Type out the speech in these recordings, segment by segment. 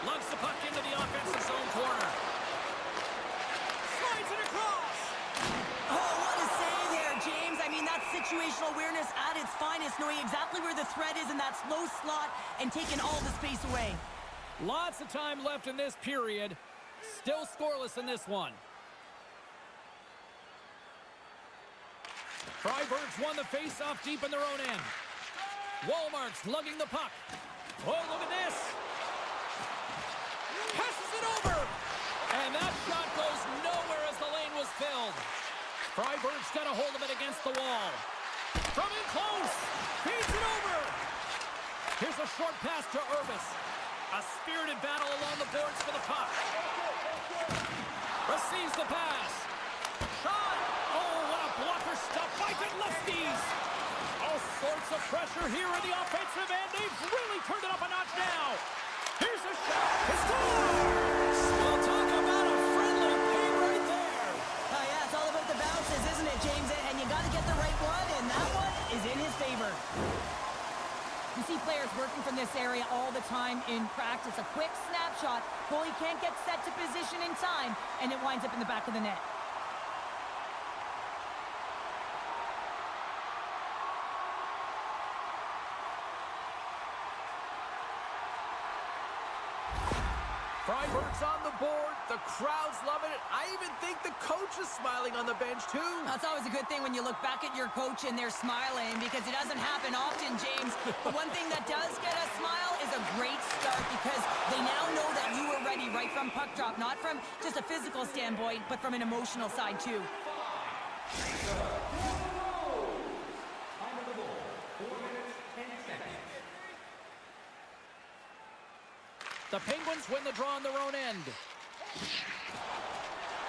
Lugs the puck into the offensive zone corner. Slides it across. Oh, what a save there, James. I mean, that's situational awareness at its finest, knowing exactly where the threat is in that slow slot and taking all the space away. Lots of time left in this period. Still scoreless in this one. Freiburg's won the face-off deep in their own end. Walmart's lugging the puck. Oh, look at this. Passes it over. And that shot goes nowhere as the lane was filled. Freiburg's got a hold of it against the wall. From in close. Feeds it over. Here's a short pass to Urbis. A spirited battle along the boards for the puck. Receives the pass. Shot. Oh, what a blocker stop by the lefties. All sorts of pressure here in the offensive end. They've really turned it up a notch now. Here's a shot. It's scores! We'll talk about a friendly game right there. Oh, yeah, it's all about the bounces, isn't it, James? And you got to get the right one, and that one is in his favor. You see players working from this area all the time in practice. A quick snapshot. Goalie can't get set to position in time, and it winds up in the back of the net. Freiburg's on the board. The crowd's loving it. I even think the coach is smiling on the bench, too. That's always a good thing when you look back at your coach and they're smiling, because it doesn't happen often, James. But one thing that does get a smile is a great start, because they now know that you were ready right from puck drop, not from just a physical standpoint, but from an emotional side, too. The Penguins win the draw on their own end.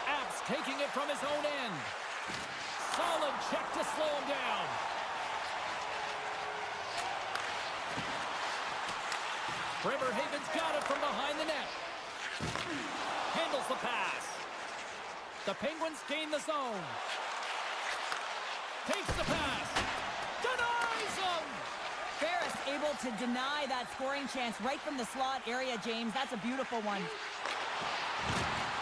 Abs taking it from his own end. Solid check to slow him down. Bremerhaven's got it from behind the net. Handles the pass. The Penguins gain the zone. Takes the pass. Denies him! Ferris able to deny that scoring chance right from the slot area, James. That's a beautiful one.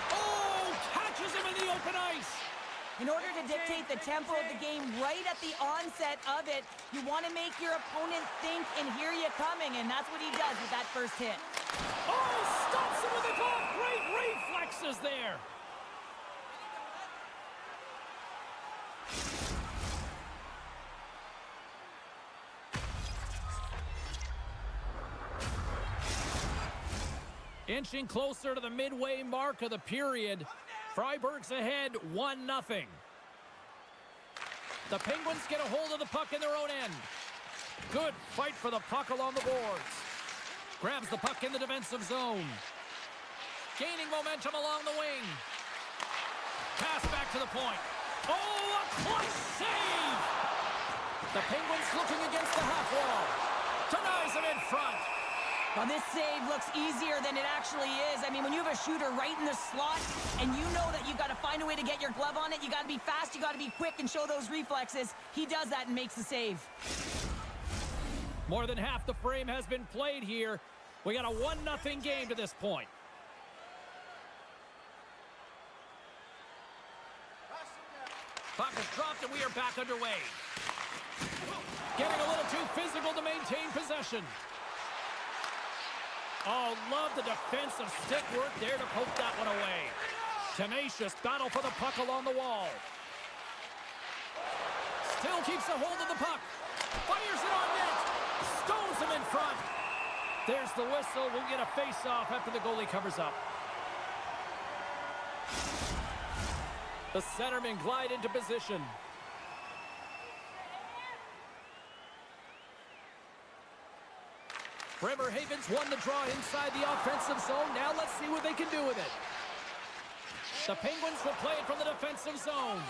Oh, catches him in the open ice. In order to dictate the tempo of the game right at the onset of it, you want to make your opponent think and hear you coming, and that's what he does with that first hit. Oh, stops him with the glove. Great reflexes there. Inching closer to the midway mark of the period. Freiburg's ahead 1-0. The Penguins get a hold of the puck in their own end. Good fight for the puck along the boards. Grabs the puck in the defensive zone. Gaining momentum along the wing. Pass back to the point. Oh, a clutch save! The Penguins looking against the half wall. Denies him in front. Well, this save looks easier than it actually is. I mean, when you have a shooter right in the slot and you know that you've got to find a way to get your glove on it, you got to be fast, you got to be quick and show those reflexes. He does that and makes the save. More than half the frame has been played here. We got a 1-0 game to this point. Puck is dropped and we are back underway. Getting a little too physical to maintain possession. Oh, love the defensive stick work there to poke that one away. Tenacious battle for the puck along the wall. Still keeps a hold of the puck. Fires it on net. Stones him in front. There's the whistle. We'll get a face-off after the goalie covers up. The centermen glide into position. Bremerhaven's won the draw inside the offensive zone. Now let's see what they can do with it. The Penguins will play it from the defensive zone.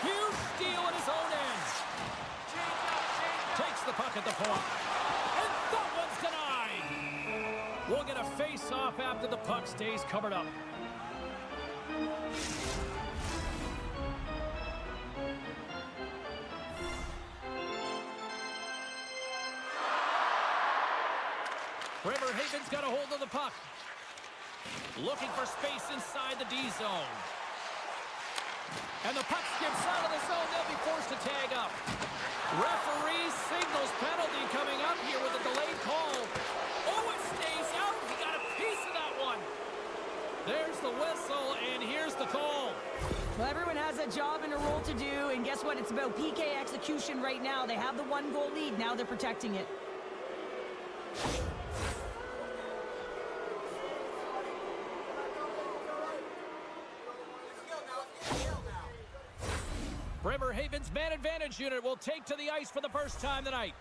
Huge steal at his own end. Takes the puck at the point. And that one's denied. We'll get a face-off after the puck stays covered up. Bremerhaven's got a hold of the puck. Looking for space inside the D zone. And the puck skips out of the zone. They'll be forced to tag up. Referee signals penalty coming up here with a delayed call. Oh, it stays out. He got a piece of that one. There's the whistle, and here's the call. Well, everyone has a job and a role to do, and guess what? It's about PK execution right now. They have the 1-goal lead. Now they're protecting it. Bremerhaven's man advantage unit will take to the ice for the first time tonight.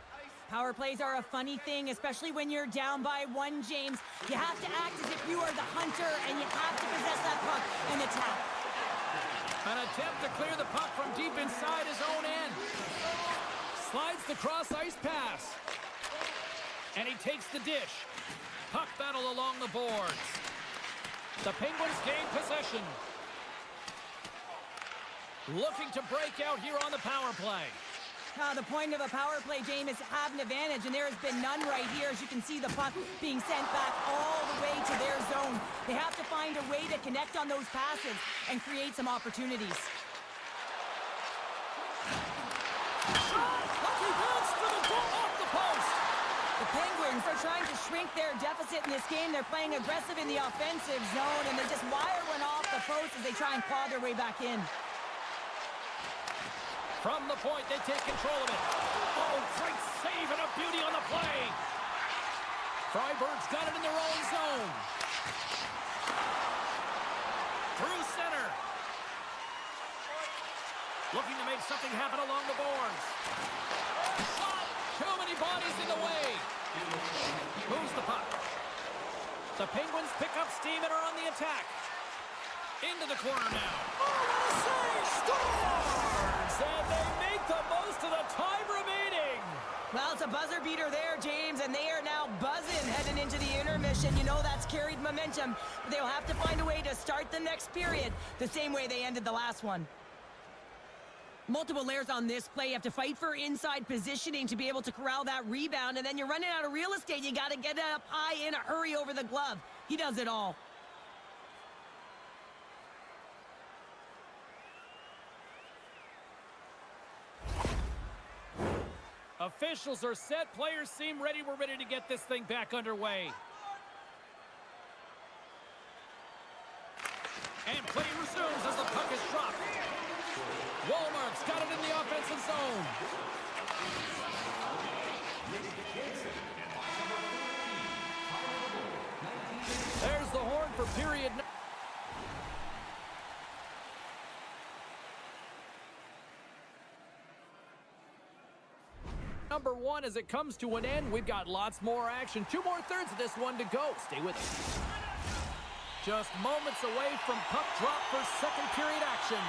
Power plays are a funny thing, especially when you're down by 1, James. You have to act as if you are the hunter, and you have to possess that puck and attack. An attempt to clear the puck from deep inside his own end. Slides the cross-ice pass. And he takes the dish. Puck battle along the boards. The Penguins gain possession. Looking to break out here on the power play. The point of a power play, James, is to have an advantage, and there has been none right here. As you can see, the puck being sent back all the way to their zone. They have to find a way to connect on those passes and create some opportunities. Shot! Lucky bounce for the goal off the post! The Penguins are trying to shrink their deficit in this game. They're playing aggressive in the offensive zone, and they just wire one off the post as they try and claw their way back in. From the point, they take control of it. Oh, great save and a beauty on the play. Freiburg's got it in their own zone. Through center. Looking to make something happen along the boards. Shot! Too many bodies in the way. Moves the puck. The Penguins pick up steam and are on the attack. Into the corner now. Oh, what a save! Scores! And they make the most of the time remaining. Well, it's a buzzer beater there, James, and they are now buzzing heading into the intermission. You know that's carried momentum, but they'll have to find a way to start the next period the same way they ended the last one. Multiple layers on this play. You have to fight for inside positioning to be able to corral that rebound, and then you're running out of real estate. You got to get it up high in a hurry over the glove. He does it all. Officials are set. Players seem ready. We're ready to get this thing back underway. And play resumes as the puck is dropped. Walmart's got it in the offensive zone. There's the horn for period. Number 1 as it comes to an end. We've got lots more action. 2 more thirds of this one to go. Stay with us. Just moments away from puck drop for second period action.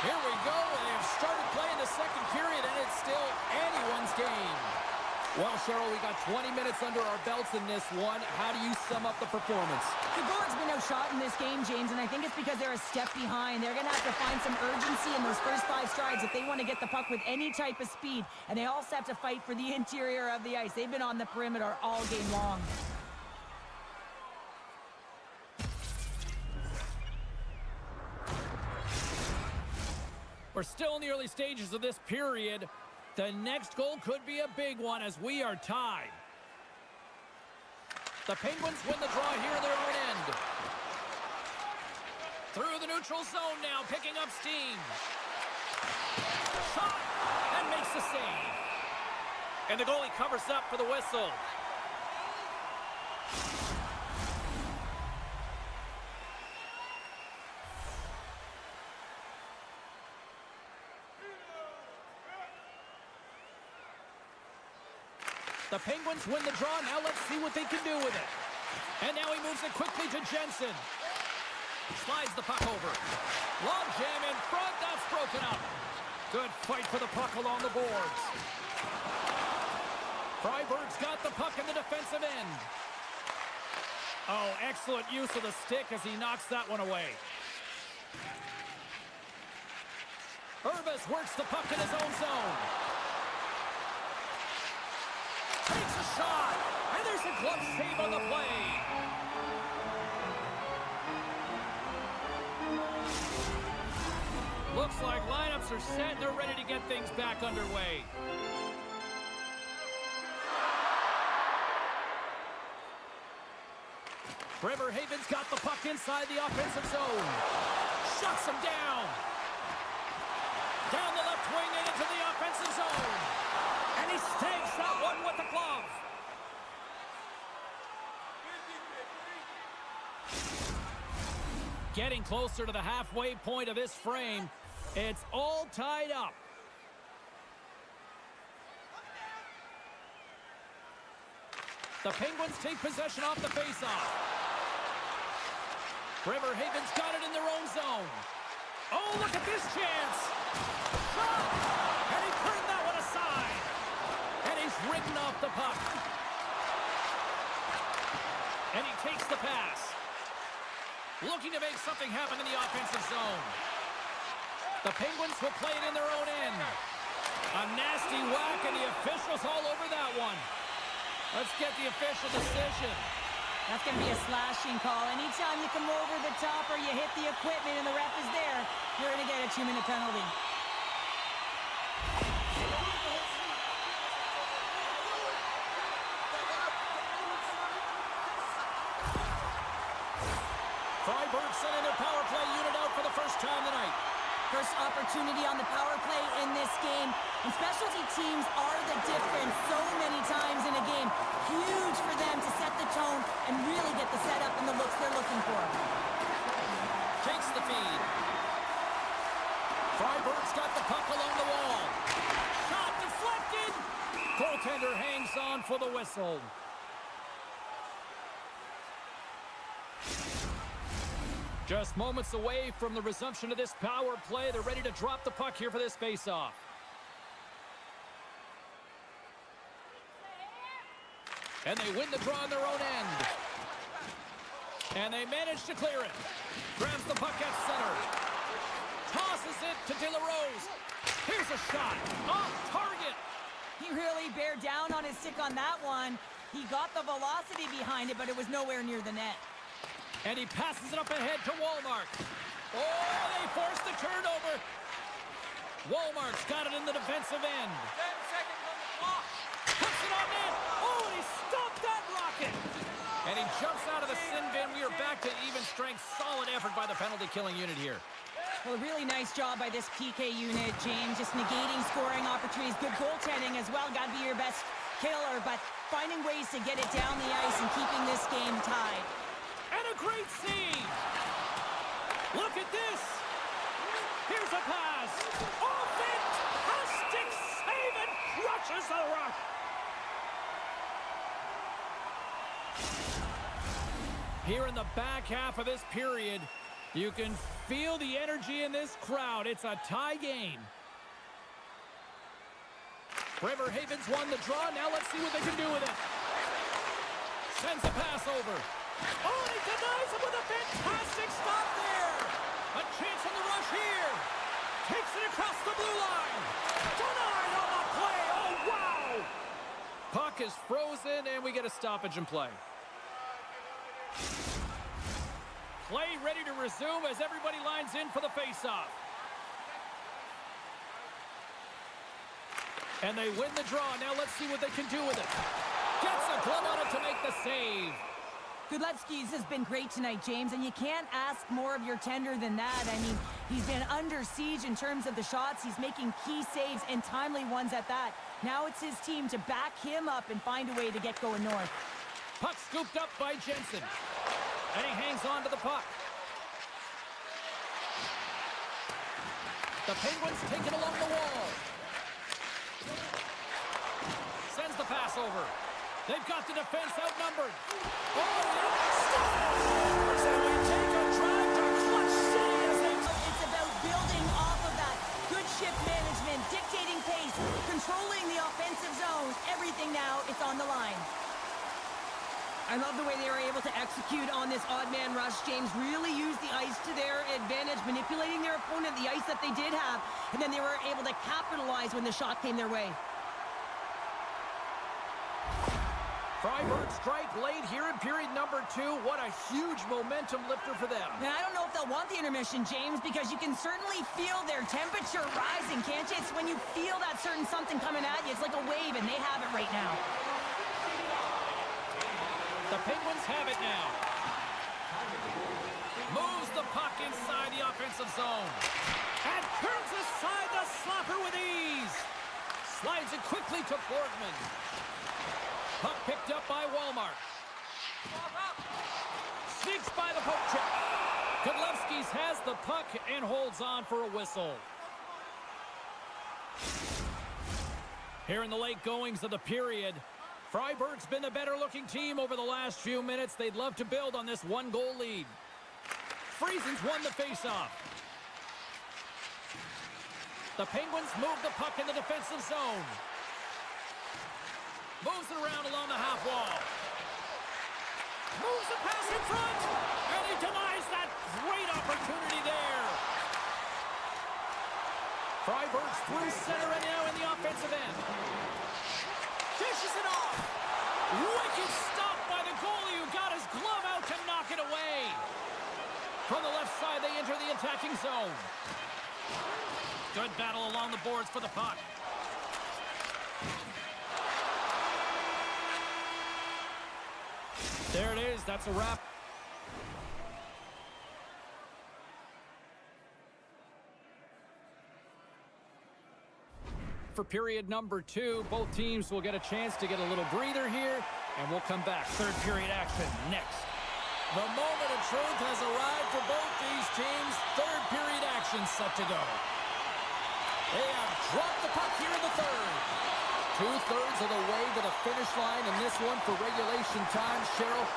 Here we go. They've started playing the second period, and it's still anyone's game. Well, Cheryl, we got 20 minutes under our belts in this one. How do you sum up the performance? The Gord's been outshot in this game, James, and I think it's because they're a step behind. They're going to have to find some urgency in those first 5 strides if they want to get the puck with any type of speed. And they also have to fight for the interior of the ice. They've been on the perimeter all game long. We're still in the early stages of this period. The next goal could be a big one as we are tied. The Penguins win the draw here in their own end. Through the neutral zone now, picking up steam. Shot! And makes the save. And the goalie covers up for the whistle. The Penguins win the draw. Now let's see what they can do with it. And now he moves it quickly to Jensen. Slides the puck over. Log jam in front. That's broken up. Good fight for the puck along the boards. Freiburg's got the puck in the defensive end. Oh, excellent use of the stick as he knocks that one away. Urbas works the puck in his own zone. Takes a shot. And there's a glove save on the play. Looks like lineups are set and they're ready to get things back underway. Bremerhaven's got the puck inside the offensive zone. Shuts him down. Down the left wing and into the offensive zone. And he stakes that one with the glove. Getting closer to the halfway point of this frame. It's all tied up. The Penguins take possession off the faceoff. Bremerhaven's got it in their own zone. Oh, look at this chance. Shot! And he turned that one aside. And he's ridden off the puck. And he takes the pass. Looking to make something happen in the offensive zone. The Penguins will play it in their own end. A nasty whack, and the official's all over that one. Let's get the official decision. That's going to be a slashing call. Anytime you come over the top or you hit the equipment and the ref is there, you're going to get a 2-minute penalty. Freiburg sending their power play unit out for the first time tonight. First opportunity on the power play in this game. And specialty teams are the difference so many times in a game. Huge for them to set the tone and really get the setup and the looks they're looking for. Takes the feed. Freiburg's got the puck along the wall. Shot deflected. Goaltender hangs on for the whistle. Just moments away from the resumption of this power play. They're ready to drop the puck here for this faceoff. And they win the draw on their own end. And they manage to clear it. Grabs the puck at center. Tosses it to De La Rose. Here's a shot. Off target. He really bared down on his stick on that one. He got the velocity behind it, but it was nowhere near the net. And he passes it up ahead to Wallmark. Oh, they forced the turnover. Wallmark's got it in the defensive end. 10 seconds on the clock. Puts it on net. Oh, and he stopped that rocket. And he jumps out of the sin bin. We are back to even strength. Solid effort by the penalty-killing unit here. Well, a really nice job by this PK unit, James. Just negating scoring opportunities. Good goaltending as well. Got to be your best killer, but finding ways to get it down the ice and keeping this game tied. And a great save. Look at this. Here's a pass. Oh, fantastic save and crushes the rush. Here in the back half of this period, you can feel the energy in this crowd. It's a tie game. Bremerhaven's won the draw. Now let's see what they can do with it. Sends a pass over. Oh, and he denies him with a fantastic stop there. A chance on the rush here. Takes it across the blue line. Denied on the play. Oh, wow. Puck is frozen, and we get a stoppage in play. Play ready to resume as everybody lines in for the faceoff. And they win the draw. Now let's see what they can do with it. Gets a glove on it to make the save. Gudlewski's has been great tonight, James, and you can't ask more of your tender than that. I mean, he's been under siege in terms of the shots. He's making key saves and timely ones at that. Now it's his team to back him up and find a way to get going north. Puck scooped up by Jensen. And he hangs on to the puck. The Penguins take it along the wall. Sends the pass over. They've got the defense outnumbered. Oh, and we take a drive to clutch city as they... It's about building off of that. Good shift management, dictating pace, controlling the offensive zone. Everything now, it's on the line. I love the way they were able to execute on this odd man rush, James. Really used the ice to their advantage, manipulating their opponent, the ice that they did have, and then they were able to capitalize when the shot came their way. Freiburg strike late here in period number 2. What a huge momentum lifter for them. And I don't know if they'll want the intermission, James, because you can certainly feel their temperature rising, can't you? It's when you feel that certain something coming at you. It's like a wave, and they have it right now. The Penguins have it now. Moves the puck inside the offensive zone. And turns aside the slapper with ease. Slides it quickly to Borgman. Puck picked up by Walmart. Sneaks by the poke check. Kudlevskis has the puck and holds on for a whistle. Here in the late goings of the period, Freiburg's been the better-looking team over the last few minutes. They'd love to build on this one-goal lead. Friesen's won the faceoff. The Penguins move the puck in the defensive zone. Moves it around along the half wall. Moves the pass in front. And he denies that great opportunity there. Freiburg's through center and now in the offensive end. Dishes it off. Wicked stop by the goalie who got his glove out to knock it away. From the left side, they enter the attacking zone. Good battle along the boards for the puck. There it is. That's a wrap. For period number 2, both teams will get a chance to get a little breather here, and we'll come back. Third period action next. The moment of truth has arrived for both these teams. Third period action set to go. They have dropped the puck here in the third. 2/3 of the way to the finish line in this one for regulation time. Cheryl,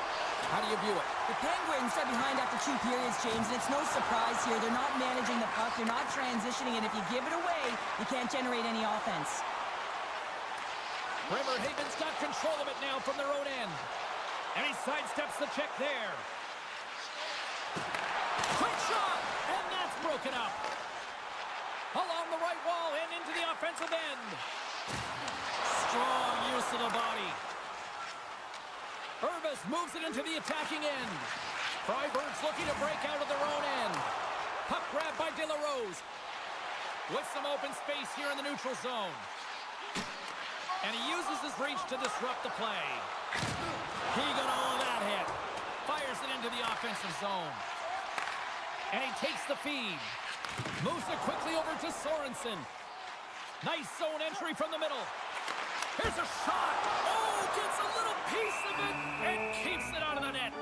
how do you view it? The Penguins are behind after 2 periods, James, and it's no surprise here. They're not managing the puck. They're not transitioning, and if you give it away, you can't generate any offense. Bremerhaven's got control of it now from their own end. And he sidesteps the check there. Quick shot, and that's broken up. Along the right wall and into the offensive end. Strong use of the body. Urbis moves it into the attacking end. Freiburg's looking to break out of their own end. Puck grab by De La Rose. With some open space here in the neutral zone. And he uses his reach to disrupt the play. He got all of that hit. Fires it into the offensive zone. And he takes the feed. Moves it quickly over to Sorensen. Nice zone entry from the middle. Here's a shot. Oh, gets a little piece of it and keeps it out of the net.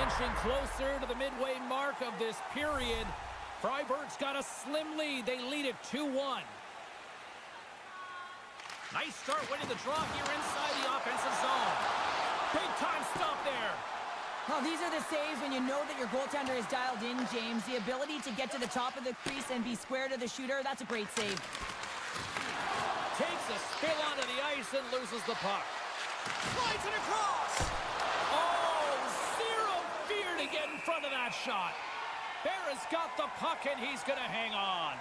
Inching closer to the midway mark of this period. Freiburg's got a slim lead. They lead it 2-1. Nice start winning the draw here inside the offensive zone. Big time stop there. Well, these are the saves when you know that your goaltender is dialed in, James. The ability to get to the top of the crease and be square to the shooter, that's a great save. Takes a spill onto the ice and loses the puck. Slides it across. Oh, zero fear to get in front of that shot. Barra's got the puck and he's going to hang on.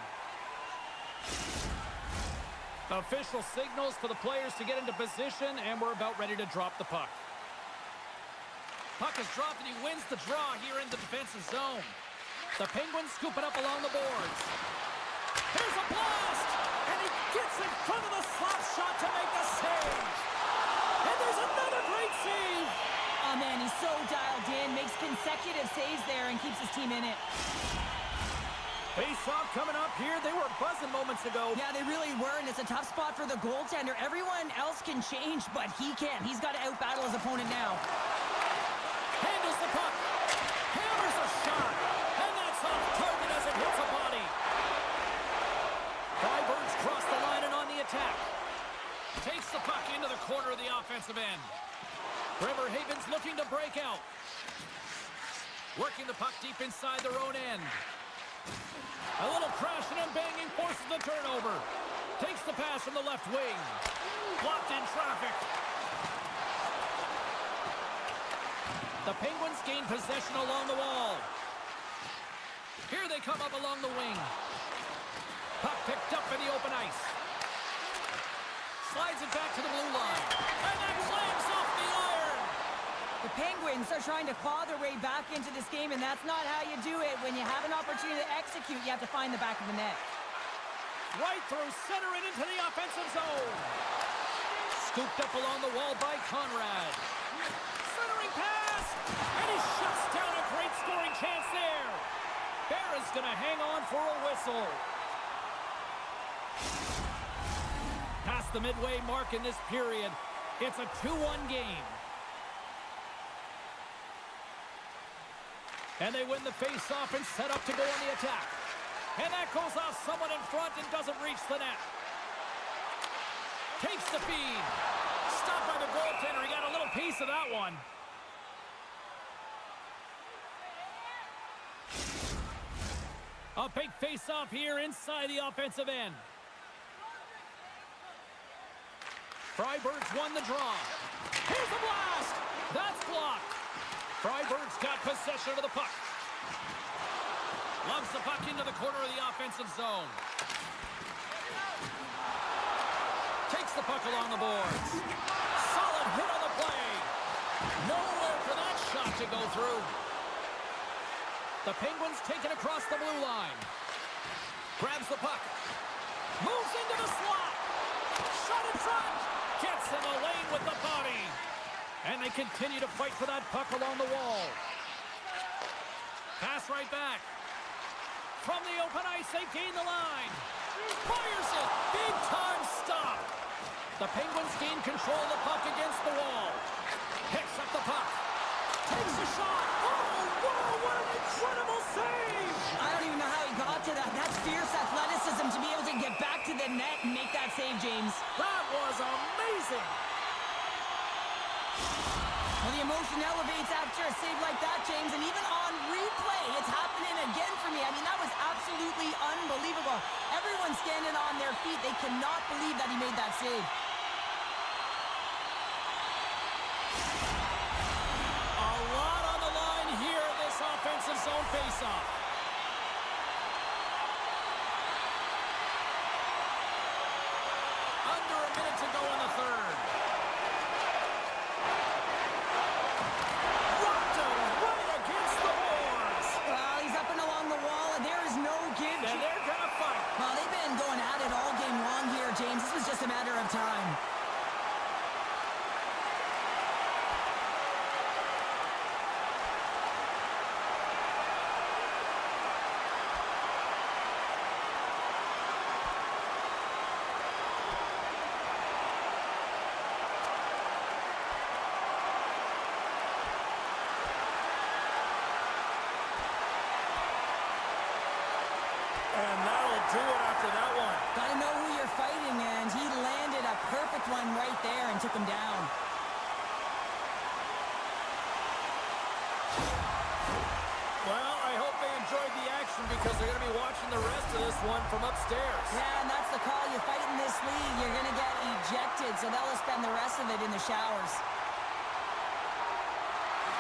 Official signals for the players to get into position, and we're about ready to drop the puck. Puck is dropped, and he wins the draw here in the defensive zone. The Penguins scoop it up along the boards. Here's a blast, and he gets in front of the slap shot to make the save. And there's another great save. Oh, man, he's so dialed in, makes consecutive saves there, and keeps his team in it. Face-off coming up here. They were buzzing moments ago. Yeah, they really were, and it's a tough spot for the goaltender. Everyone else can change, but he can't. He's got to out-battle his opponent now. Handles the puck. Hammers a shot. And that's off target as it hits a body. Freiburg's cross the line and on the attack. Takes the puck into the corner of the offensive end. Bremerhaven's looking to break out. Working the puck deep inside their own end. A little crashing and banging forces the turnover. Takes the pass from the left wing. Blocked in traffic. The Penguins gain possession along the wall. Here they come up along the wing. Puck picked up in the open ice. Slides it back to the blue line. And that clamps off the iron. The Penguins are trying to claw their way back into this game, and that's not how you do it. When you have an opportunity to execute, you have to find the back of the net. Right through center and into the offensive zone. Scooped up along the wall by Conrad. Centering pass. And he shuts down a great scoring chance there. Bear is going to hang on for a whistle. Past the midway mark in this period, it's a 2-1 game. And they win the face-off and set up to go on the attack. And that goes off someone in front and doesn't reach the net. Takes the feed. Stopped by the goaltender. He got a little piece of that one. A big face-off here inside the offensive end. Freiburg's won the draw. Here's the blast! That's blocked. Freiburg's got possession of the puck. Loves the puck into the corner of the offensive zone. Takes the puck along the boards. Solid hit on the play. Nowhere for that shot to go through. The Penguins take it across the blue line. Grabs the puck. Moves into the slot. Shot in front. Gets in the lane with the body. And they continue to fight for that puck along the wall. Pass right back. From the open ice, they gain the line. Fires it. Big time stop. The Penguins gain control of the puck against the wall. Picks up the puck. Takes a shot. Oh, wow, what an incredible save. I don't even know how he got to that. That's fierce athleticism to be able to get back to the net and make that save, James. That was amazing. Well, the emotion elevates after a save like that, James, and even on replay, it's happening again for me. I mean, that was absolutely unbelievable. Everyone's standing on their feet. They cannot believe that he made that save. A lot on the line here in this offensive zone faceoff. Under a minute to go in the third. Rocked him right against the boards. Well, he's up and along the wall, and there is no give. And they're going to fight. Well, they've been going at it all game long here, James. This was just a matter of time. And that'll do it after that one. Gotta know who you're fighting, and he landed a perfect one right there and took him down. Well, I hope they enjoyed the action because they're going to be watching the rest of this one from upstairs. Yeah, and that's the call. You fight in this league, you're gonna get ejected, so they'll spend the rest of it in the showers.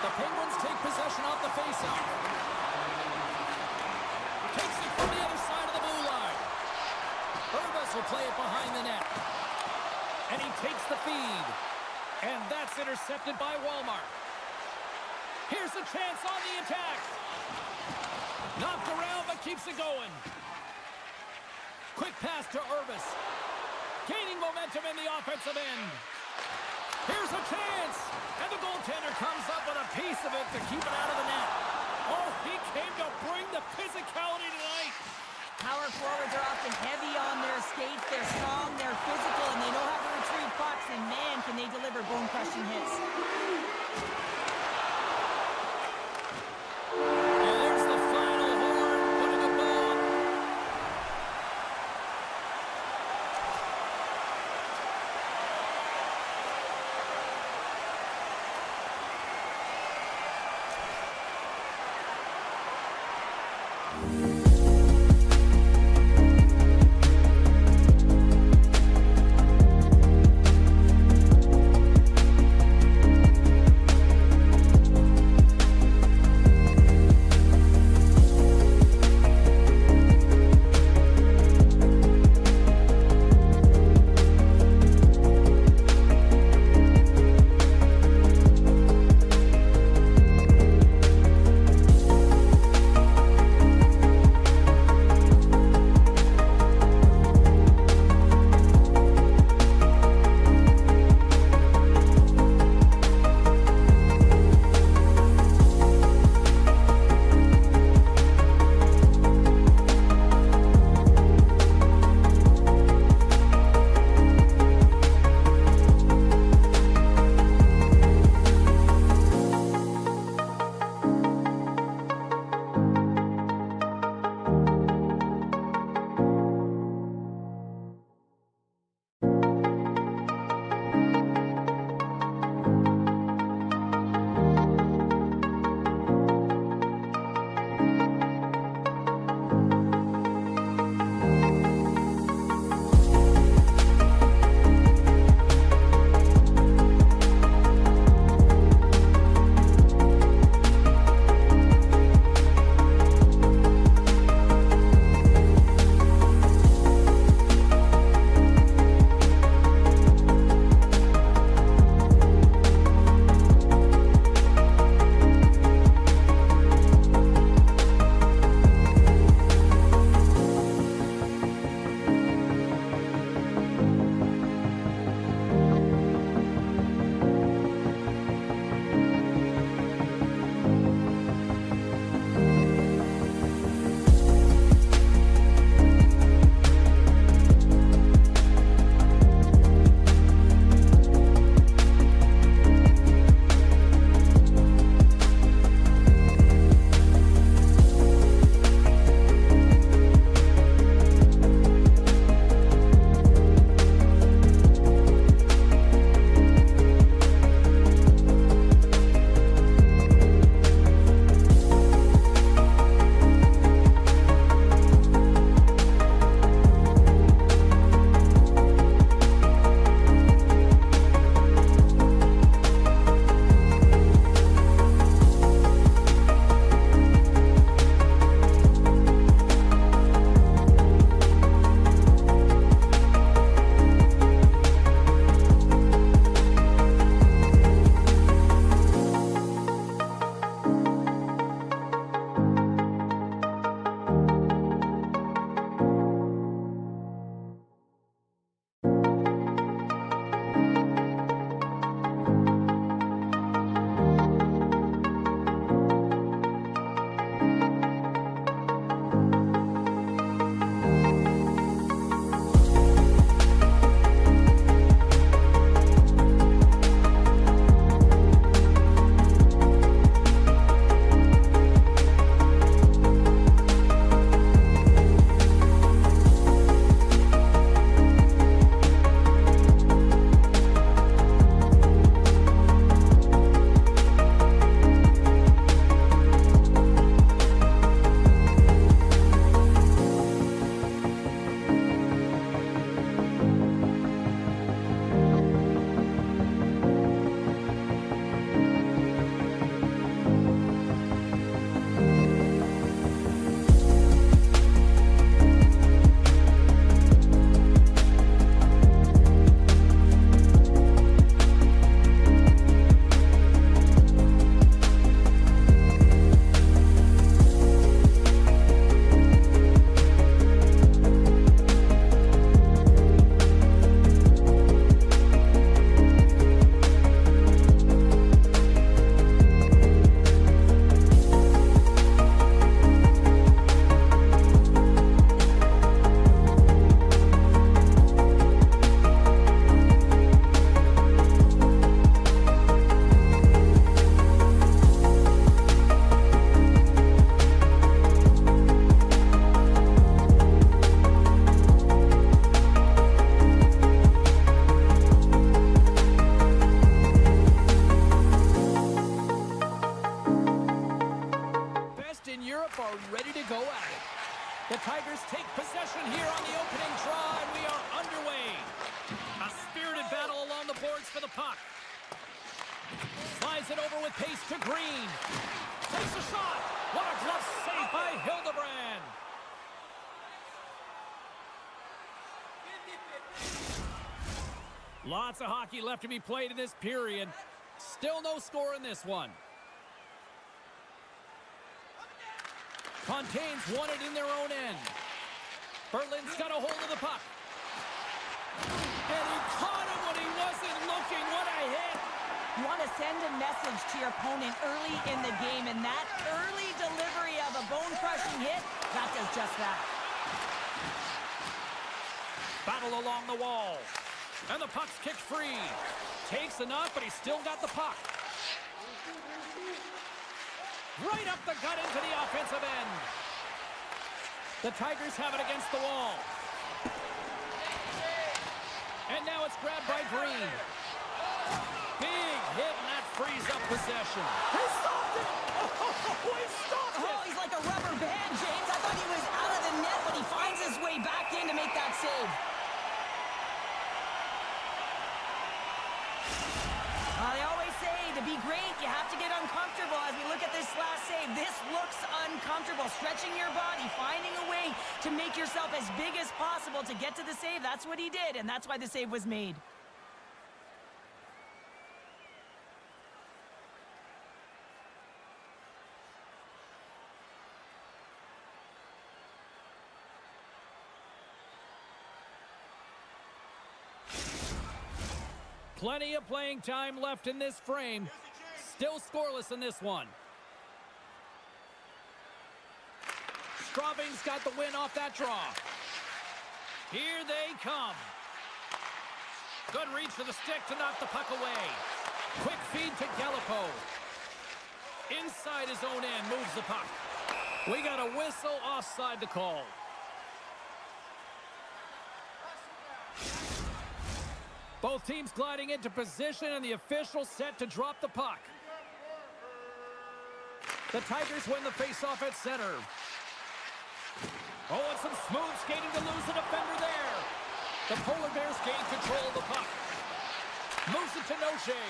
The Penguins take possession off the faceoff. Takes it from the other side of the blue line. Urbas will play it behind the net. And he takes the feed. And that's intercepted by Walmart. Here's a chance on the attack. Knocked around, but keeps it going. Quick pass to Urbas. Gaining momentum in the offensive end. Here's a chance. And the goaltender comes up with a piece of it to keep it out of the net. Oh, he came to bring the physicality tonight. Power forwards are often heavy on their skates. They're strong, they're physical, and they know how to retrieve pucks. And man, can they deliver bone-crushing hits. And there's the final horn, putting a bow on. are ready to go at it. The Tigers take possession here on the opening draw, and we are underway. A spirited battle along the boards for the puck. Slides it over with pace to Green. Takes a shot. What a glove save by Hildebrand. Lots of hockey left to be played in this period. Still no score in this one. Fontaine's won it in their own end. Berlin's got a hold of the puck. And he caught him when he wasn't looking. What a hit. You want to send a message to your opponent early in the game, and that early delivery of a bone-crushing hit, that does just that. Battle along the wall. And the puck's kicked free. Takes enough, but he's still got the puck. Right up the gut into the offensive end. The Tigers have it against the wall. And now it's grabbed by Green. Big hit, and that frees up possession. He stopped it! Oh, he stopped it! Oh, he's like a rubber band, James. I thought he was out of the net, but he finds his way back in to make that save. They always say to be great, you have to get uncomfortable. As we look at this last save, this looks uncomfortable. Stretching your body, finding a way to make yourself as big as possible to get to the save. That's what he did, and that's why the save was made. Plenty of playing time left in this frame. Still scoreless in this one. Straubing's got the win off that draw. Here they come. Good reach for the stick to knock the puck away. Quick feed to Skellefteå. Inside his own end, moves the puck. We got a whistle offside to call. Both teams gliding into position, and the official set to drop the puck. The Tigers win the faceoff at center. Oh, and some smooth skating to lose the defender there. The Polar Bears gain control of the puck. Moves it to Noche.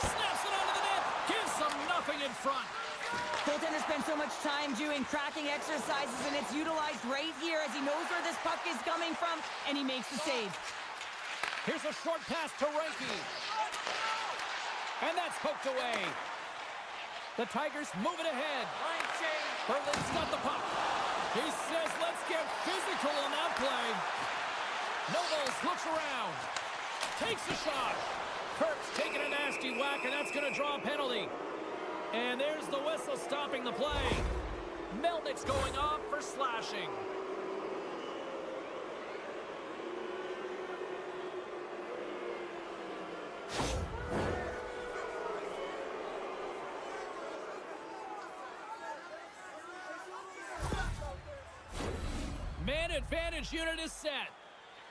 Snaps it onto the net. Gives them nothing in front. Goaltender spends so much time doing tracking exercises, and it's utilized right here as he knows where this puck is coming from, and he makes the save. Here's a short pass to Reinke. And that's poked away. The Tigers move it ahead. Berlin's got the puck. He says, let's get physical on that play. Nobles looks around. Takes a shot. Kirk's taking a nasty whack, and that's going to draw a penalty. And there's the whistle stopping the play. Melnick's going off for slashing. Man advantage unit is set.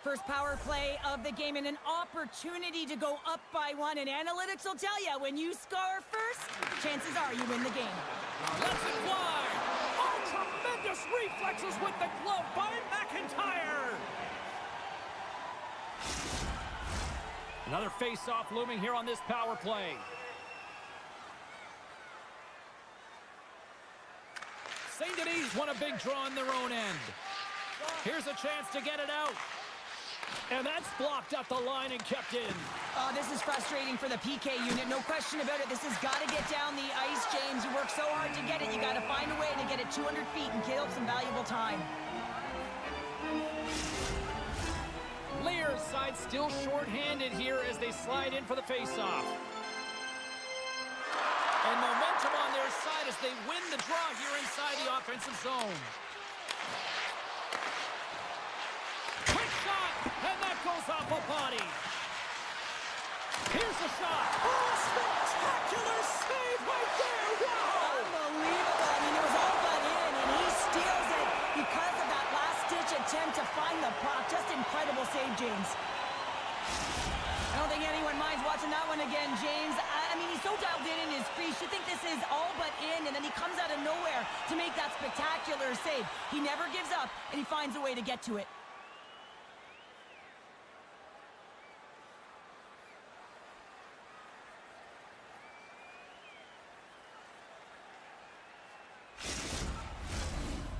First power play of the game and an opportunity to go up by one. And analytics will tell you, when you score first, chances are you win the game. Let's it fly. Oh, tremendous reflexes with the glove by McIntyre. Another face-off looming here on this power play. St. Denis won a big draw in their own end. Here's a chance to get it out. And that's blocked at the line and kept in. Oh, this is frustrating for the PK unit. No question about it. This has got to get down the ice, James. You work so hard to get it. You got to find a way to get it 200 feet and kill some valuable time. Lear's side still short-handed here as they slide in for the face-off. And momentum on their side as they win the draw here inside the offensive zone. Quick shot, and that goes off a body. Here's the shot. Oh, spectacular save right there. Wow! Unbelievable. I mean, it was all but in, and he steals it because of that last-ditch attempt to find the puck. Just incredible save, James. I don't think anyone minds watching that one again, James. I mean, he's so dialed in his free gosh, you think this is all but in, and then he comes out of nowhere to make that spectacular save. He never gives up, and he finds a way to get to it.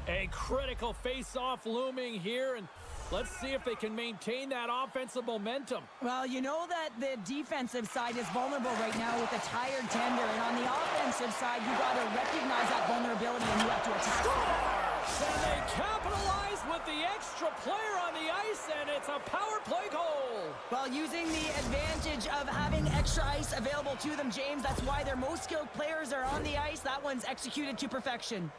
A critical face-off looming here, and let's see if they can maintain that offensive momentum. Well, you know that the defensive side is vulnerable right now with a tired tender, and on the offensive side, you got to recognize that vulnerability and you have to attack. Scores! And they capitalize with the extra player on the ice, and it's a power play goal. Well, using the advantage of having extra ice available to them, James, that's why their most skilled players are on the ice. That one's executed to perfection.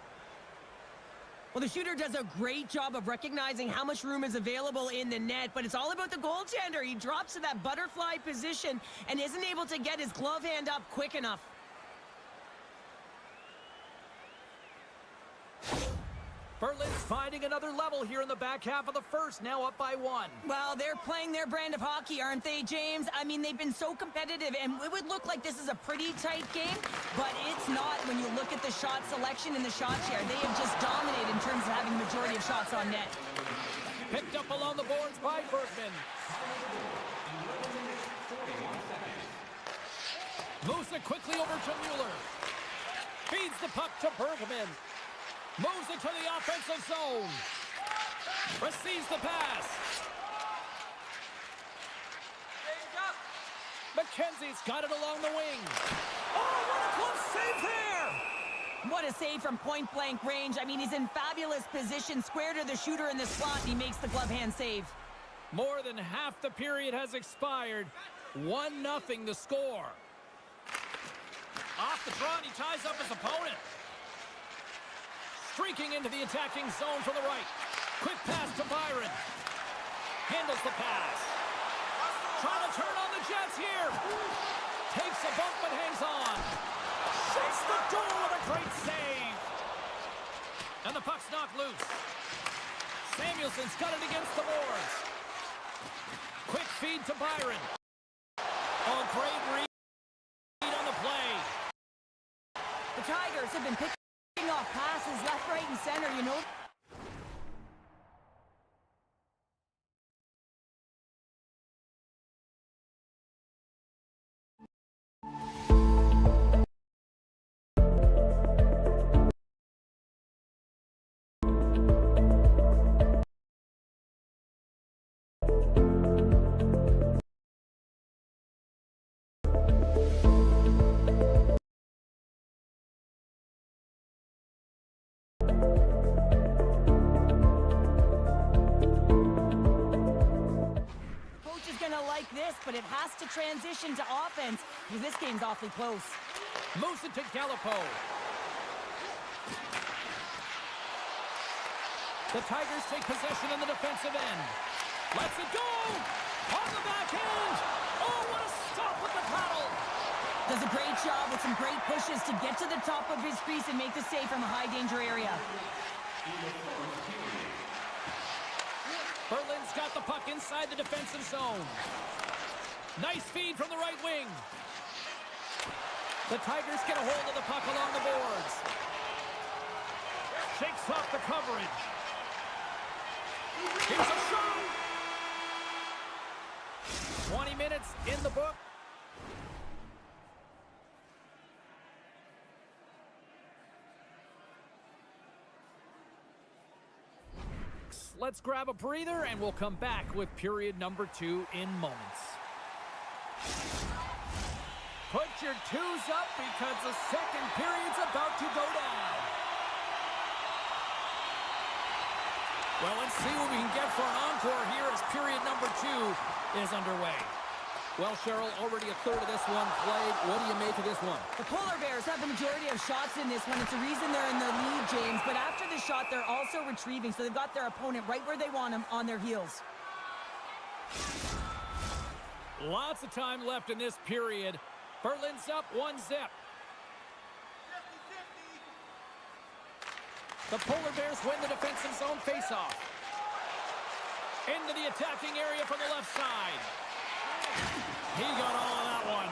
Well, the shooter does a great job of recognizing how much room is available in the net, but it's all about the goaltender. He drops to that butterfly position and isn't able to get his glove hand up quick enough. Berlin's finding another level here in the back half of the first, now up by 1. Well, they're playing their brand of hockey, aren't they, James? I mean, they've been so competitive, and it would look like this is a pretty tight game, but it's not when you look at the shot selection and the shot share. They have just dominated in terms of having the majority of shots on net. Picked up along the boards by Bergman. Moves it quickly over to Mueller. Feeds the puck to Bergman. Moves it to the offensive zone. Receives the pass. McKenzie's got it along the wing. Oh, what a close save there! What a save from point-blank range. I mean, he's in fabulous position, square to the shooter in the slot, and he makes the glove hand save. More than half the period has expired. 1-0 the score. Off the draw, and he ties up his opponent. Streaking into the attacking zone from the right. Quick pass to Byron. Handles the pass. Trying to turn on the Jets here. Takes a bump but hangs on. Shuts the door with a great save. And the puck's knocked loose. Samuelson's got it against the boards. Quick feed to Byron. Oh, great read on the play. The Tigers have been picking off passes left, right, and center, you know. This, but it has to transition to offense because this game's awfully close. Moves it to Gallipo. The Tigers take possession in the defensive end. Lets it go! On the backhand! Oh, what a stop with the paddle! Does a great job with some great pushes to get to the top of his crease and make the save from a high-danger area. Berlin's got the puck inside the defensive zone. Nice feed from the right wing. The Tigers get a hold of the puck along the boards. Shakes off the coverage. Here's a shot. 20 minutes in the book. Let's grab a breather, and we'll come back with period number 2 in moments. Put your twos up because the second period's about to go down. Well, let's see what we can get for an encore here as period number 2 is underway. Well, Cheryl, already a third of this one played. What do you make of this one? The Polar Bears have the majority of shots in this one. It's the reason they're in the lead, James. But after the shot, they're also retrieving, so they've got their opponent right where they want them, on their heels. Lots of time left in this period. Berlin's up 1-0. The Polar Bears win the defensive zone faceoff. Into the attacking area from the left side. He got all of that one.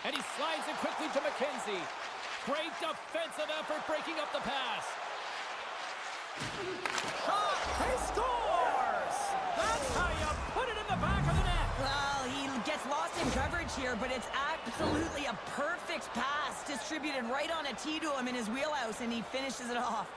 And he slides it quickly to McKenzie. Great defensive effort breaking up the pass. Shot! He scores! That's how you put it in the back of the net. Well, he gets lost in coverage here, but it's absolutely a perfect pass distributed right on a tee to him in his wheelhouse, and he finishes it off.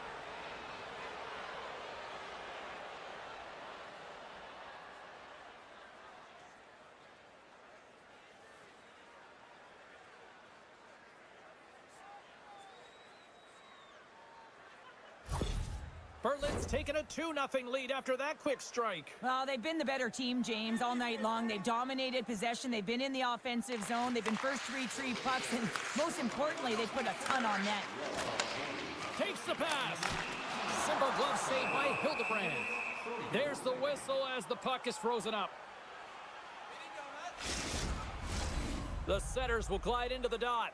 Berlin's taken a 2-0 lead after that quick strike. Well, they've been the better team, James, all night long. They've dominated possession. They've been in the offensive zone. They've been first to retrieve pucks, and most importantly, they put a ton on net. Takes the pass. Simple glove save by Hildebrand. There's the whistle as the puck is frozen up. The setters will glide into the dot.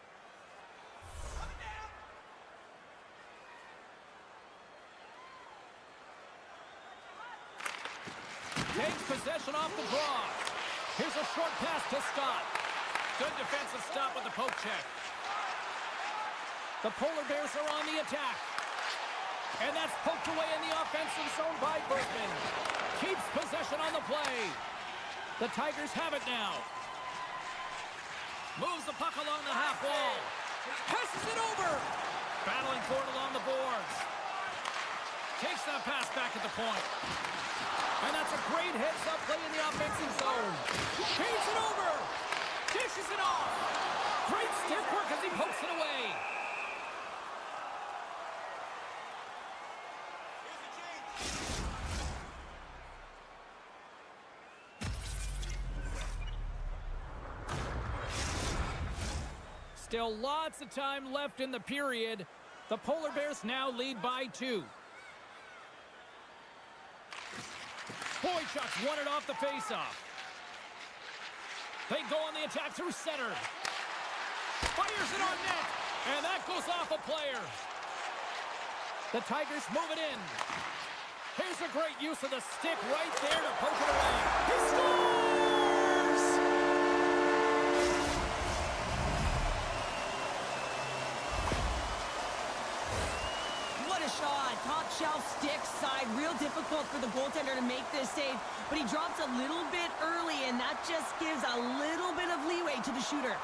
Takes possession off the draw. Here's a short pass to Scott. Good defensive stop with the poke check. The Polar Bears are on the attack. And that's poked away in the offensive zone by Bergman. Keeps possession on the play. The Tigers have it now. Moves the puck along the half wall. Passes it over. Battling for it along the boards. Takes that pass back at the point. And that's a great heads-up play in the offensive zone. Feeds it over. Dishes it off. Great stick work as he pokes it away. Still lots of time left in the period. The Polar Bears now lead by 2. Boychuk's won it off the faceoff. They go on the attack through center. Fires it on net. And that goes off a player. The Tigers move it in. Here's a great use of the stick right there to poke it away. He scores! What a shot. Top shelf stick side. Real difficult for the goaltender to make this save. But he drops a little bit early, and that just gives a little bit of leeway to the shooter.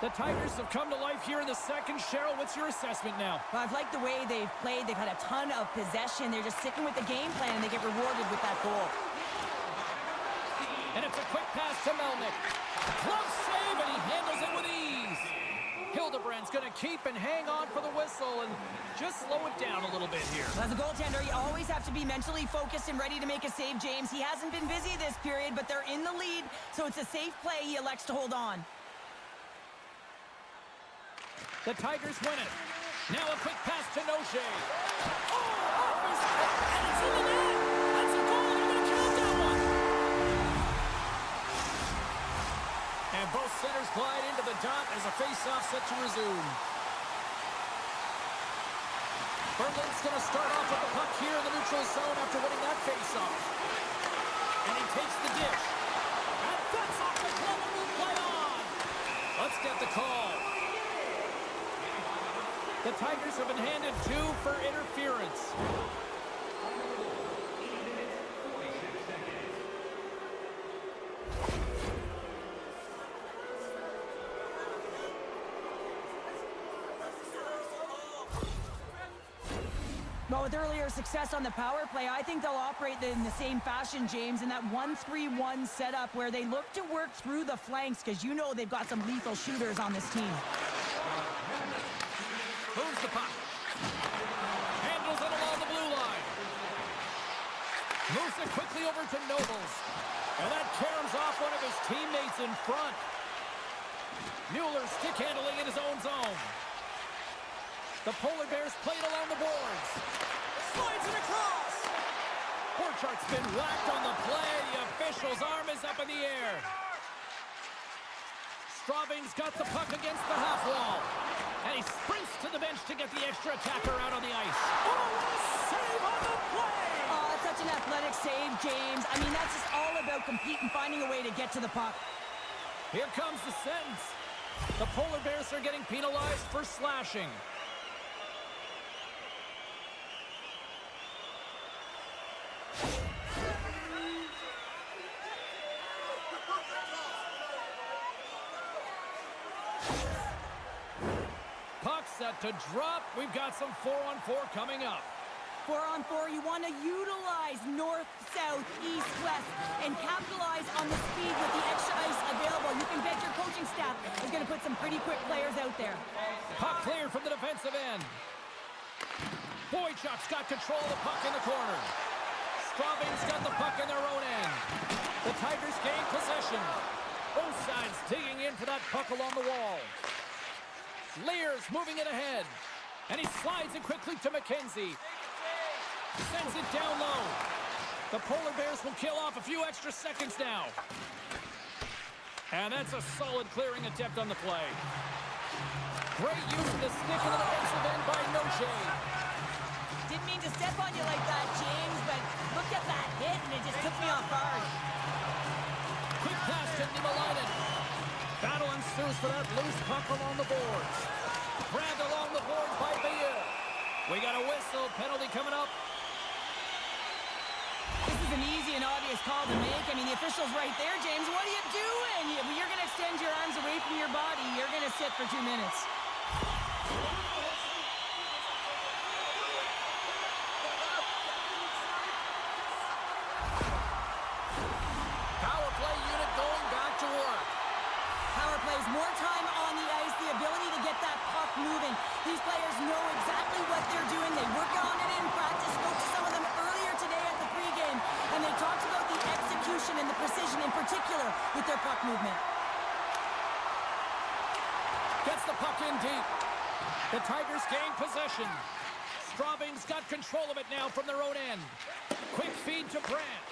The Tigers have come to life here in the second. Cheryl, what's your assessment now? Well, I've liked the way they've played. They've had a ton of possession. They're just sticking with the game plan, and they get rewarded with that goal. And it's a quick pass to Melnick. Glove save, and he handles it with ease. Hildebrand's going to keep and hang on for the whistle and just slow it down a little bit here. As a goaltender, you always have to be mentally focused and ready to make a save, James. He hasn't been busy this period, but they're in the lead, so it's a safe play. He elects to hold on. The Tigers win it. Now a quick pass to Noche. Oh, off his head, and it's in the net. That's a goal. They're going to count that one. And both centers glide into the dot as a face-off set to resume. Berlin's going to start off with the puck here in the neutral zone after winning that face-off. And he takes the dish. And that's off the glove and will play on. Let's get the call. The Tigers have been handed 2 for interference. Well, with earlier success on the power play, I think they'll operate in the same fashion, James, in that 1-3-1 setup where they look to work through the flanks because you know they've got some lethal shooters on this team. Moves the puck. Handles it along the blue line. Moves it quickly over to Nobles. And that caroms off one of his teammates in front. Mueller stick handling in his own zone. The Polar Bears play it along the boards. Slides it across. Borchardt's been whacked on the play. The official's arm is up in the air. Straubing's got the puck against the half wall. And he sprints to the bench to get the extra attacker out on the ice. Oh, what a save on the play! Oh, it's such such an athletic save, James. I mean, that's just all about competing, finding a way to get to the puck. Here comes the sentence. The Polar Bears are getting penalized for slashing. Puck set to drop. We've got some 4-on-4 coming up. 4-on-4, you want to utilize north, south, east, west, and capitalize on the speed with the extra ice available. You can bet your coaching staff is going to put some pretty quick players out there. Puck cleared from the defensive end. Boychuk's got control of the puck in the corner. Straubing's got the puck in their own end. The Tigers gain possession. Both sides digging in for that puck along the wall. Lear's moving it ahead. And he slides it quickly to McKenzie. Sends it down low. The Polar Bears will kill off a few extra seconds now. And that's a solid clearing attempt on the play. Great use of the stick in the defensive end by Noche. Didn't mean to step on you like that, James, but look at that hit, and it just took me off guard. Quick pass to Nimalainen. Battle ensues for that loose puck along the boards. Grabbed along the boards by Bayeux. We got a whistle. Penalty coming up. This is an easy and obvious call to make. I mean, the official's right there, James. What are you doing? You're going to extend your arms away from your body. You're going to sit for 2 minutes. Power play unit going back to work. Power plays, more time on the ice, the ability to get that puck moving. These players know exactly what they're doing. They work on it in practice. Spoke to some of them earlier today at the pregame, and they talked about the execution and the precision in particular with their puck movement. Gets the puck in deep. The Tigers gain possession. Straubing's got control of it now from their own end. Quick feed to Brandt.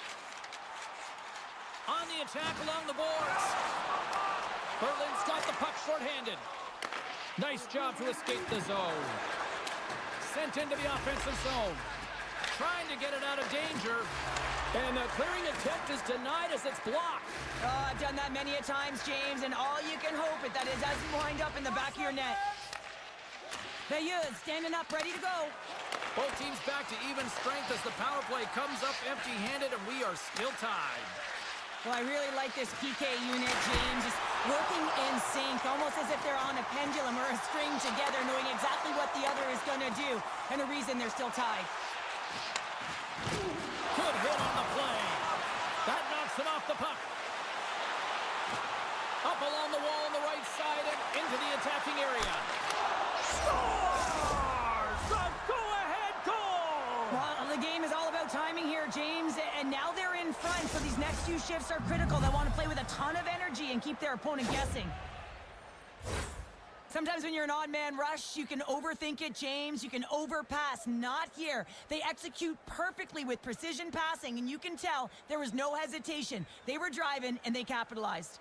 On the attack along the boards. Berlin's got the puck shorthanded. Nice job to escape the zone. Sent into the offensive zone. Trying to get it out of danger. And the clearing attempt is denied as it's blocked. Oh, I've done that many a times, James, and all you can hope is that it doesn't wind up in the back of your net. Bayeux standing up, ready to go. Both teams back to even strength as the power play comes up empty-handed, and we are still tied. Well, I really like this PK unit, James. Just working in sync, almost as if they're on a pendulum or a string together, knowing exactly what the other is going to do, and the reason they're still tied. Good hit on the play. That knocks him off the puck. Up along the wall on the right side and into the attacking area. Scores! The go-ahead goal! Well, the game is all about timing here, James, and now they're in front, so these next few shifts are critical. They want to play with a ton of energy and keep their opponent guessing. Sometimes when you're an odd man rush, you can overthink it, James. You can overpass. Not here. They execute perfectly with precision passing, and you can tell there was no hesitation. They were driving, and they capitalized.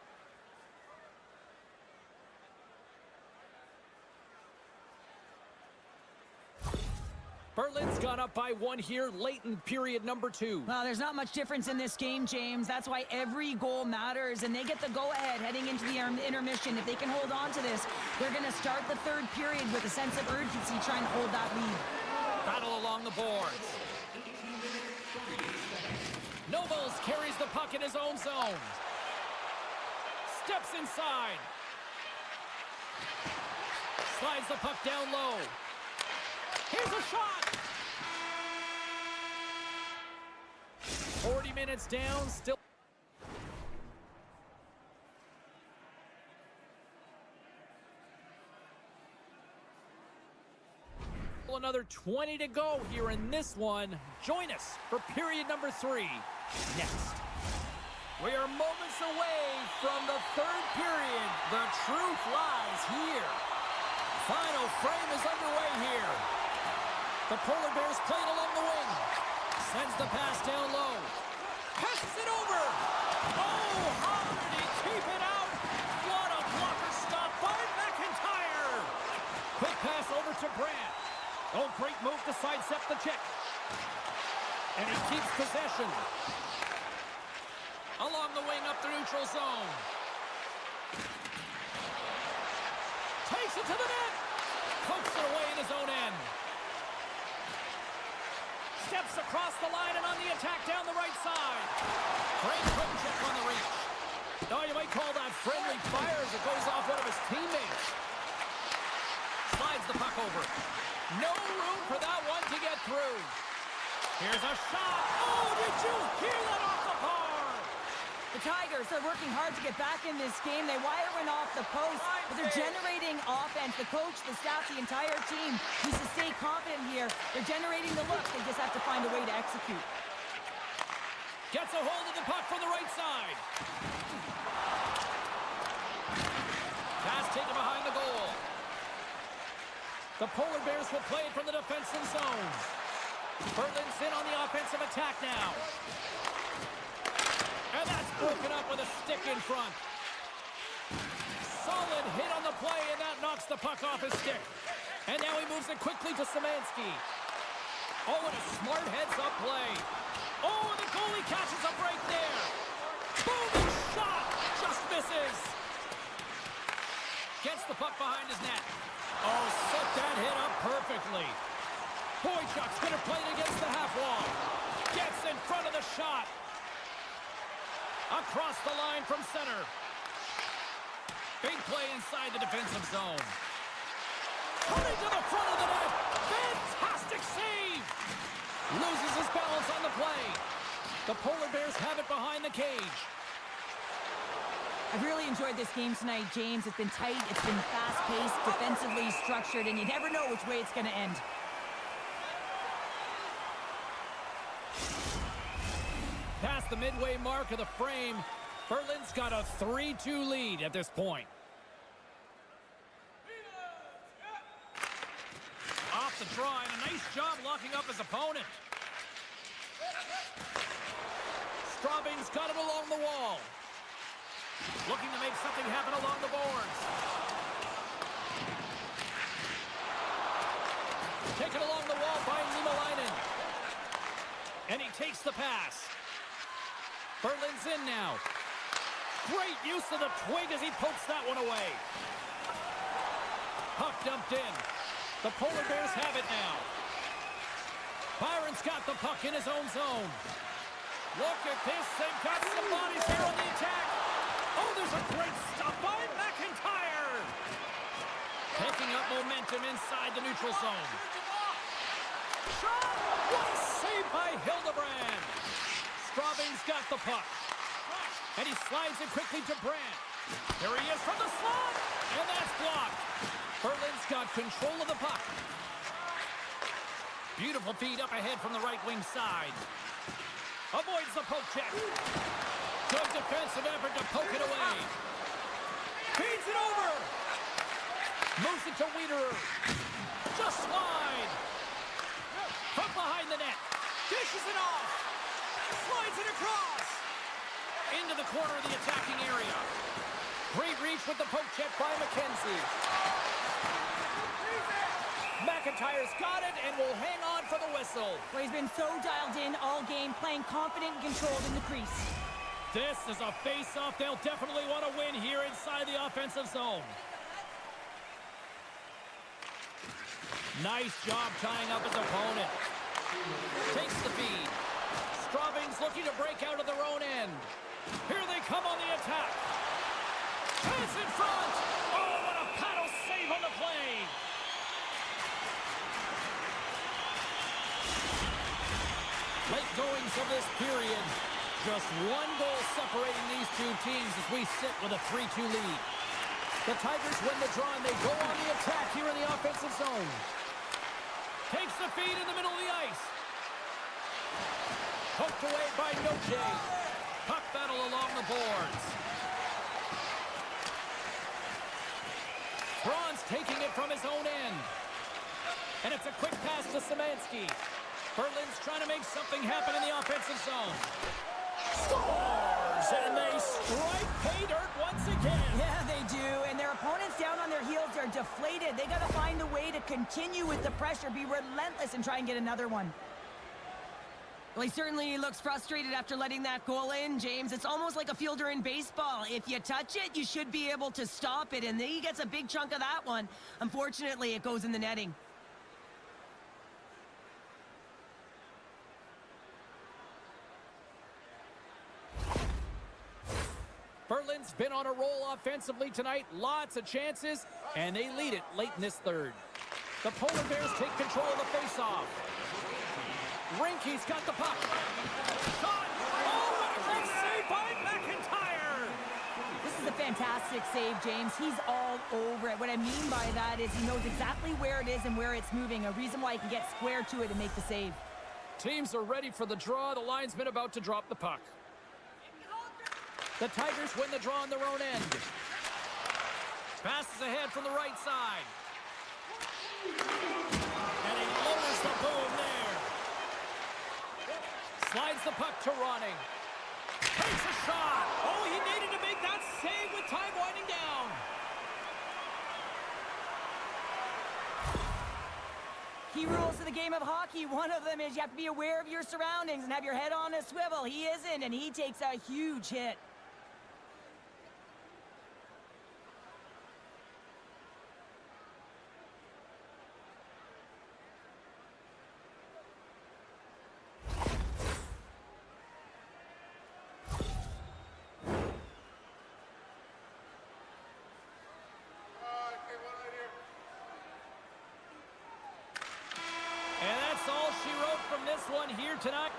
Berlin's gone up by 1 here, late in period number 2. Well, there's not much difference in this game, James. That's why every goal matters, and they get the go-ahead heading into the intermission. If they can hold on to this, they're going to start the third period with a sense of urgency trying to hold that lead. Battle along the boards. Nobles carries the puck in his own zone. Steps inside. Slides the puck down low. Here's a shot! 40 minutes down, still... Another 20 to go here in this one. Join us for period number 3 next. We are moments away from the third period. The truth lies here. Final frame is underway here. The Polar Bears play it along the wing. Sends the pass down low. Passes it over. Oh, how did he keep it out? What a blocker stop by McIntyre. Quick pass over to Brandt. Oh, great move to sidestep the check. And he keeps possession. Along the wing up the neutral zone. Takes it to the net. Pokes it away in his own end. Steps across the line and on the attack down the right side. Great poke check on the reach. Oh, you might call that friendly fire as it goes off one of his teammates. Slides the puck over. No room for that one to get through. Here's a shot. Oh, did you hear that off the bar? The Tigers are working hard to get back in this game. They wire in off the post, but they're generating offense. The coach, the staff, the entire team needs to stay confident here. They're generating the looks. They just have to find a way to execute. Gets a hold of the puck from the right side. Pass taken behind the goal. The Polar Bears will play it from the defensive zone. Berlin's in on the offensive attack now. And that's broken up with a stick in front. Solid hit on the play, and that knocks the puck off his stick. And now he moves it quickly to Szymanski. Oh, and a smart heads-up play. Oh, and the goalie catches a break there. Boom, shot. Just misses. Gets the puck behind his net. Oh, set that hit up perfectly. Boychuk's going to play it against the half wall. Gets in front of the shot. Across the line from center. Big play inside the defensive zone. Coming to the front of the net. Fantastic save. Loses his balance on the play. The Polar Bears have it behind the cage. I've really enjoyed this game tonight, James. It's been tight, it's been fast-paced, defensively structured, and you never know which way it's going to end. Past the midway mark of the frame, Berlin's got a 3-2 lead at this point. Off the draw, and a nice job locking up his opponent. Straubing's got it along the wall. Looking to make something happen along the boards. Taken along the wall by Niemelainen. And he takes the pass. Berlin's in now. Great use of the twig as he pokes that one away. Puck dumped in. The Polar Bears have it now. Byron's got the puck in his own zone. Look at this. They've got some bodies here on the attack. Oh, there's a great stop by McIntyre. Picking up momentum inside the neutral zone. Shot! What a save by Hildebrand. Straubing's got the puck. And he slides it quickly to Brandt. Here he is from the slot. And that's blocked. Berlin's got control of the puck. Beautiful feed up ahead from the right wing side. Avoids the poke check. Good defensive effort to poke it away. Feeds it over. Moves it to Wiederer. Just wide. From behind the net. Dishes it off. Slides it across. Into the corner of the attacking area. Great reach with the poke check by McKenzie. McIntyre's got it and will hang on for the whistle. Well, he's been so dialed in all game, playing confident and controlled in the crease. This is a face-off they'll definitely want to win here inside the offensive zone. Nice job tying up his opponent. Takes the feed. Straubing's looking to break out of their own end. Here they come on the attack. Pass in front. Oh, what a paddle save on the play. Late goings of this period. Just one goal separating these two teams as we sit with a 3-2 lead. The Tigers win the draw and they go on the attack here in the offensive zone. Takes the feed in the middle of the ice. Poked away by Noche. Puck battle along the boards. Braun's taking it from his own end. And it's a quick pass to Szymanski. Berlin's trying to make something happen in the offensive zone. Scores! And they strike pay dirt once again. Yeah, they do. And their opponents down on their heels are deflated. They got to find a way to continue with the pressure, be relentless, and try and get another one. Well, he certainly looks frustrated after letting that goal in, James. It's almost like a fielder in baseball. If you touch it, you should be able to stop it, and then he gets a big chunk of that one. Unfortunately, it goes in the netting. Berlin's been on a roll offensively tonight. Lots of chances, and they lead it late in this third. The Polar Bears take control of the faceoff. Rinky's got the puck. Shot! Oh, what a great save by McIntyre! This is a fantastic save, James. He's all over it. What I mean by that is he knows exactly where it is and where it's moving. A reason why he can get square to it and make the save. Teams are ready for the draw. The linesman about to drop the puck. The Tigers win the draw on their own end. Passes ahead from the right side. And he lowers the boom there. Slides the puck to Ronning. Takes a shot. Oh, he needed to make that save with time winding down. Key rules to the game of hockey. One of them is you have to be aware of your surroundings and have your head on a swivel. He isn't, and he takes a huge hit. And that's all she wrote from this one here tonight.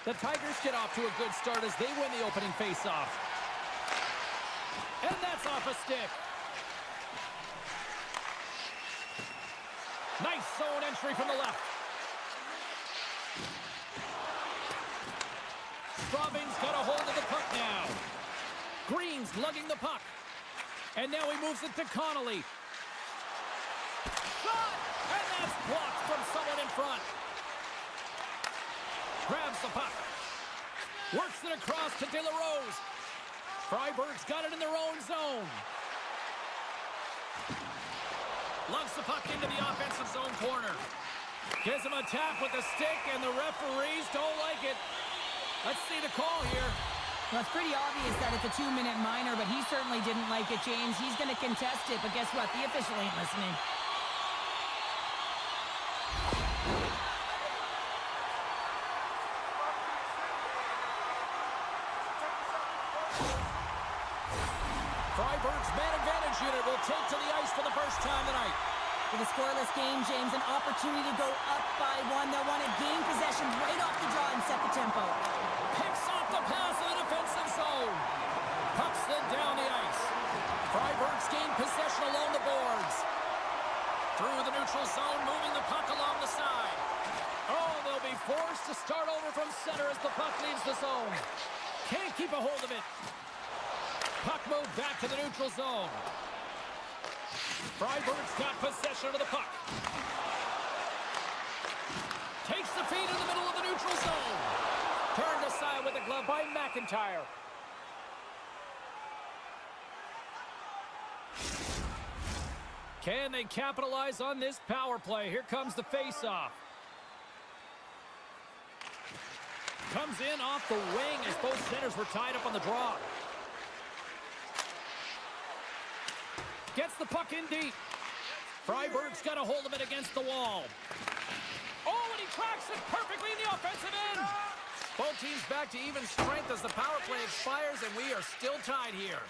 The Tigers get off to a good start as they win the opening faceoff. And that's off a stick. Nice zone entry from the left. Straubing's got a hold of the puck now. Green's lugging the puck. And now he moves it to Connolly. Shot! And that's blocked from someone in front. Grabs the puck. Works it across to De La Rose. Freiburg's got it in their own zone. Lugs the puck into the offensive zone corner. Gives him a tap with the stick, and the referees don't like it. Let's see the call here. Well, it's pretty obvious that it's a 2-minute minor, but he certainly didn't like it, James. He's going to contest it, but guess what? The official ain't listening. Freiburg's man advantage unit will take to the ice for the first time tonight. With a scoreless game, James, an opportunity to go up by one. They'll want to gain possession right off the draw and set the tempo. Picks off the pass in the defensive zone. Puck slid down the ice. Freiburg's gained possession along the boards. Through the neutral zone, moving the puck along the side. Oh, they'll be forced to start over from center as the puck leaves the zone. Can't keep a hold of it. Puck moved back to the neutral zone. Freiburg's got possession of the puck. Takes the feed in the middle of the neutral zone. Turned aside with a glove by McIntyre. Can they capitalize on this power play? Here comes the faceoff. Comes in off the wing as both centers were tied up on the draw. Gets the puck in deep. Freiburg's got a hold of it against the wall. Oh, and he tracks it perfectly in the offensive end. Both teams back to even strength as the power play expires, and we are still tied here.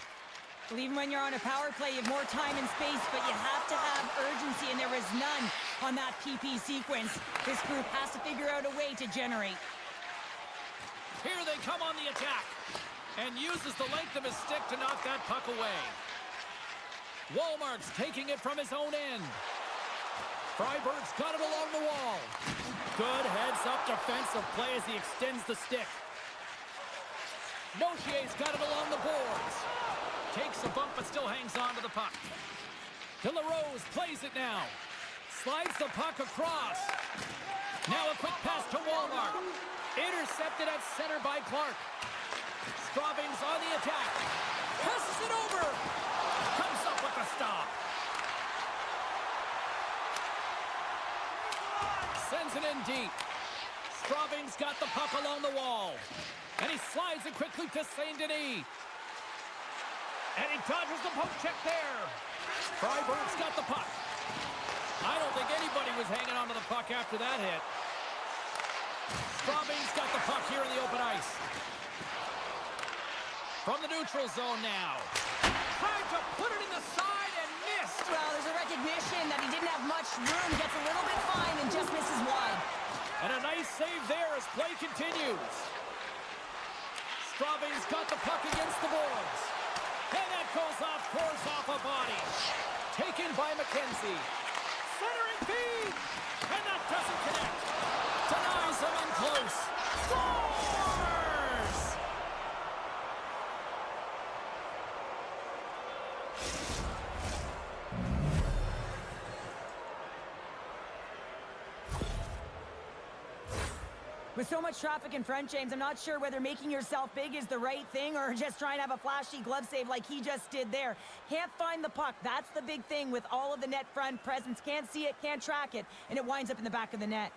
Well, even when you're on a power play, you have more time and space, but you have to have urgency, and there is none on that PP sequence. This group has to figure out a way to generate. Here they come on the attack, and uses the length of his stick to knock that puck away. Walmart's taking it from his own end. Freiburg's got it along the wall. Good heads-up defensive play as he extends the stick. Nochier's got it along the boards. Takes a bump but still hangs on to the puck. De La Rose plays it now. Slides the puck across. Now a quick pass to Walmart. Intercepted at center by Clark. Straubing's on the attack. Passes it over. Comes up with the stop. Sends it in deep. Straubing's got the puck along the wall. And he slides it quickly to St. Denis. And he dodges the poke check there. Freiburg's got the puck. I don't think anybody was hanging on to the puck after that hit. Straubing's got the puck here in the open ice. From the neutral zone now. Tried to put it in the side and missed. Well, there's a recognition that he didn't have much room. Gets a little bit fine and just misses wide. And a nice save there as play continues. Straubing's got the puck against the boards. And that goes off course off a body. Taken by McKenzie. Centering feed. And that doesn't connect. Denies him in close. Scores! With so much traffic in front, James, I'm not sure whether making yourself big is the right thing or just trying to have a flashy glove save like he just did there. Can't find the puck. That's the big thing with all of the net front presence. Can't see it, can't track it, and it winds up in the back of the net.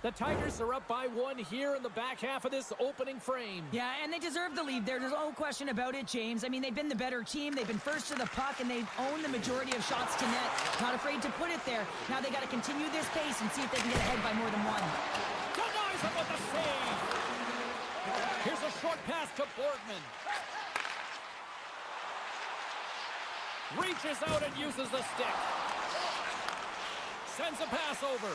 The Tigers are up by one here in the back half of this opening frame. Yeah, and they deserve the lead there. There's no question about it, James. I mean, they've been the better team. They've been first to the puck, and they've owned the majority of shots to net. Not afraid to put it there. Now they got to continue this pace and see if they can get ahead by more than one. Denies him with the save. Here's a short pass to Boardman. Reaches out and uses the stick. Sends a pass over.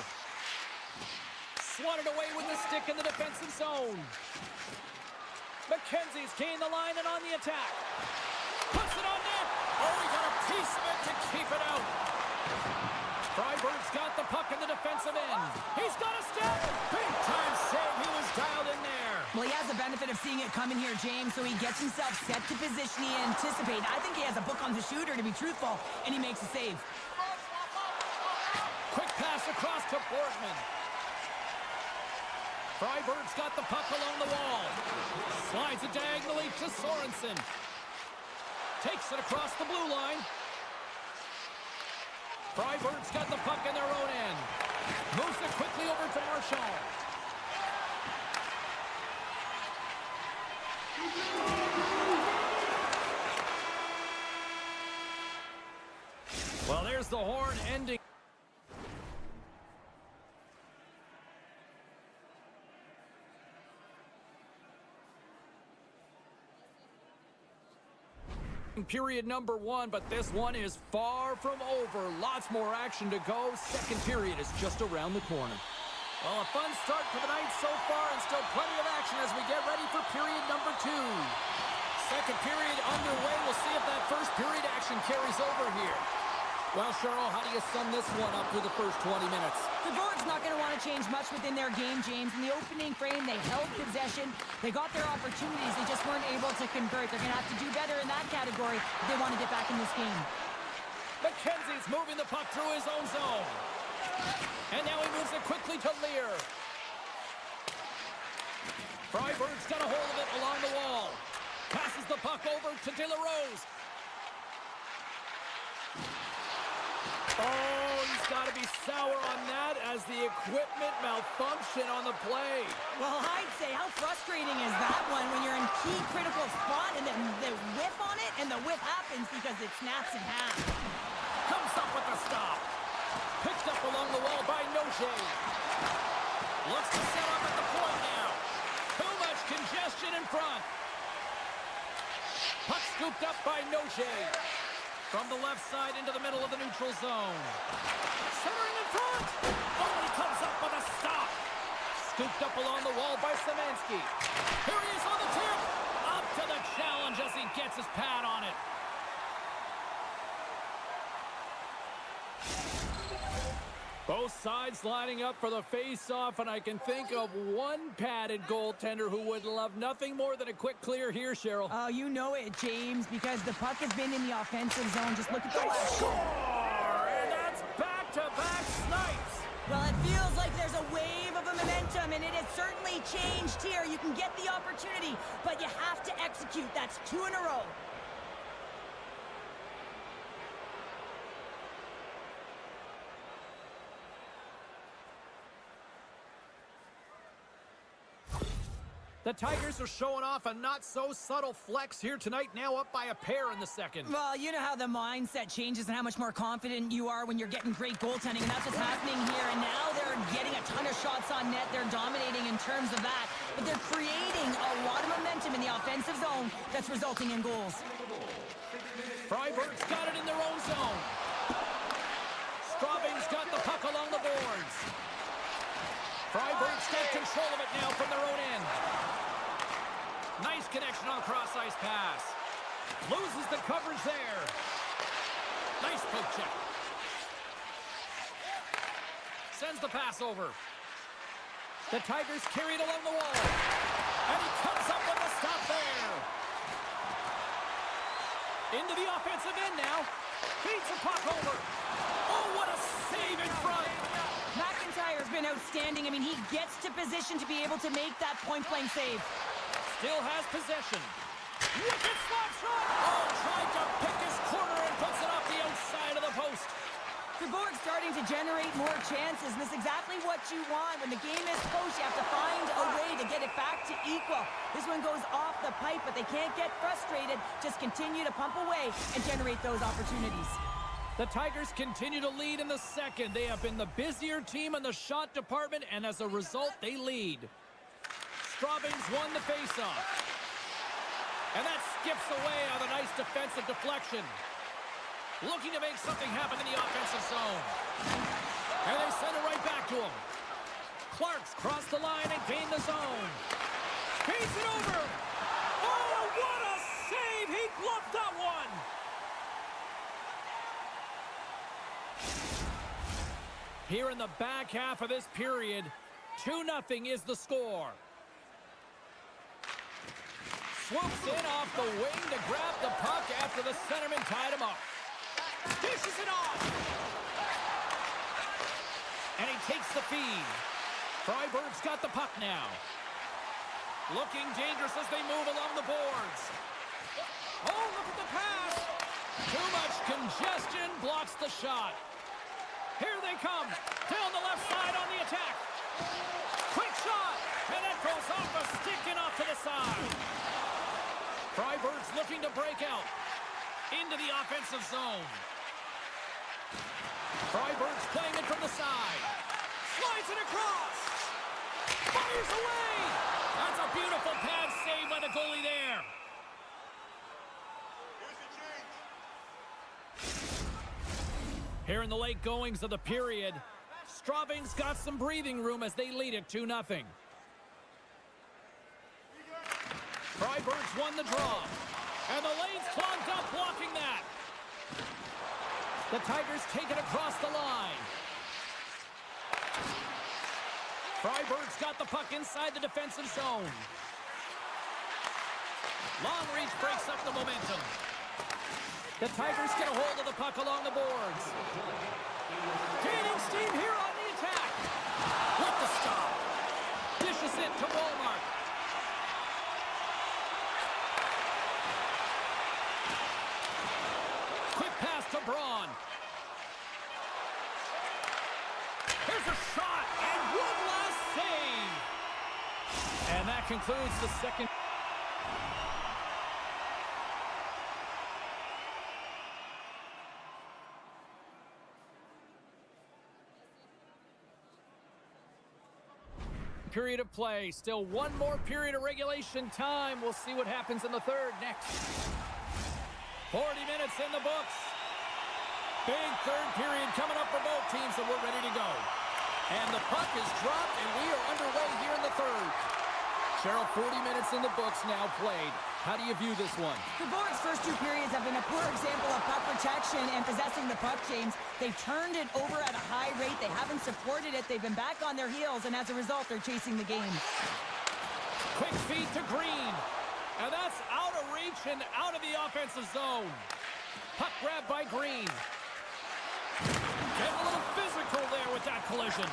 Swatted away with the stick in the defensive zone. McKenzie's gained the line and on the attack. Puts it on net. Oh, he got a piece of it to keep it out. Freiburg's got the puck in the defensive end. He's got a step. Big time save. He was dialed in there. Well, he has the benefit of seeing it coming here, James, so he gets himself set to position he anticipated. I think he has a book on the shooter, to be truthful, and he makes a save. Quick pass across to Borgman. Freiburg's got the puck along the wall. Slides it diagonally to Sorensen. Takes it across the blue line. Freiburg's got the puck in their own end. Moves it quickly over to Marchand. Well, there's the horn ending. Period number 1, but this one is far from over. Lots more action to go. Second period is just around the corner. Well, a fun start to the night so far, and still plenty of action as we get ready for period number 2. Second period underway. We'll see if that first period action carries over here. Well, Cheryl, how do you sum this one up through the first 20 minutes? The Gorgs not going to want to change much within their game, James. In the opening frame, they held possession. They got their opportunities. They just weren't able to convert. They're going to have to do better in that category if they want to get back in this game. McKenzie's moving the puck through his own zone. And now he moves it quickly to Lear. Freiburg's got a hold of it along the wall. Passes the puck over to De La Rose. Oh, he's got to be sour on that as the equipment malfunction on the play. Well, I'd say, how frustrating is that one when you're in key critical spot and then the whiff on it, and the whiff happens because it snaps in half. Comes up with the stop. Picked up along the wall by Noche. Looks to set up at the point now. Too much congestion in front. Puck scooped up by Noche. From the left side into the middle of the neutral zone. Centering in front. Oh, he comes up with a stop. Scooped up along the wall by Szymanski. Here he is on the tip. Up to the challenge as he gets his pad on it. Both sides lining up for the face-off, and I can think of one padded goaltender who would love nothing more than a quick clear here, Cheryl. Oh, you know it, James, because the puck has been in the offensive zone. Just look at the last Score! And that's back-to-back snipes. Well, it feels like there's a wave of a momentum, and it has certainly changed here. You can get the opportunity, but you have to execute. That's 2 in a row. The Tigers are showing off a not-so-subtle flex here tonight, now up by a pair in the second. Well, you know how the mindset changes and how much more confident you are when you're getting great goaltending, and that's what's happening here. And now they're getting a ton of shots on net. They're dominating in terms of that, but they're creating a lot of momentum in the offensive zone that's resulting in goals. Freiburg's got it in their own zone. Straubing's got the puck along the boards. Freiburg's got control of it now from their own end. Nice connection on a cross-ice pass. Loses the coverage there. Nice poke check. Sends the pass over. The Tigers carry it along the wall. And he comes up with a stop there. Into the offensive end now. Feeds the puck over. Oh, what a save in front. McIntyre's been outstanding. I mean, he gets to position to be able to make that point-blank save. Still has possession. Wicked slap shot. Oh, tried to pick his corner and puts it off the outside of the post. Fribourg starting to generate more chances, and that's exactly what you want. When the game is close, you have to find a way to get it back to equal. This one goes off the pipe, but they can't get frustrated. Just continue to pump away and generate those opportunities. The Tigers continue to lead in the second. They have been the busier team in the shot department, and as a result, they lead. Straubing's won the faceoff. And that skips away on a nice defensive deflection. Looking to make something happen in the offensive zone. And they send it right back to him. Clark's crossed the line and gained the zone. Gains it over. Oh, what a save! He gloved that one. Here in the back half of this period, 2-0 is the score. Swoops in off the wing to grab the puck after the centerman tied him up. Dishes it off. And he takes the feed. Freiburg's got the puck now. Looking dangerous as they move along the boards. Oh, look at the pass. Too much congestion blocks the shot. Here they come. Down the left side on the attack. Quick shot. And that goes off a stick and off to the side. Freiburg's looking to break out into the offensive zone. Freiburg's playing it from the side. Slides it across. Fires away. That's a beautiful pad save by the goalie there. Here in the late goings of the period, Straubing's got some breathing room as they lead it 2-0. Freiburg's won the draw. And the lane's clogged up blocking that. The Tigers take it across the line. Freiburg's got the puck inside the defensive zone. Long reach breaks up the momentum. The Tigers get a hold of the puck along the boards. Gaining steam here on the attack. With the stop. Dishes it to Walmart. Quick pass to Braun. Here's a shot, and one last save. And that concludes the second. Period of play. Still one more period of regulation time. We'll see what happens in the third next. 40 minutes in the books. Big third period coming up for both teams, and we're ready to go. And the puck is dropped, and we are underway here in the third. Cheryl, 40 minutes in the books now played. How do you view this one? Fribourg's first two periods have been a poor example of puck protection and possessing the puck, James. They've turned it over at a high rate. They haven't supported it. They've been back on their heels, and as a result, they're chasing the game. Quick feed to Green. And that's out of reach and out of the offensive zone. Puck grab by Green. Getting a little physical there with that collision.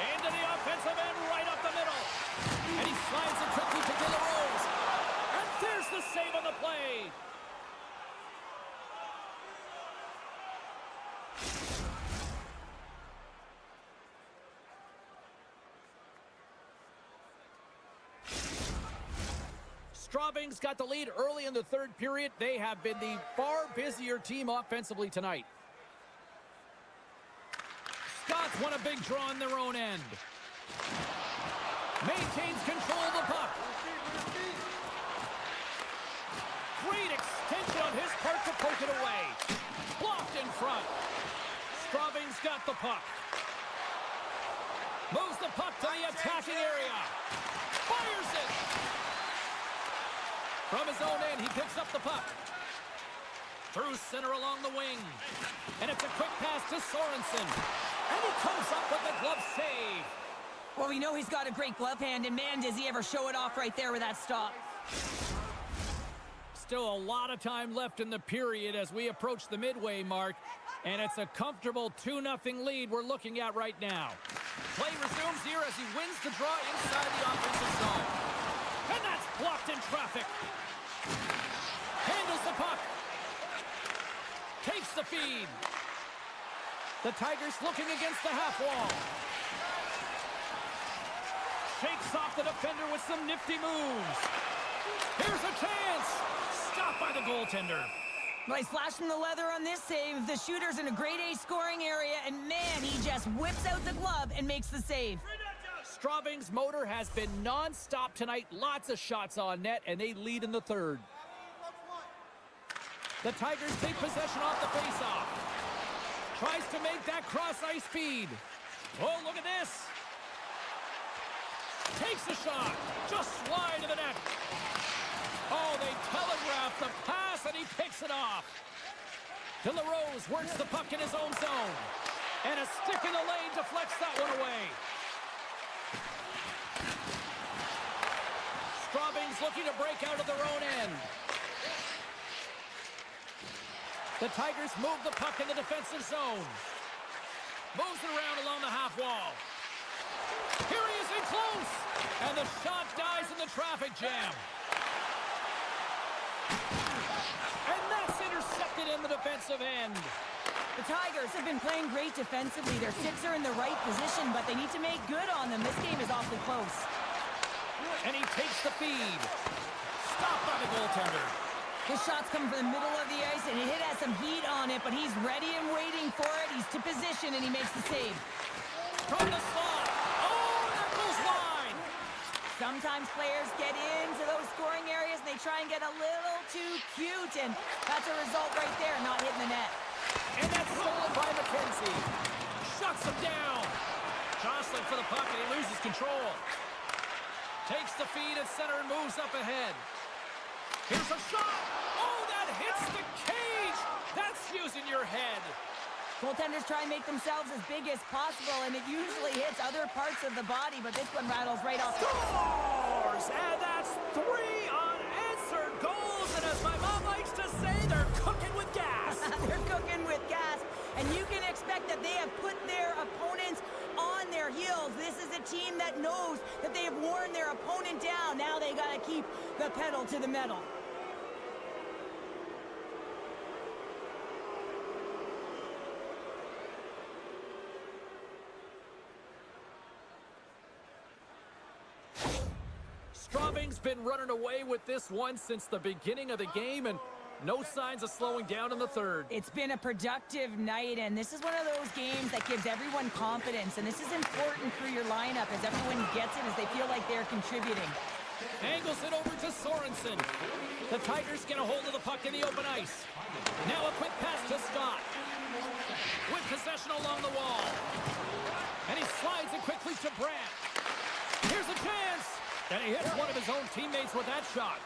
Into the offensive end, right up the middle. And he slides it quickly to De La Rose. And there's the save on the play. Straubing's got the lead early in the third period. They have been the far busier team offensively tonight. Scots won a big draw on their own end. Maintains control of the puck. Great extension on his part to poke it away. Blocked in front. Straubing's got the puck. Moves the puck to the attacking area. Fires it. From his own end, he picks up the puck. Through center along the wing. And it's a quick pass to Sorensen. And he comes up with the glove save. Well, we know he's got a great glove hand, and man, does he ever show it off right there with that stop. Still a lot of time left in the period as we approach the midway mark. And it's a comfortable 2-0 lead we're looking at right now. Play resumes here as he wins the draw inside the offensive zone. And that's blocked in traffic. Handles the puck. Takes the feed. The Tigers looking against the half wall. Shakes off the defender with some nifty moves. Here's a chance. Stopped by the goaltender. Well, he's flashing the leather on this save. The shooter's in a grade A scoring area, and man, he just whips out the glove and makes the save. Straubing's motor has been non-stop tonight. Lots of shots on net, and they lead in the third. The Tigers take possession off the faceoff. Tries to make that cross-ice feed. Oh, look at this. Takes a shot. Just wide of the net. Oh, they telegraph the pass, and he picks it off. De La Rose works the puck in his own zone. And a stick in the lane deflects that one away. Straubing's looking to break out of their own end. The Tigers move the puck in the defensive zone. Moves it around along the half wall. Here he is in close. And the shot dies in the traffic jam. And that's intercepted in the defensive end. The Tigers have been playing great defensively. Their sticks are in the right position, but they need to make good on them. This game is awfully close. And he takes the feed. Stopped by the goaltender. His shot's come from the middle of the ice, and it has some heat on it, but he's ready and waiting for it. He's to position, and he makes the save. From the slot. Oh, that goes wide. Sometimes players get into those scoring areas, and they try and get a little too cute, and that's a result right there, not hitting the net. And that's stolen by McKenzie. Shuts him down. Jostling for the puck, and he loses control. Takes the feed at center and moves up ahead. Here's a shot. Oh, that hits the cage. That's using your head. Goaltenders try and make themselves as big as possible, and it usually hits other parts of the body, but this one rattles right off. Scores! And that's 3 unanswered goals. And as my mom likes to say, they're cooking with gas. They're cooking with gas, and you can expect that they have put their opponents on their heels. This is a team that knows that they have worn their opponent down. Now they got to keep the pedal to the metal. Straubing's been running away with this one since the beginning of the game, and no signs of slowing down in the third. It's been a productive night, and this is one of those games that gives everyone confidence, and this is important for your lineup as everyone gets it, as they feel like they're contributing. Angles it over to Sorensen. The Tigers get a hold of the puck in the open ice. Now a quick pass to Scott. With possession along the wall. And he slides it quickly to Brandt. Here's a chance. And he hits one of his own teammates with that shot.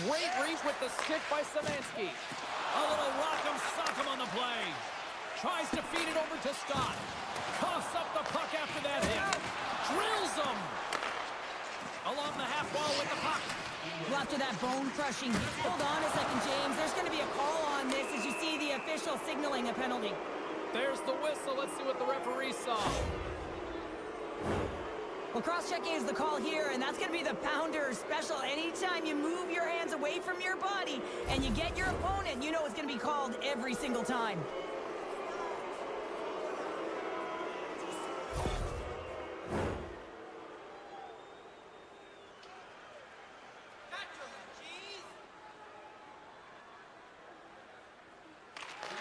Great reach with the stick by Samansky. A little rock'em sock'em on the play. Tries to feed it over to Scott. Coughs up the puck after that hit. Drills him. Along the half wall with the puck. Well, after that bone-crushing, hold on a second, James. There's going to be a call on this as you see the official signaling a penalty. There's the whistle. Let's see what the referee saw. Well, cross-checking is the call here, and that's going to be the pounder special. Anytime you move your hands away from your body and you get your opponent, you know it's going to be called every single time.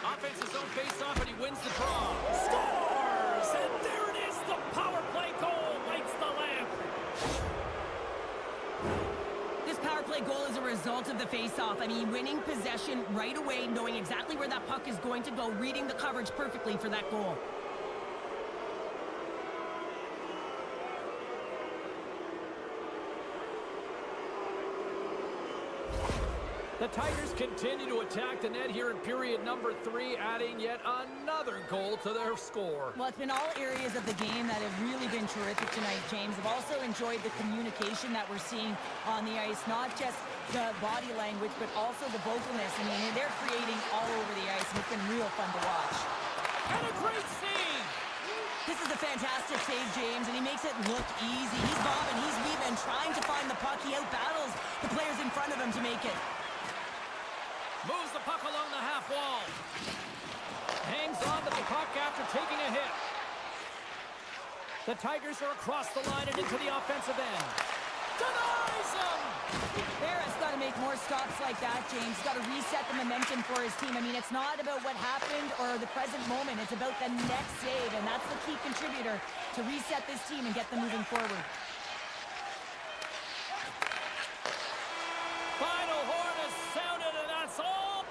Offense his own face-off, and he wins the draw. Scores! And there it is, the power play goal lights the lamp. This power play goal is a result of the face-off. I mean, winning possession right away, knowing exactly where that puck is going to go, reading the coverage perfectly for that goal. The Tigers continue to attack the net here in period number 3, adding yet another goal to their score. Well, it's been all areas of the game that have really been terrific tonight, James. I've also enjoyed the communication that we're seeing on the ice, not just the body language, but also the vocalness. I mean, they're creating all over the ice, and it's been real fun to watch. And a great save! This is a fantastic save, James, and he makes it look easy. He's bobbing, he's weaving, trying to find the puck. He outbattles the players in front of him to make it. Moves the puck along the half wall. Hangs on to the puck after taking a hit. The Tigers are across the line and into the offensive end. Denies him! Barrett's got to make more stops like that, James. He's got to reset the momentum for his team. I mean, it's not about what happened or the present moment. It's about the next save, and that's the key contributor to reset this team and get them moving forward. Final horn is sounded, and that's all.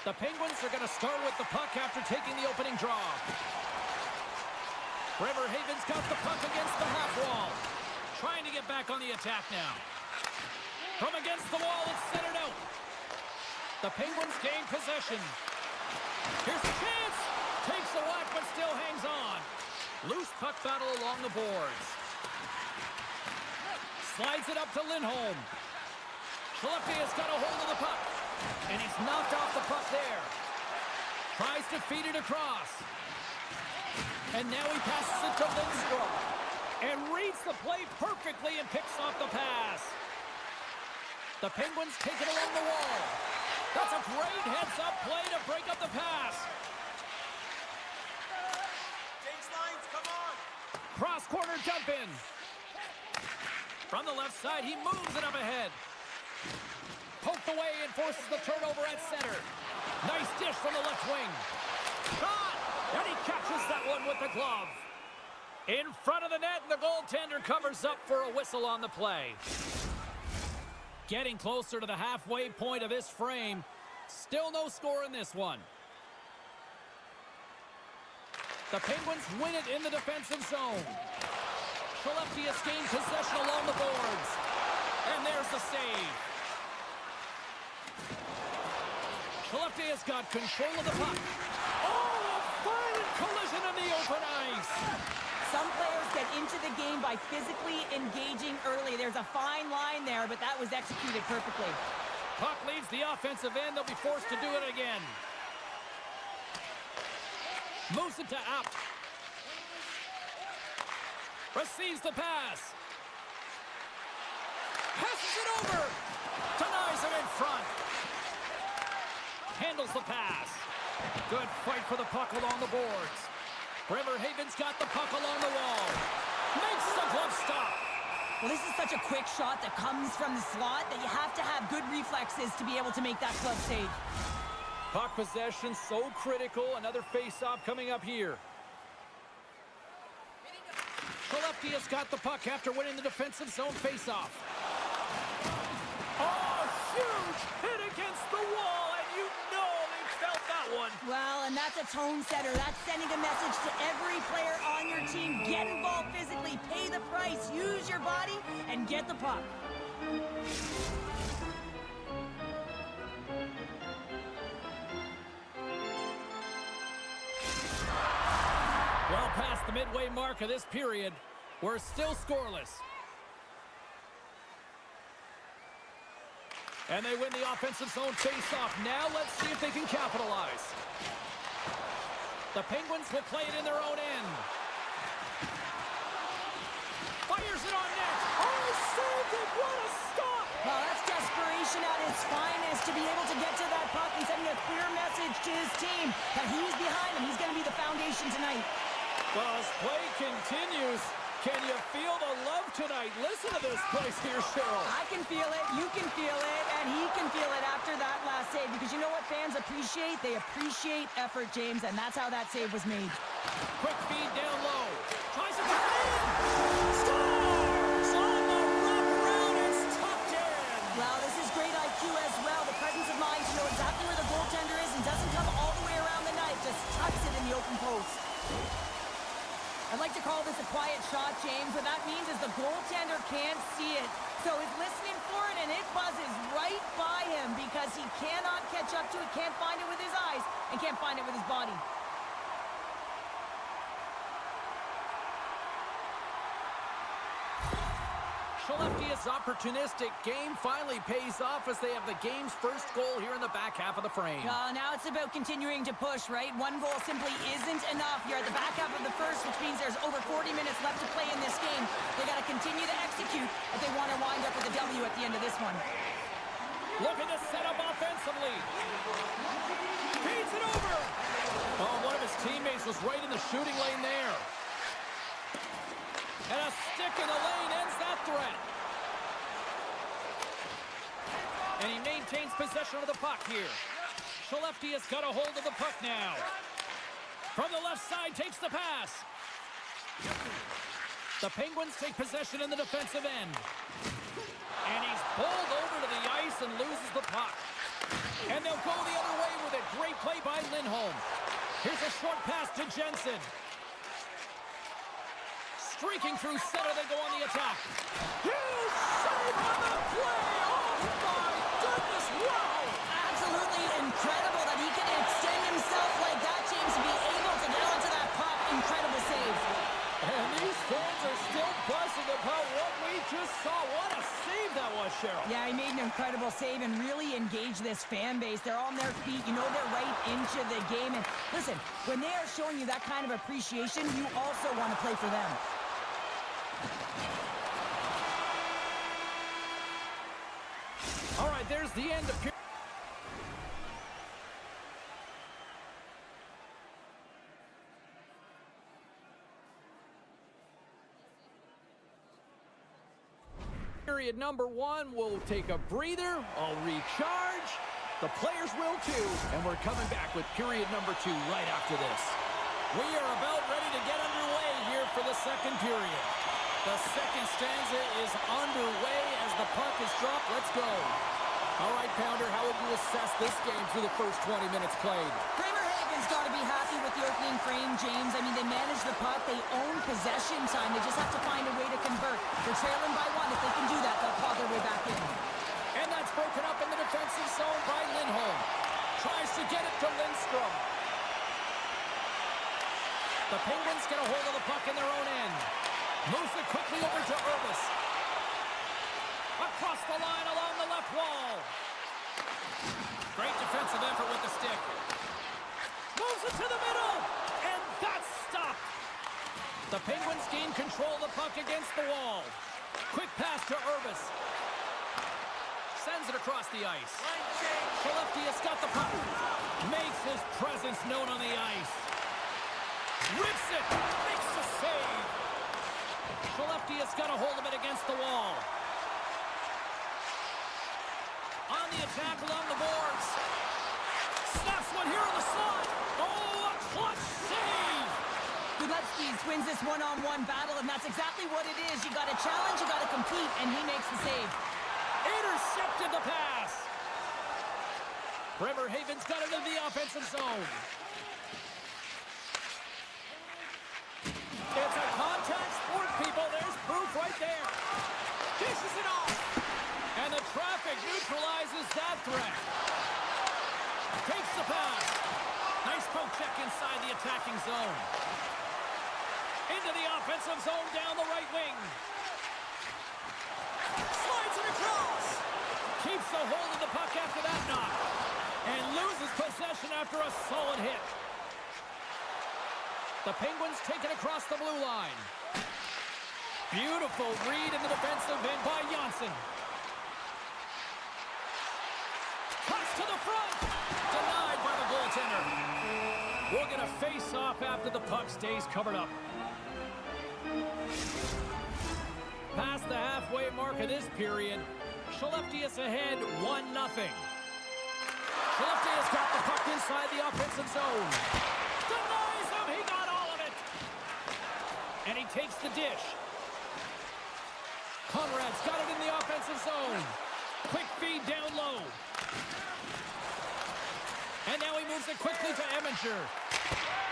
The Penguins are going to start with the puck after taking the opening draw. Bremerhaven's got the puck against the half wall. Trying to get back on the attack now. From against the wall, it's centered out. The Penguins gain possession. Here's a chance. Takes the whack, but still hangs on. Loose puck battle along the boards. Slides it up to Lindholm. Skellefteå has got a hold of the puck. And he's knocked off the puck there. Tries to feed it across. And now he passes it to Lindstrom. And reads the play perfectly and picks off the pass. The Penguins take it along the wall. That's a great heads-up play to break up the pass. Change lines, come on. Cross-corner dump in. From the left side, he moves it up ahead. Poked away and forces the turnover at center. Nice dish from the left wing. Shot! And he catches that one with the glove. In front of the net, and the goaltender covers up for a whistle on the play. Getting closer to the halfway point of this frame. Still no score in this one. The Penguins win it in the defensive zone. Skellefteå has gained possession along the boards. And there's the save. Skellefteå has got control of the puck. Oh, a violent collision in the open ice. Some players get into the game by physically engaging early. There's a fine line there, but that was executed perfectly. Puck leaves the offensive end. They'll be forced to do it again. Moves it to out. Receives the pass. Passes it over. Denies it in front. Handles the pass. Good fight for the puck along the boards. Bremerhaven's got the puck along the wall. Makes the glove stop. Well, this is such a quick shot that comes from the slot that you have to have good reflexes to be able to make that glove save. Puck possession so critical. Another face-off coming up here. Skellefteå's got the puck after winning the defensive zone face-off. Oh, huge hit against the wall, and you know they felt that one. Well, and that's a tone setter. That's sending a message to every player on your team. Get involved physically, pay the price, use your body, and get the puck. Well past the midway mark of this period, we're still scoreless. And they win the offensive zone face-off. Now let's see if they can capitalize. The Penguins will play it in their own end. Fires it on net. Oh, saved it. What a stop. Well, that's desperation at its finest to be able to get to that puck and sending a clear message to his team that he's behind him. He's going to be the foundation tonight. Well, as play continues, can you feel the love tonight? Listen to this place here, Cheryl. I can feel it, you can feel it, and he can feel it after that last save. Because you know what fans appreciate? They appreciate effort, James, and that's how that save was made. Quick feed down low. Tries it to scores! On the wraparound, it's tucked in. Well, this is great IQ as well. The presence of mind to know exactly where the goaltender is and doesn't come all the way around the net. Just tucks it in the open post. I'd like to call this a quiet shot, James. What that means is the goaltender can't see it. So he's listening for it, and it buzzes right by him because he cannot catch up to it, can't find it with his eyes, and can't find it with his body. Skellefteå's opportunistic game finally pays off as they have the game's first goal here in the back half of the frame. Now it's about continuing to push, right? One goal simply isn't enough. You're at the back half of the first, which means there's over 40 minutes left to play in this game. They got to continue to execute if they want to wind up with a W at the end of this one. Looking to set up offensively. Feeds it over. Oh, one of his teammates was right in the shooting lane there. And a stick in the lane ends that threat. And he maintains possession of the puck here. Skellefteå's got a hold of the puck now. From the left side, takes the pass. The Penguins take possession in the defensive end. And he's bowled over to the ice and loses the puck. And they'll go the other way with it. Great play by Lindholm. Here's a short pass to Jensen. Streaking through center, they go on the attack. Huge save on the play! Oh my goodness, wow! Absolutely incredible that he can extend himself like that, James, to be able to get onto that puck. Incredible save. And these fans are still buzzing about what we just saw. What a save that was, Cheryl. Yeah, he made an incredible save and really engaged this fan base. They're on their feet. You know they're right into the game. And listen, when they are showing you that kind of appreciation, you also want to play for them. All right, there's the end of period number one. We'll take a breather. I'll recharge. The players will too. And we're coming back with period number two right after this. We are about ready to get underway here for the second period. The second stanza is underway as the puck is dropped. Let's go. All right, Pounder, how would you assess this game through the first 20 minutes played? Fribourg-Gotteron's got to be happy with the opening frame, James. I mean, they manage the puck. They own possession time. They just have to find a way to convert. They're trailing by one. If they can do that, they'll claw their way back in. And that's broken up in the defensive zone by Lindholm. Tries to get it to Lindstrom. The Penguins get a hold of the puck in their own end. Moves it quickly over to Urbis. Across the line along the left wall. Great defensive effort with the stick. Moves it to the middle. And that's stopped. The Penguins gain control of the puck against the wall. Quick pass to Urbis. Sends it across the ice. Skellefteå's got the puck. Makes his presence known on the ice. Rips it. Makes the save. Skellefteå's got a hold of it against the wall. On the attack along the boards. Snaps one here in the slot. Oh, a clutch save. Gudlevskis wins this one-on-one battle, and that's exactly what it is. You got to challenge, you got to compete, and he makes the save. Intercepted the pass. Bremerhaven's got it in the offensive zone. It's a contact sport, people. There's proof right there. Dishes it off. And the traffic neutralizes that threat. Takes the pass. Nice poke check inside the attacking zone. Into the offensive zone down the right wing. Slides it across. Keeps a hold of the puck after that knock. And loses possession after a solid hit. The Penguins take it across the blue line. Beautiful read in the defensive end by Janssen. Cuts to the front. Denied by the goaltender. We're going to face off after the puck stays covered up. Past the halfway mark of this period, Skellefteå's ahead 1-0. Skellefteå's got the puck inside the offensive zone. Denies him, he got all of it. And he takes the dish. Conrad's got it in the offensive zone. Quick feed down low. And now he moves it quickly to Eminger.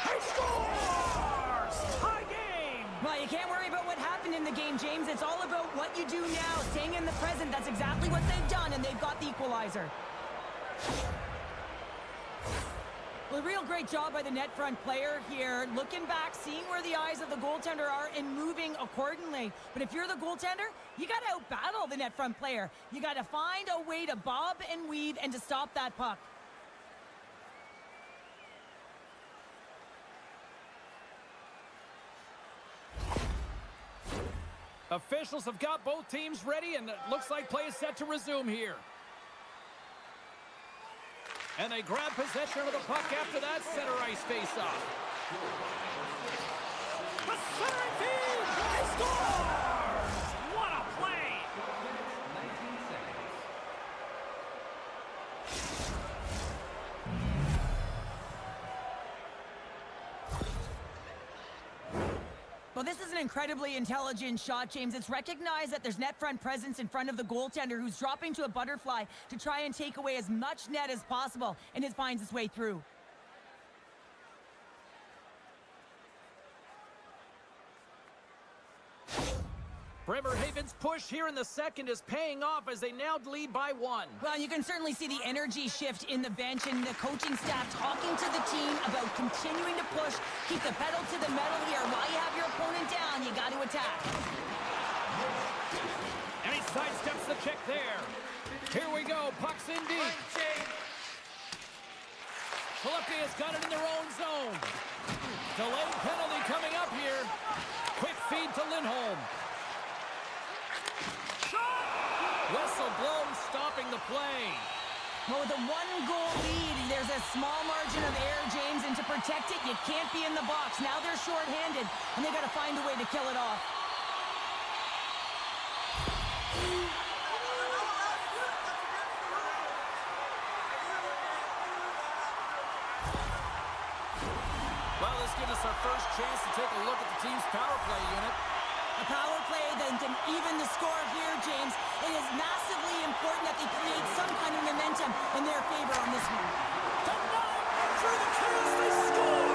He scores! Tie game! Well, you can't worry about what happened in the game, James. It's all about what you do now, staying in the present. That's exactly what they've done, and they've got the equalizer. Well, a real great job by the net front player here. Looking back, seeing where the eyes of the goaltender are and moving accordingly. But if you're the goaltender, you got to outbattle the net front player. You got to find a way to bob and weave and to stop that puck. Officials have got both teams ready, and it looks like play is set to resume here. And they grab possession of the puck after that center ice face-off. The center feed! He scores! What a play! Well, this is an incredibly intelligent shot, James. It's recognized that there's net front presence in front of the goaltender, who's dropping to a butterfly to try and take away as much net as possible, and it finds its way through. Bremerhaven's push here in the second is paying off as they now lead by 1. Well, you can certainly see the energy shift in the bench and the coaching staff talking to the team about continuing to push, keep the pedal to the metal here. While you have your opponent down, you got to attack. And he sidesteps the check there. Here we go, puck's in deep. Skellefteå has got it in their own zone. Delayed penalty coming up here. Quick feed to Lindholm. Whistle blown, stopping the play. Well, with a one-goal lead, there's a small margin of error, James, and to protect it, you can't be in the box. Now they're short-handed, and they got to find a way to kill it off. Well, this gives us our first chance to take a look at the team's power play unit. A power play that can even the score here, James. It is massively important that they create some kind of momentum in their favor on this one. Through the chaos, they score!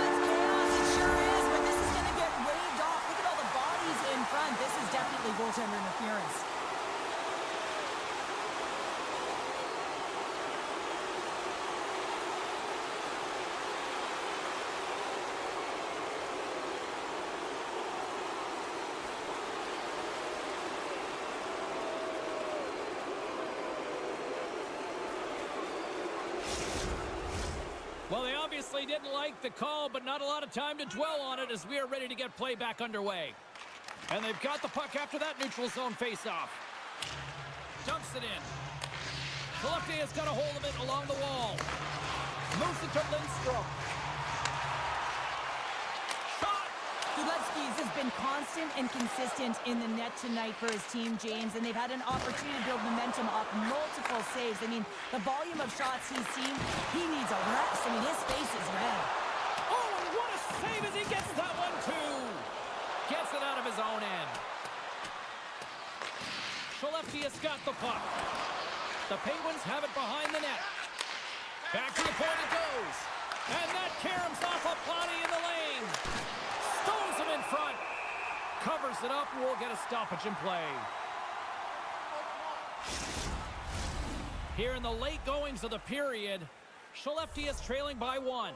It's chaos, it sure is, but this is going to get waved off. Look at all the bodies in front. This is definitely goaltender interference. Well, they obviously didn't like the call, but not a lot of time to dwell on it as we are ready to get play back underway. And they've got the puck after that neutral zone faceoff. Dumps it in. Skellefteå has got a hold of it along the wall. Moves it to Lindstrom. Shot! Gudlevski's has been constant and consistent in the net tonight for his team, James, and they've had an opportunity to build momentum off multiple saves. I mean, the volume of shots he's seen, he needs a rest. I mean, his face is red. Oh, and what a save as he gets that one, too! Gets it out of his own end. Skellefteå's got the puck. The Penguins have it behind the net. Back to the point it goes. And that caroms off a body in the lane. Stones him in front. Covers it up, and we'll get a stoppage in play. Here in the late goings of the period, Skellefteå is trailing by 1.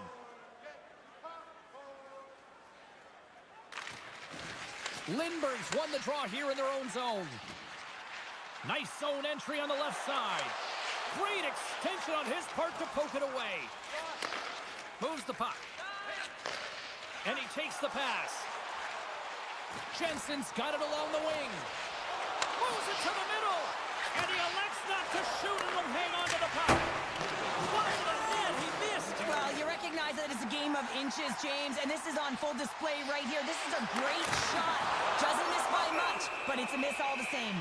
Lindberg's won the draw here in their own zone. Nice zone entry on the left side. Great extension on his part to poke it away. Moves the puck. And he takes the pass. Jensen's got it along the wing. Moves it to the middle. And he elects not to shoot and will hang on to the puck. Wide of the net, he missed. Well, you recognize that it's a game of inches, James, and this is on full display right here. This is a great shot. Doesn't miss by much, but it's a miss all the same.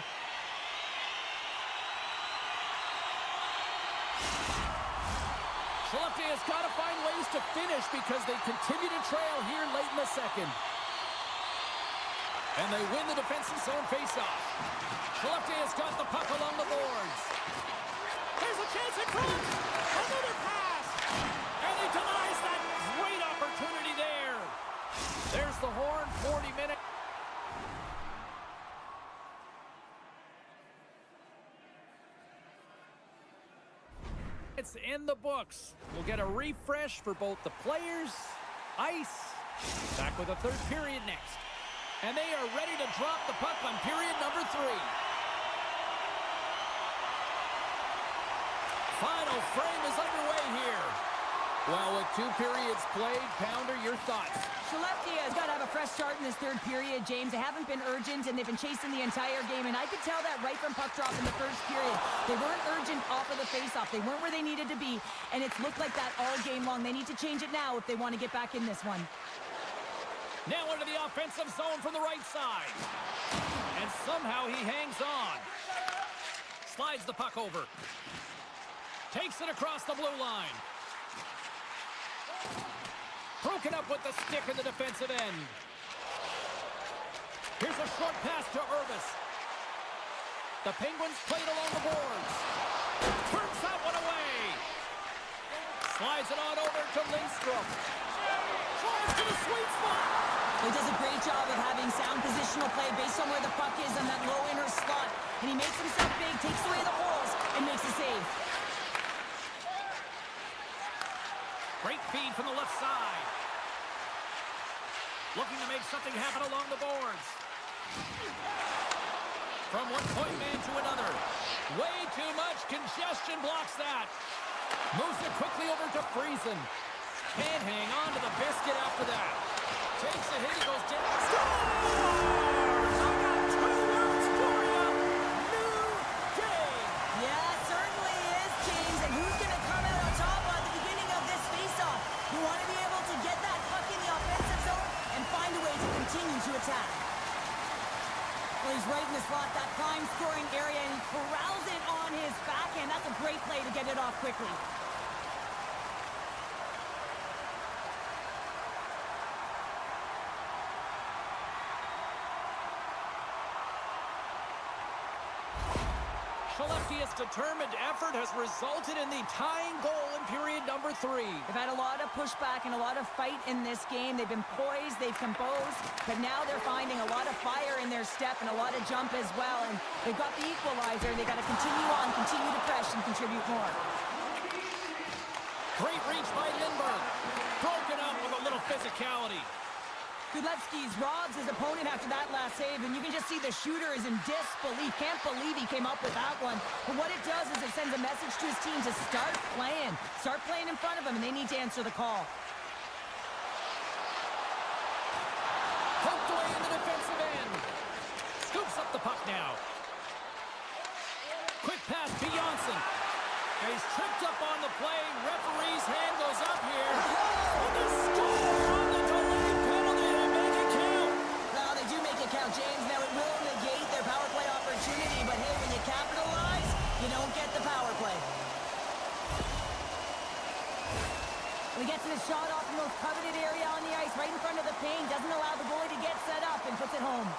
Skellefteå has got to find ways to finish because they continue to trail here late in the second. And they win the defensive zone faceoff. Skellefteå has got the puck along the boards. There's a chance in front. Another pass. And he denies that great opportunity there. There's the horn, 40 minutes. It's in the books. We'll get a refresh for both the players, ice. Back with the third period next. And they are ready to drop the puck on period number 3. Final frame is underway here. Well, with 2 periods played, Pounder, your thoughts? Skellefteå has got to have a fresh start in this third period, James. They haven't been urgent, and they've been chasing the entire game, and I could tell that right from puck drop in the first period. They weren't urgent off of the faceoff. They weren't where they needed to be, and it's looked like that all game long. They need to change it now if they want to get back in this one. Now into the offensive zone from the right side. And somehow he hangs on. Slides the puck over. Takes it across the blue line. Broken up with the stick in the defensive end. Here's a short pass to Irvis. The Penguins played along the boards. Turns that one away. Slides it on over to Lindstrom. Tries to the sweet spot. He does a great job of having sound positional play based on where the puck is in that low inner slot. And he makes himself big, takes away the holes, and makes a save. Great feed from the left side. Looking to make something happen along the boards. From one point man to another. Way too much congestion blocks that. Moves it quickly over to Friesen. Can't hang on to the biscuit after that. Takes a hit, he goes down. Scores! I got 2 words for you. New day. Yeah, it certainly is, James. And who's going to come out on top at the beginning of this faceoff? You want to be able to get that puck in the offensive zone and find a way to continue to attack. Well, he's right in the slot, that prime scoring area, and he corrals it on his backhand. That's a great play to get it off quickly. Skellefteå's determined effort has resulted in the tying goal in period number 3. They've had a lot of pushback and a lot of fight in this game. They've been poised, they've composed, but now they're finding a lot of fire in their step and a lot of jump as well. And they've got the equalizer. They've got to continue on, continue to press, and contribute more. Great reach by Lindbergh. Broken up with a little physicality. Gudlevski's robs his opponent after that last save, and you can just see the shooter is in disbelief. Can't believe he came up with that one. But what it does is it sends a message to his team to start playing. Start playing in front of him, and they need to answer the call. Poked away in the defensive end. Scoops up the puck now. Quick pass to Janssen. He's tripped up on the play. Referee's hand goes up here. And the score on the delayed penalty. They make it count. Well, they do make it count, James. Now, it will negate their power play opportunity, but hey, when you capitalize, you don't get the power play. He gets his shot off the most coveted area on the ice, right in front of the paint. Doesn't allow the goalie to get set up and puts it home.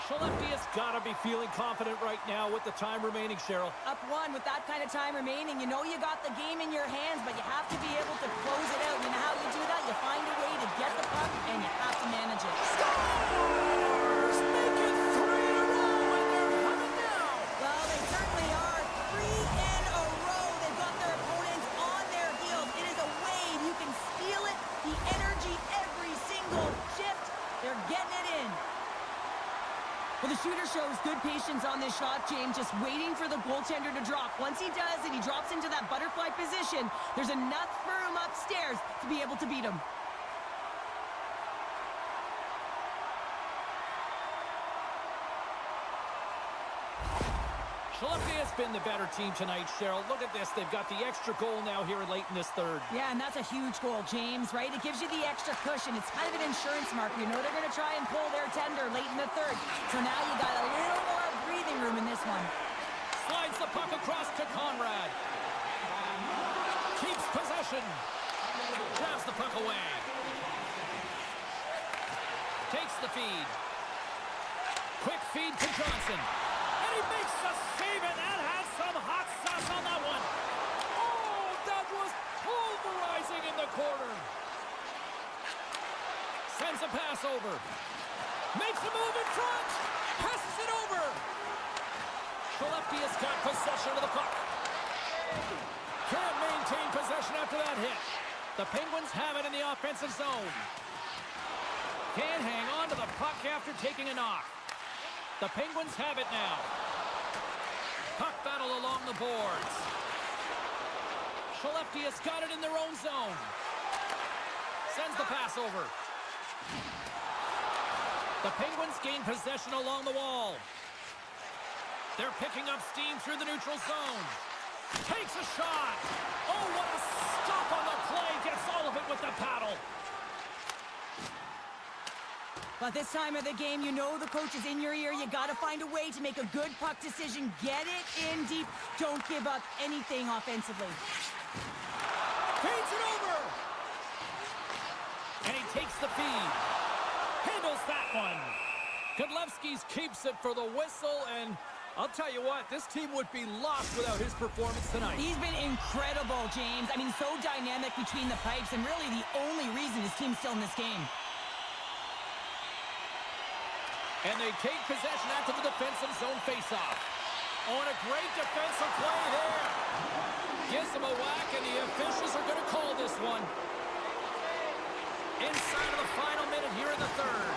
Skellefteå's got to be feeling confident right now with the time remaining, Cheryl. Up 1 with that kind of time remaining. You know you got the game in your hands, but you have to be able to close it out. You know how you do that? You find a way to get the puck, and you have to manage it. Scores! Make it 3 in a row, and they're coming now. Well, they certainly are. 3 in a row. They've got their opponents on their heels. It is a wave. You can feel it. The energy every single shift. They're getting it in. Well, the shooter shows good patience on this shot, James, just waiting for the goaltender to drop. Once he does and he drops into that butterfly position, there's enough room upstairs to be able to beat him. Skellefteå's been the better team tonight, Cheryl. Look at this. They've got the extra goal now here late in this third. Yeah, and that's a huge goal, James, right? It gives you the extra cushion. It's kind of an insurance marker. You know they're going to try and pull their tender late in the third. So now you got a little more breathing room in this one. Slides the puck across to Conrad. Keeps possession. Grabs the puck away. Takes the feed. Quick feed to Johnson. And he makes the save, and that has some hot sauce on that one. Oh, that was pulverizing in the corner. Sends a pass over. Makes a move in front. Passes it over. Skellefteå's got possession of the puck. Can't maintain possession after that hit. The Penguins have it in the offensive zone. Can't hang on to the puck after taking a knock. The Penguins have it now. Puck battle along the boards. Skellefteå's got it in their own zone. Sends the pass over. The Penguins gain possession along the wall. They're picking up steam through the neutral zone. Takes a shot. Oh, what a stop on the play. Gets all of it with the paddle. But this time of the game, you know the coach is in your ear. You got to find a way to make a good puck decision. Get it in deep. Don't give up anything offensively. Feeds it over! And he takes the feed. Handles that one. Godlewski's keeps it for the whistle, and I'll tell you what, this team would be lost without his performance tonight. He's been incredible, James. I mean, so dynamic between the pipes, and really the only reason his team's still in this game. And they take possession after the defensive zone faceoff. Oh, and a great defensive play there. Gives him a whack, and the officials are going to call this one. Inside of the final minute here in the third.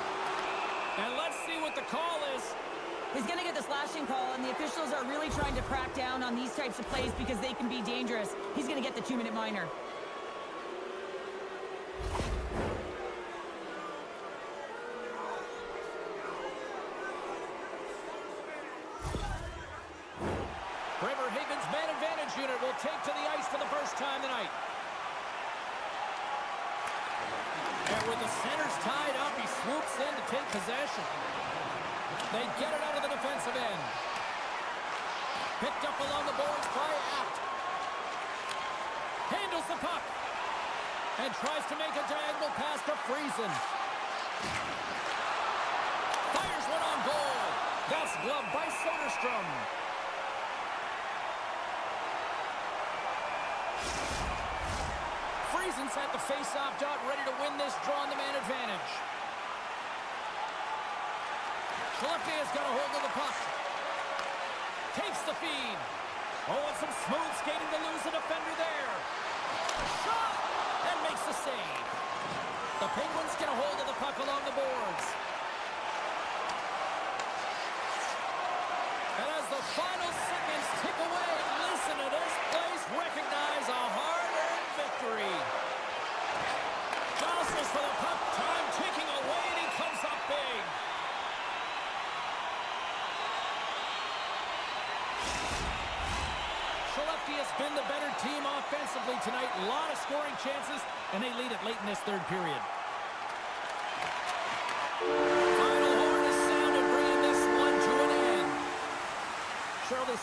And let's see what the call is. He's going to get the slashing call, and the officials are really trying to crack down on these types of plays because they can be dangerous. He's going to get the 2-minute minor. Bremerhaven's man advantage unit will take to the ice for the first time tonight. And with the centers tied up, he swoops in to take possession. They get it out of the defensive end. Picked up along the boards by Apt. Handles the puck. And tries to make a diagonal pass to Friesen. Fires one on goal. That's gloved by Soderstrom. Friesen's at the face-off dot, ready to win this draw on the man advantage. Skellefteå has got a hold of the puck. Takes the feed. Oh, and some smooth skating to lose the defender there. Shot! And makes the save. The Penguins get a hold of the puck along the boards. And as the final seconds tick away, listen to this place recognize a hard-earned victory. Jostles for the puck, time ticking away, and he comes up big. Skellefteå has been the better team offensively tonight. A lot of scoring chances, and they lead it late in this third period. Final horn is sounded, bringing this one to an end. Charlie.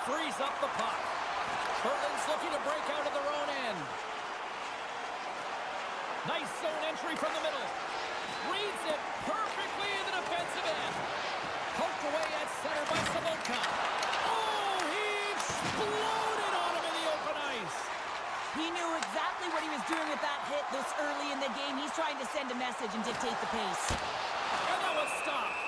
frees up the puck. Berlin's looking to break out of their own end. Nice zone entry from the middle. Reads it perfectly in the defensive end. Poked away at center by Sabotka. Oh, he exploded on him in the open ice. He knew exactly what he was doing with that hit this early in the game. He's trying to send a message and dictate the pace. And that was stopped.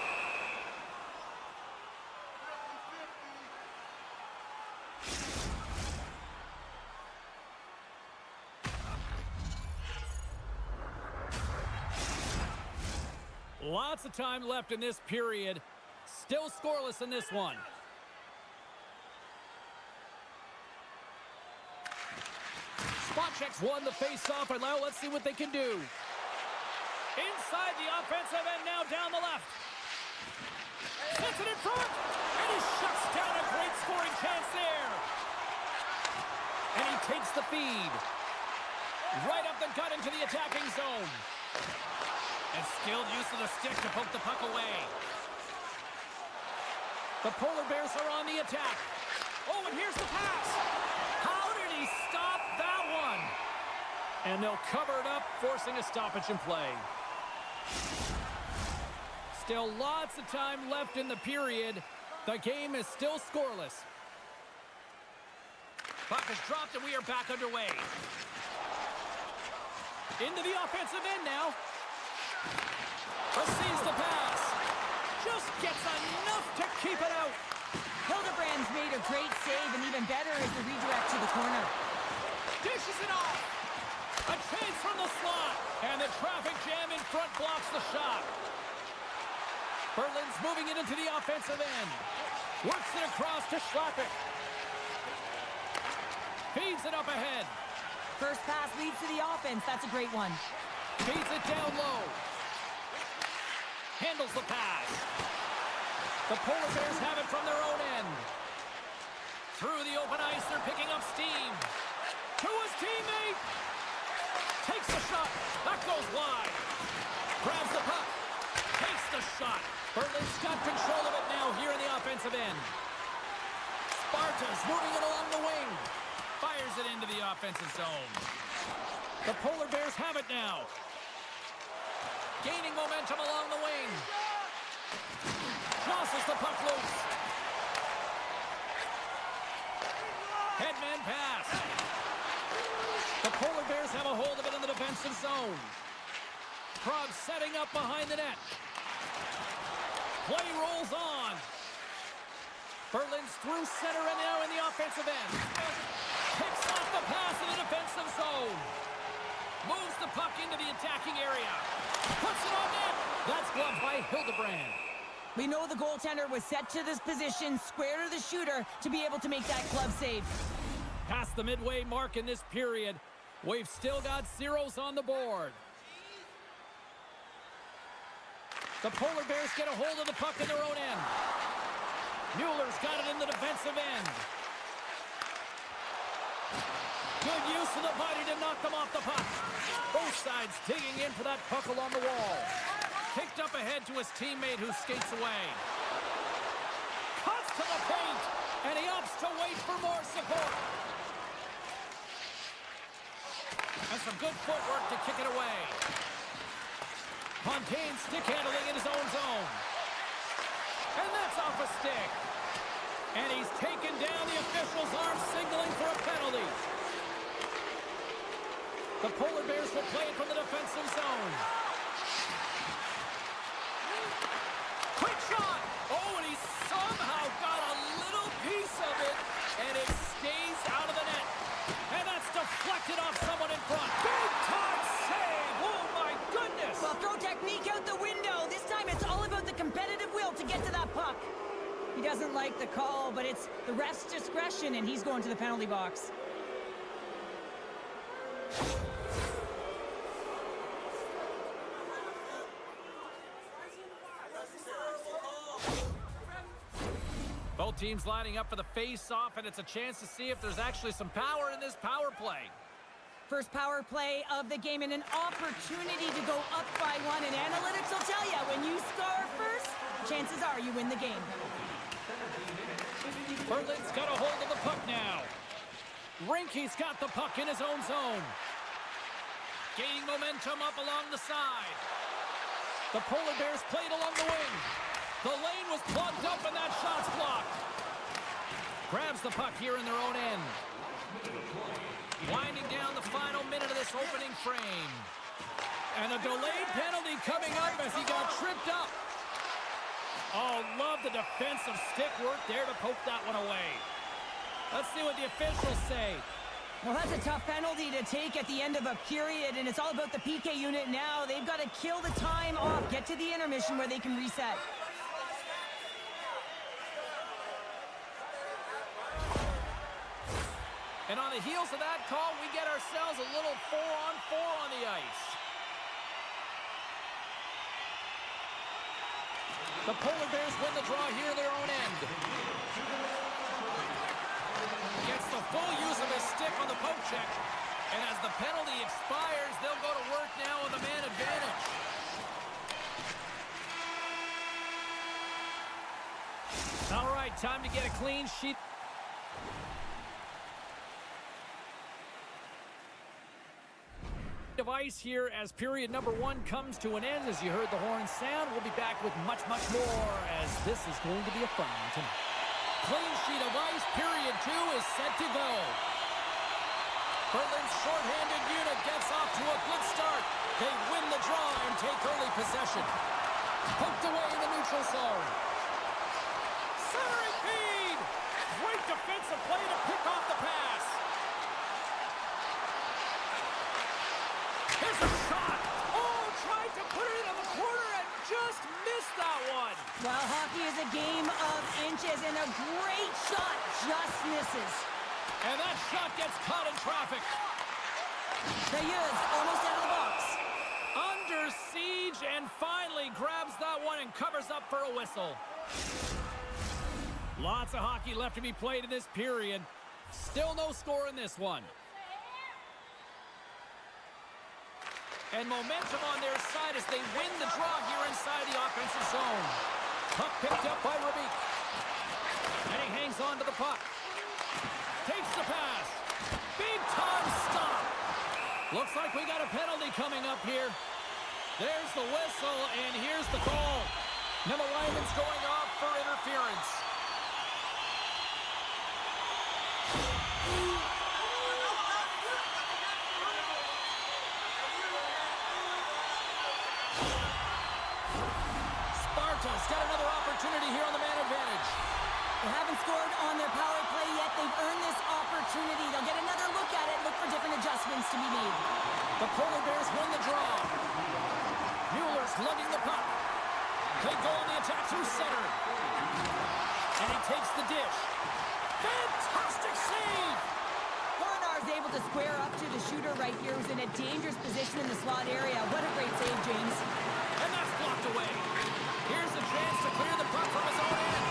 Lots of time left in this period. Still scoreless in this one. Spot checks won the face-off, and now let's see what they can do. Inside the offensive end, now down the left. Sets it in front, and he shuts down a great scoring chance there. And he takes the feed. Right up the gut into the attacking zone. And skilled use of the stick to poke the puck away. The Polar Bears are on the attack. Oh, and here's the pass. How did he stop that one? And they'll cover it up, forcing a stoppage in play. Still lots of time left in the period. The game is still scoreless. Puck is dropped, and we are back underway. Into the offensive end now. Receives the pass. Just gets enough to keep it out. Hildebrand's made a great save, and even better is the redirect to the corner. Dishes it off. A chance from the slot. And the traffic jam in front blocks the shot. Berlin's moving it into the offensive end. Works it across to Schlappik. Feeds it up ahead. First pass leads to the offense. That's a great one. Feeds it down low. Handles the pass. The Polar Bears have it from their own end. Through the open ice, they're picking up steam. To his teammate. Takes the shot. That goes wide. Grabs the puck. Takes the shot. Berlin's got control of it now here in the offensive end. Sparta's moving it along the wing. Fires it into the offensive zone. The Polar Bears have it now. Gaining momentum along the wing. Tosses the puck loose. Headman pass. The Polar Bears have a hold of it in the defensive zone. Prague setting up behind the net. Play rolls on. Berlin's through center and now in the offensive end. Picks off the pass in the defensive zone. Moves the puck into the attacking area. Puts it on net. That's gloved by Hildebrand. We know the goaltender was set to this position, square to the shooter, to be able to make that glove save. Past the midway mark in this period, we've still got zeros on the board. The Polar Bears get a hold of the puck in their own end. Mueller's got it in the defensive end. Good use of the body to knock them off the puck. Both sides digging in for that puck along the wall. Kicked up ahead to his teammate who skates away. Cuts to the paint, and he opts to wait for more support. And some good footwork to kick it away. Fontaine stick handling in his own zone. And that's off a stick. And he's taken down. The official's arm signaling for a penalty. The Polar Bears will play it from the defensive zone. Quick shot! Oh, and he somehow got a little piece of it, and it stays out of the net. And that's deflected off someone in front. Big time save! Oh, my goodness! Well, throw technique out the window. This time it's all about the competitive will to get to that puck. He doesn't like the call, but it's the ref's discretion, and he's going to the penalty box. Both teams lining up for the face-off, and it's a chance to see if there's actually some power in this power play. First power play of the game and an opportunity to go up by one. And analytics will tell you, when you score first, chances are you win the game. Berlin's got a hold of the puck now. Rinke's got the puck in his own zone. Gaining momentum up along the side. The Polar Bears played along the wing. The lane was plugged up and that shot's blocked. Grabs the puck here in their own end. Winding down the final minute of this opening frame. And a delayed penalty coming up as he got tripped up. Oh, love the defensive stick work there to poke that one away. Let's see what the officials say. Well, that's a tough penalty to take at the end of a period, and it's all about the PK unit now. They've got to kill the time off, get to the intermission where they can reset. And on the heels of that call, we get ourselves a little 4-on-4 on the ice. The Polar Bears win the draw here in their own end. Gets the full use of his stick on the poke check. And as the penalty expires, they'll go to work now on the man advantage. All right, time to get a clean sheet. Of ice here as period number 1 comes to an end. As you heard the horn sound, we'll be back with much more as this is going to be a fun one tonight. Clean sheet of ice, period 2 is set to go. Berlin's shorthanded unit gets off to a good start. They win the draw and take early possession. Poked away in the neutral zone. Centering feed! Great defensive play to pick off the pass. Here's a shot. Oh, tried to put it into the corner and just missed that one. Well, hockey is a game of inches, and a great shot just misses. And that shot gets caught in traffic. Bayeux almost out of the box. Under siege and finally grabs that one and covers up for a whistle. Lots of hockey left to be played in this period. Still no score in this one. And momentum on their side as they win the draw here inside the offensive zone. Puck picked up by Rubik. And he hangs on to the puck. Takes the pass. Big time stop. Looks like we got a penalty coming up here. There's the whistle, and here's the call. Number Lyman's going off for interference. Sparta's got another opportunity here on the man advantage. They haven't scored on their power play yet. They've earned this opportunity. They'll get another look at it, look for different adjustments to be made. The Polar Bears win the draw. Mueller's lugging the puck. They go on the attack through center. And he takes the dish. Fantastic save! Coronar's able to square up to the shooter right here, who's in a dangerous position in the slot area. What a great save, James. And that's blocked away. Here's a chance to clear the puck from his own end.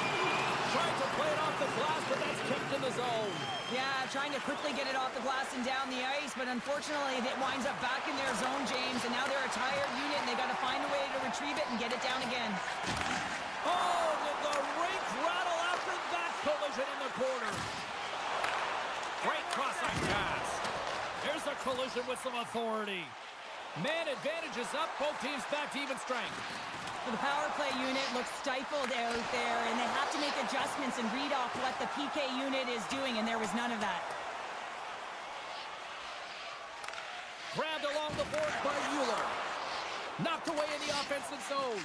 Trying to play it off the glass, but that's kept in the zone. Yeah, trying to quickly get it off the glass and down the ice, but unfortunately it winds up back in their zone, James, and now they're a tired unit, and they got to find a way to retrieve it and get it down again. Oh, the rink rattle after that collision in the corner. Great cross-ice pass. Here's a collision with some authority. Man advantage is up, both teams back to even strength. So the power play unit looks stifled out there, and they have to make adjustments and read off what the PK unit is doing, and there was none of that. Grabbed along the boards by Mueller. Knocked away in the offensive zone.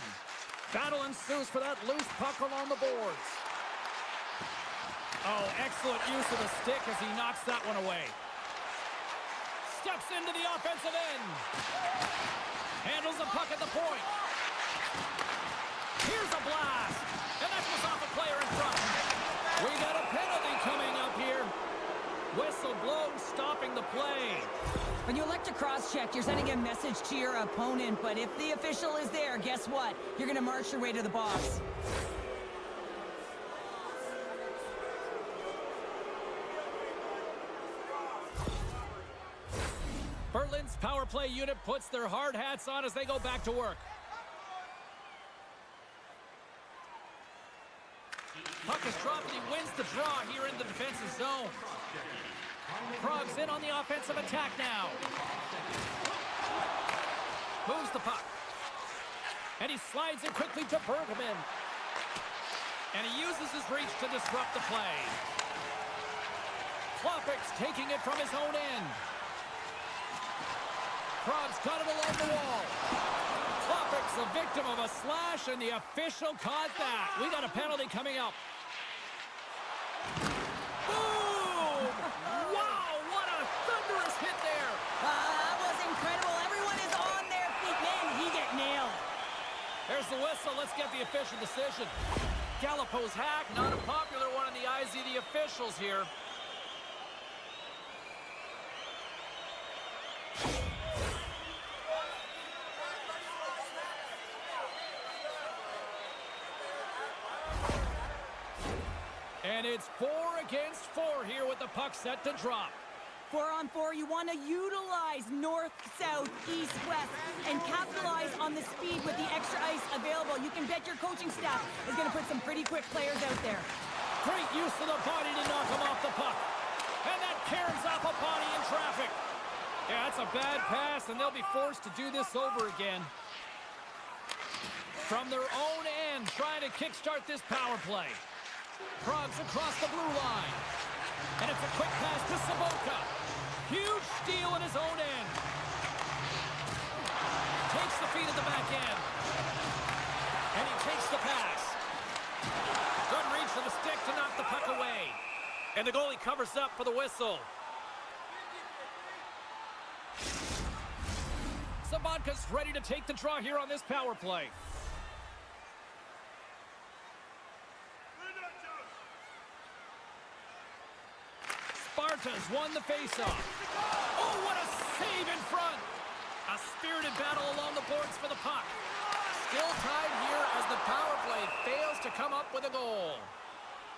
Battle ensues for that loose puck along the boards. Oh, excellent use of the stick as he knocks that one away. Steps into the offensive end. Handles the puck at the point. Here's a blast. And that was off a player in front. We got a penalty coming up here. Whistle blown, stopping the play. When you elect to cross-check, you're sending a message to your opponent, but if the official is there, guess what? You're going to march your way to the box. Berlin's power play unit puts their hard hats on as they go back to work. Puck is dropped and he wins the draw here in the defensive zone. Prague's in on the offensive attack now. Moves the puck. And he slides it quickly to Bergman. And he uses his reach to disrupt the play. Klopek's taking it from his own end. Prague's got it along the wall. Klopek's the victim of a slash, and the official caught that. We got a penalty coming up. Boom! Wow, what a thunderous hit there. That was incredible. Everyone is on their feet. Man, he get nailed. There's the whistle. Let's get the official decision. Gallipo's hack, not a popular one in the eyes of the officials here. And it's 4 against 4 here with the puck set to drop. 4-on-4, you want to utilize north, south, east, west, and capitalize on the speed with the extra ice available. You can bet your coaching staff is going to put some pretty quick players out there. Great use of the body to knock him off the puck. And that caroms off a body in traffic. Yeah, that's a bad pass, and they'll be forced to do this over again. From their own end, trying to kickstart this power play. Prague's across the blue line. And it's a quick pass to Saboka. Huge steal in his own end. Takes the feed at the back end. And he takes the pass. Good reach for the stick to knock the puck away. And the goalie covers up for the whistle. Saboka's ready to take the draw here on this power play. Sparta's won the faceoff. Oh, what a save in front. A spirited battle along the boards for the puck. Still tied here as the power play fails to come up with a goal.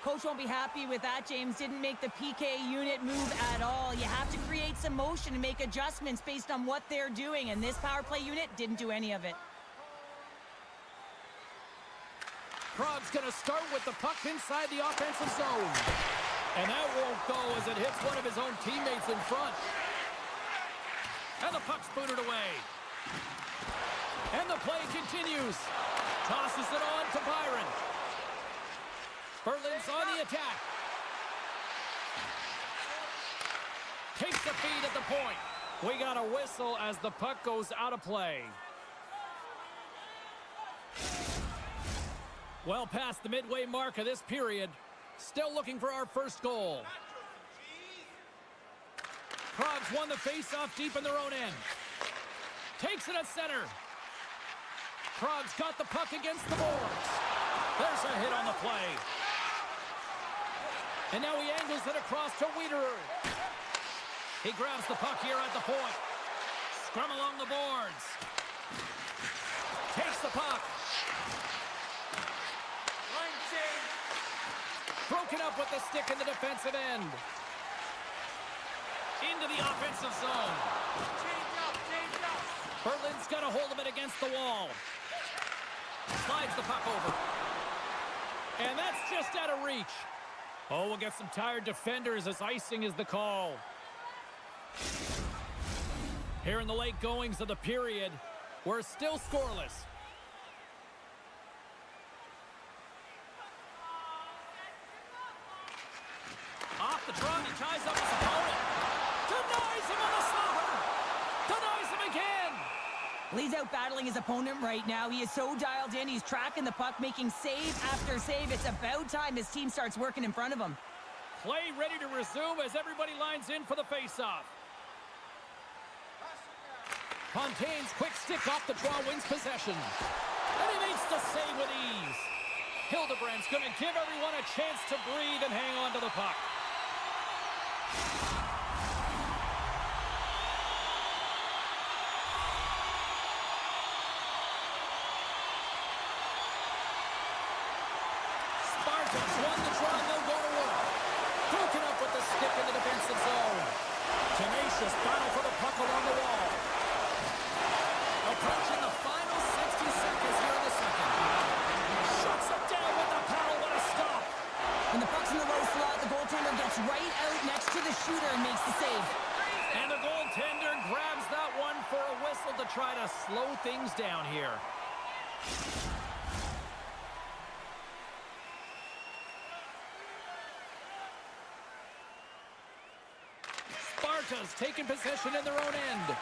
Coach won't be happy with that, James. Didn't make the PK unit move at all. You have to create some motion and make adjustments based on what they're doing, and this power play unit didn't do any of it. Prague's going to start with the puck inside the offensive zone. And that won't go as it hits one of his own teammates in front. And the puck's booted away. And the play continues. Tosses it on to Byron. Berlin's on the attack. Takes the feed at the point. We got a whistle as the puck goes out of play. Well past the midway mark of this period. Still looking for our first goal. Prague's won the face-off deep in their own end. Takes it at center. Prague's got the puck against the boards. There's a hit on the play. And now he angles it across to Wiederer. He grabs the puck here at the point. Scrum along the boards. Takes the puck. Broken up with the stick in the defensive end. Into the offensive zone. Berlin's got a hold of it against the wall. Slides the puck over. And that's just out of reach. Oh, we'll get some tired defenders as icing is the call. Here in the late goings of the period, we're still scoreless. Off the draw, he ties up his opponent. Denies him on the slobber. Denies him again. Lee's out battling his opponent right now. He is so dialed in. He's tracking the puck, making save after save. It's about time his team starts working in front of him. Play ready to resume as everybody lines in for the faceoff. Fontaine's quick stick off the draw wins possession. And he makes the save with ease. Hildebrandt's going to give everyone a chance to breathe and hang on to the puck. Sparta's won the draw and they'll go to work. Broken up with the stick in the defensive zone. Tenacious battle for the puck along the wall. Approaching the final 60 seconds here in the second. Shuts it down with the paddle. What a stop. When the puck's in the low slot, gets right out next to the shooter and makes the save. And the goaltender grabs that one for a whistle to try to slow things down here. Sparta's taking possession in their own end.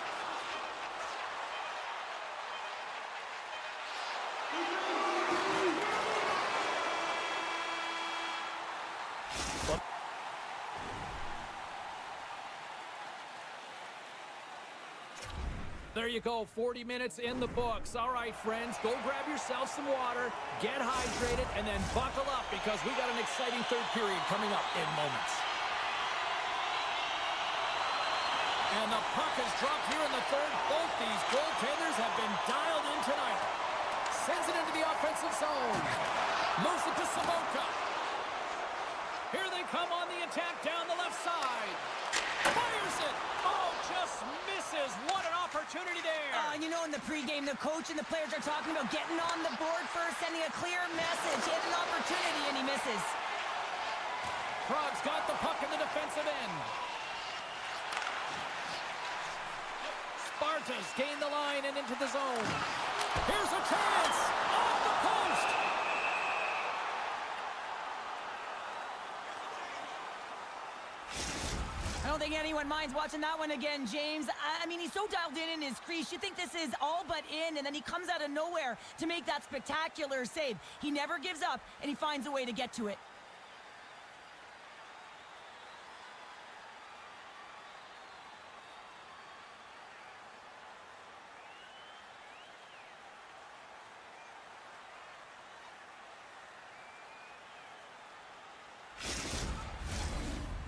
There you go, 40 minutes in the books. All right, friends, go grab yourself some water, get hydrated, and then buckle up because we got an exciting third period coming up in moments. And the puck is dropped here in the third. Both these goaltenders have been dialed in tonight. Sends it into the offensive zone. Moves it to Samoka. Here they come on the attack down the left side. Fires it. Oh, just misses. What an opportunity there. You know, in the pregame, the coach and the players are talking about getting on the board first, sending a clear message. He had an opportunity, and he misses. Prague's got the puck in the defensive end. Sparta's gained the line and into the zone. Here's a chance. Off the post. I don't think anyone minds watching that one again, James. I mean, he's so dialed in his crease. You think this is all but in, and then he comes out of nowhere to make that spectacular save. He never gives up, and he finds a way to get to it.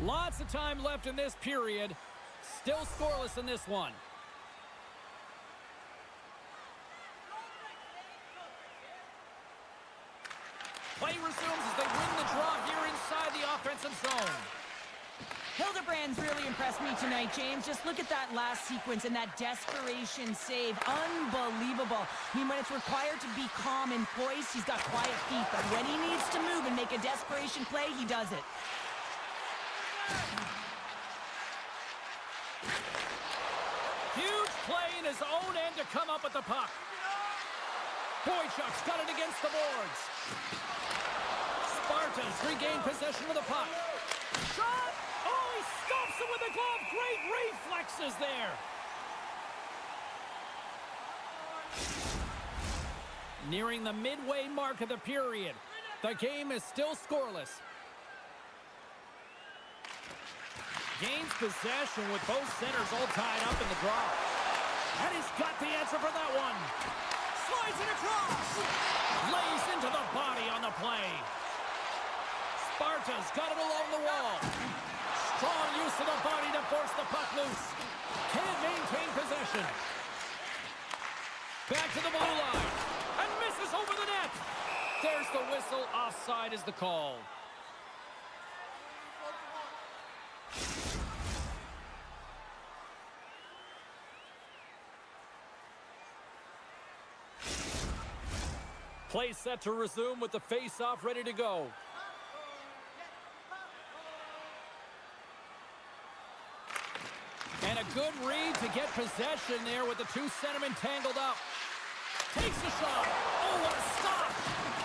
Lots of time left in this period. Still scoreless in this one. Play resumes as they win the draw here inside the offensive zone. Hildebrand's really impressed me tonight, James. Just look at that last sequence and that desperation save. Unbelievable. I mean, when it's required to be calm and poised, he's got quiet feet. But when he needs to move and make a desperation play, he does it. Huge play in his own end to come up with the puck. Boychuk's got it against the boards. Sparta's regained possession of the puck. Shot! Oh, he stops it with the glove. Great reflexes there. Nearing the midway mark of the period. The game is still scoreless. Gains possession with both centers all tied up in the draw. And he's got the answer for that one. Slides it across. Lays into the body on the play. Sparta's got it along the wall. Strong use of the body to force the puck loose. Can't maintain possession. Back to the blue line. And misses over the net. There's the whistle. Offside is the call. Play set to resume with the face-off ready to go. And a good read to get possession there with the two centermen tangled up. Takes a shot. Oh, what a stop.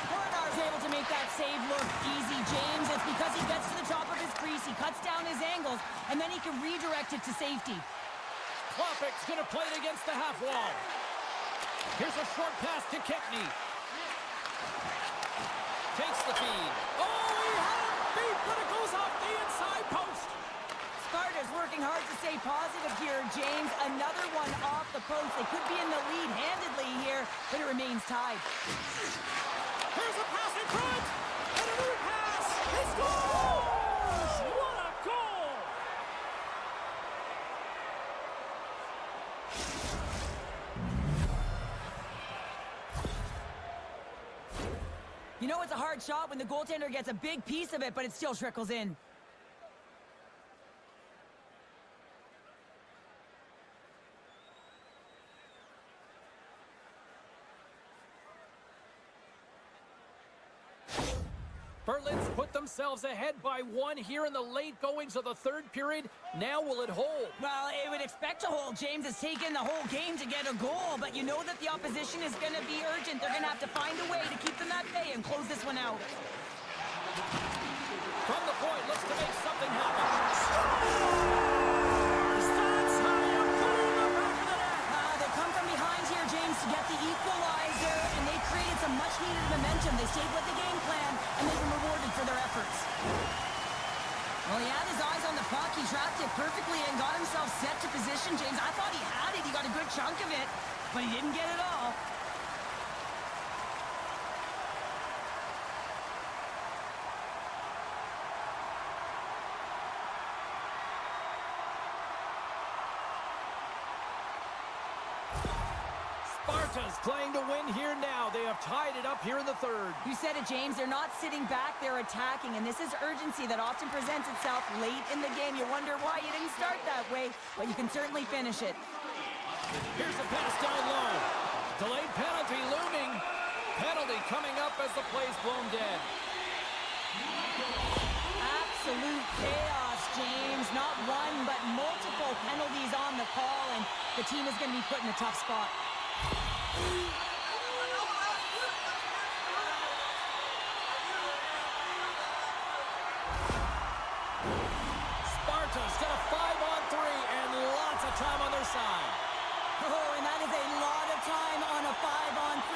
Bernard's able to make that save look easy, James. It's because he gets to the top of his crease, he cuts down his angles, and then he can redirect it to safety. Klopek's going to play it against the half wall. Here's a short pass to Kekny. Takes the feed. Oh, he had him beat, but it goes off the inside post. Sparta's working hard to stay positive here, James. Another one off the post. They could be in the lead handedly here, but it remains tied. Here's a pass in front. And a new pass. He scores! What a goal! You know it's a hard shot when the goaltender gets a big piece of it, but it still trickles in. Berlin's put them themselves ahead by 1 here in the late goings of the third period. Now will it hold? Well, it would expect to hold. James has taken the whole game to get a goal, but you know that the opposition is going to be urgent. They're going to have to find a way to keep them at bay and close this one out. From the point, looks to make something happen. Scores! That's how you put it in the back of the net. They come from behind here, James, to get the equalizer, and they created some much-needed momentum. They stayed with the game plan, and they've been rewarded for their efforts. Well, he had his eyes on the puck. He tracked it perfectly and got himself set to position, James. I thought he had it. He got a good chunk of it, but he didn't get it all. Sparta's playing to win here now. They have tied it up here in the third. You said it, James. They're not sitting back. They're attacking, and this is urgency that often presents itself late in the game. You wonder why you didn't start that way, but you can certainly finish it. Here's a pass down low. Delayed penalty looming. Penalty coming up as the play's blown dead. Absolute chaos, James. Not one, but multiple penalties on the call, and the team is going to be put in a tough spot. Sparta's got a 5-on-3 and lots of time on their side. Oh, and that is a lot of time on a 5-on-3.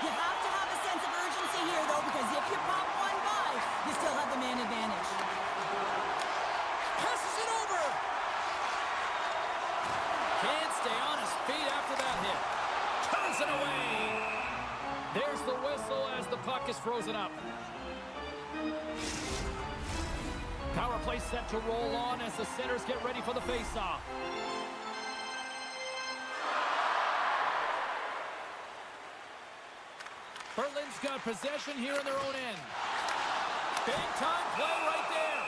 You have to have a sense of urgency here, though, because if you pop one by, you still have the man advantage. Passes it over. Can't stay on his feet after that hit. Turns it away. There's the whistle as the puck is frozen up. Power play set to roll on as the centers get ready for the face-off. Berlin's got possession here in their own end. Big-time play right there.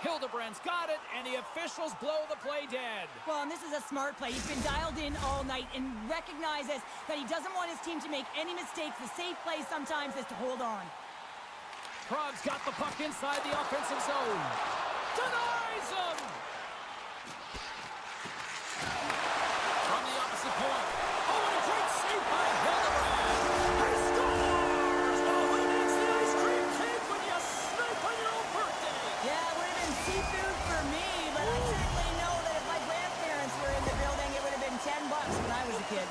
Hildebrand's got it, and the officials blow the play dead. Well, and this is a smart play. He's been dialed in all night and recognizes that he doesn't want his team to make any mistakes. The safe play sometimes is to hold on. Prague's got the puck inside the offensive zone. Denies him! From the opposite point. Oh, and a great save by Hildebrand. He scores! Oh, who makes the ice cream cake when you snipe on your own birthday? Yeah, it would have been seafood for me, but I certainly know that if my grandparents were in the building, it would have been $10 when I was a kid.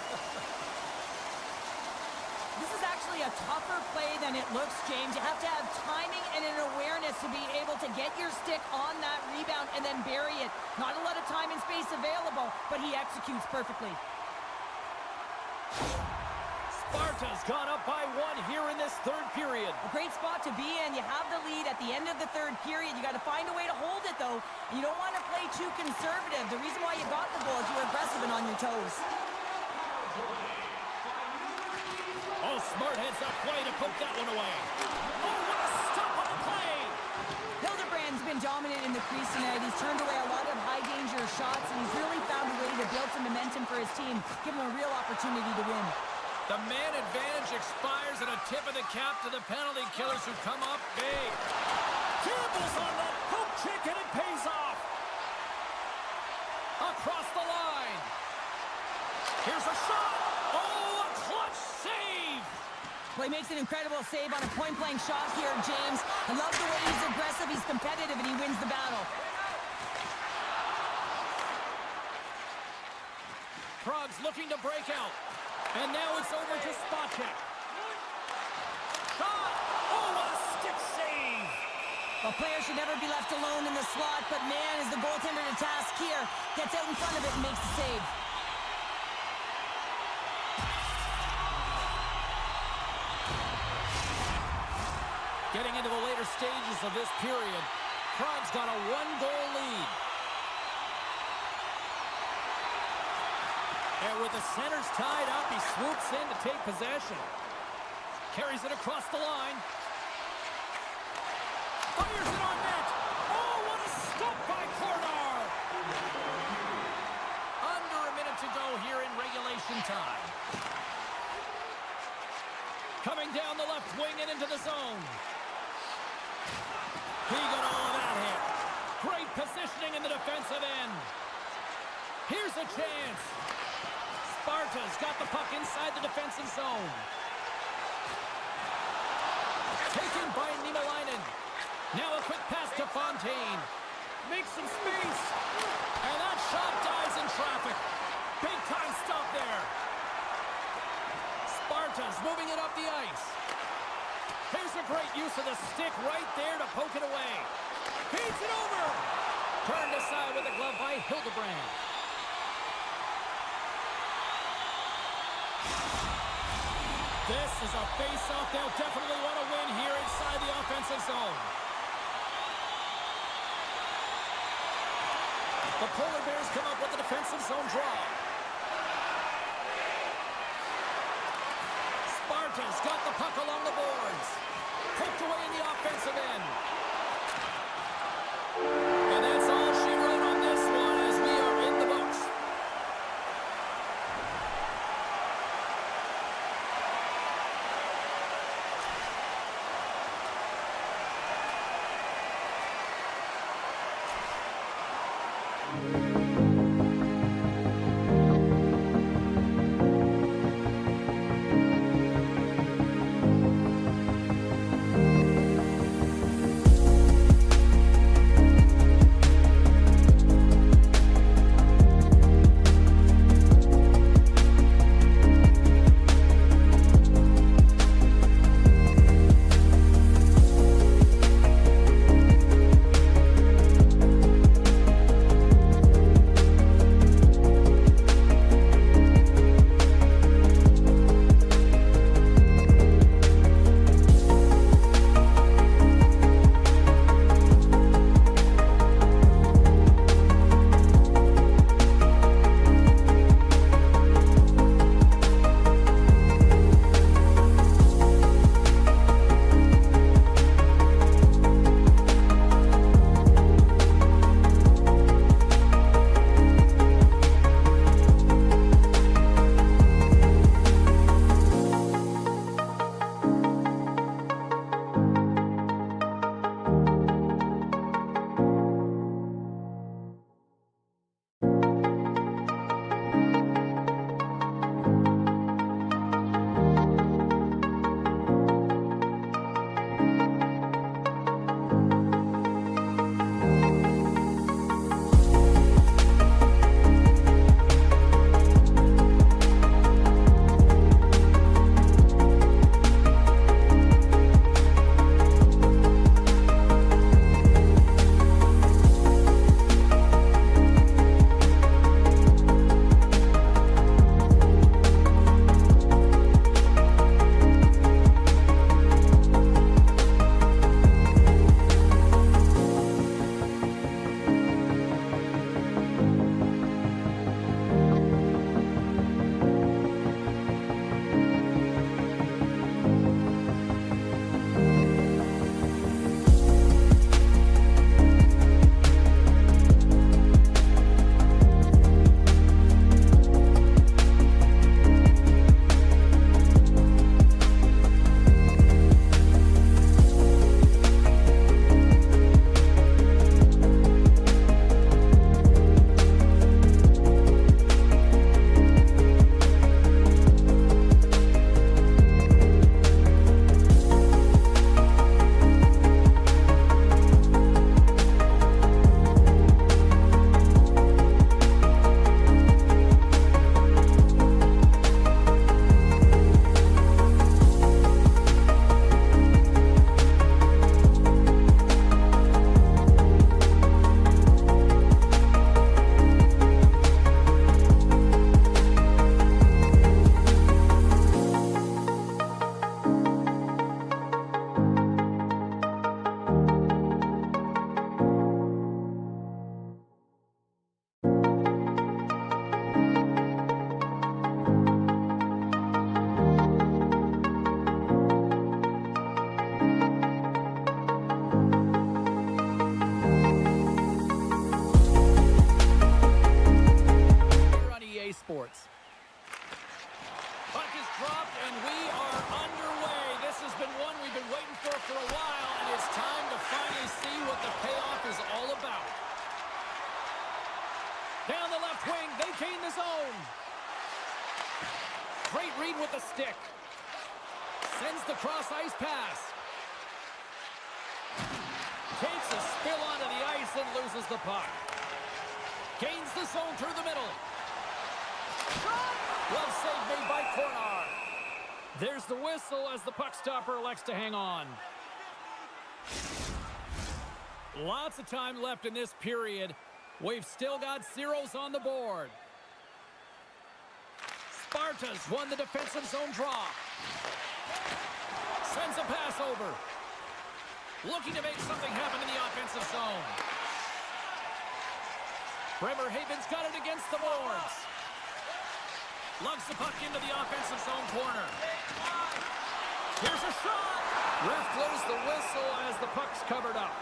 This is actually a tougher play than it looks, James. You have to have timing and an awareness to be able to get your stick on that rebound and then bury it. Not a lot of time and space available, but he executes perfectly. Sparta's gone up by 1 here in this third period. A great spot to be in. You have the lead at the end of the third period. You got to find a way to hold it, though. You don't want to play too conservative. The reason why you got the goal is you were aggressive and on your toes. Oh, smart heads up play to poke that one away. Oh, what a stop on the play! Hildebrand's been dominant in the crease tonight. He's turned away a lot of high-danger shots, and he's really found a way to build some momentum for his team, give him a real opportunity to win. The man advantage expires at a tip of the cap to the penalty killers who come up big. Gambles on that poke check, and it pays off. Across the line. Here's a shot. Oh, a clutch save. Well, he makes an incredible save on a point-blank shot here, James. I love the way he's aggressive, he's competitive, and he wins the battle. Prague's looking to break out. And now it's over to Sparta. Shot! Oh, what a stick save! Well, players should never be left alone in the slot, but man, is the goaltender to task here. Gets out in front of it and makes the save. Getting into the later stages of this period, Prague's got a 1-goal lead. And with the centers tied up, he swoops in to take possession. Carries it across the line. Fires it on net. Oh, what a stop by Cornar. Under a minute to go here in regulation time. Coming down the left wing and into the zone. positioning in the defensive end. Here's a chance. Sparta's got the puck inside the defensive zone. Taken by Niemelainen. Now a quick pass to Fontaine. Makes some space. And that shot dies in traffic. Big time stop there. Sparta's moving it up the ice. Here's a great use of the stick right there to poke it away. Feeds it over. Turned aside with a glove by Hildebrand. This is a face-off they'll definitely want to win here inside the offensive zone. The Polar Bears come up with the defensive zone draw. Sparta's got the puck along the boards. Poked away in the offensive end. And that's all she wrote on this one as we are in the books. Great read with the stick. Sends the cross ice pass. Takes a spill onto the ice and loses the puck. Gains the zone through the middle. Glove save made by Cornar. There's the whistle as the puck stopper elects to hang on. Lots of time left in this period. We've still got zeros on the board. Sparta's won the defensive zone draw. Sends a pass over. Looking to make something happen in the offensive zone. Bremerhaven's got it against the boards. Lugs the puck into the offensive zone corner. Here's a shot. Ref blows the whistle as the puck's covered up.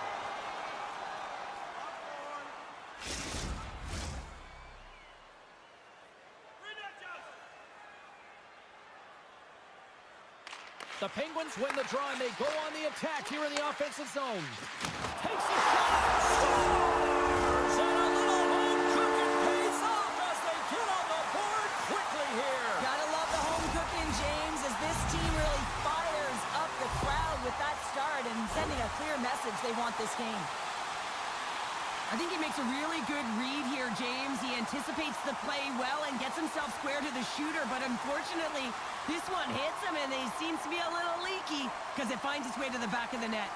The Penguins win the draw and they go on the attack here in the offensive zone. Takes a shot. Scores! And a little home cooking pays off as they get on the board quickly here. Gotta love the home cooking, James, as this team really fires up the crowd with that start and sending a clear message they want this game. I think he makes a really good read here, James. He anticipates the play well and gets himself square to the shooter, but unfortunately, this one hits him and he seems to be a little leaky because it finds its way to the back of the net.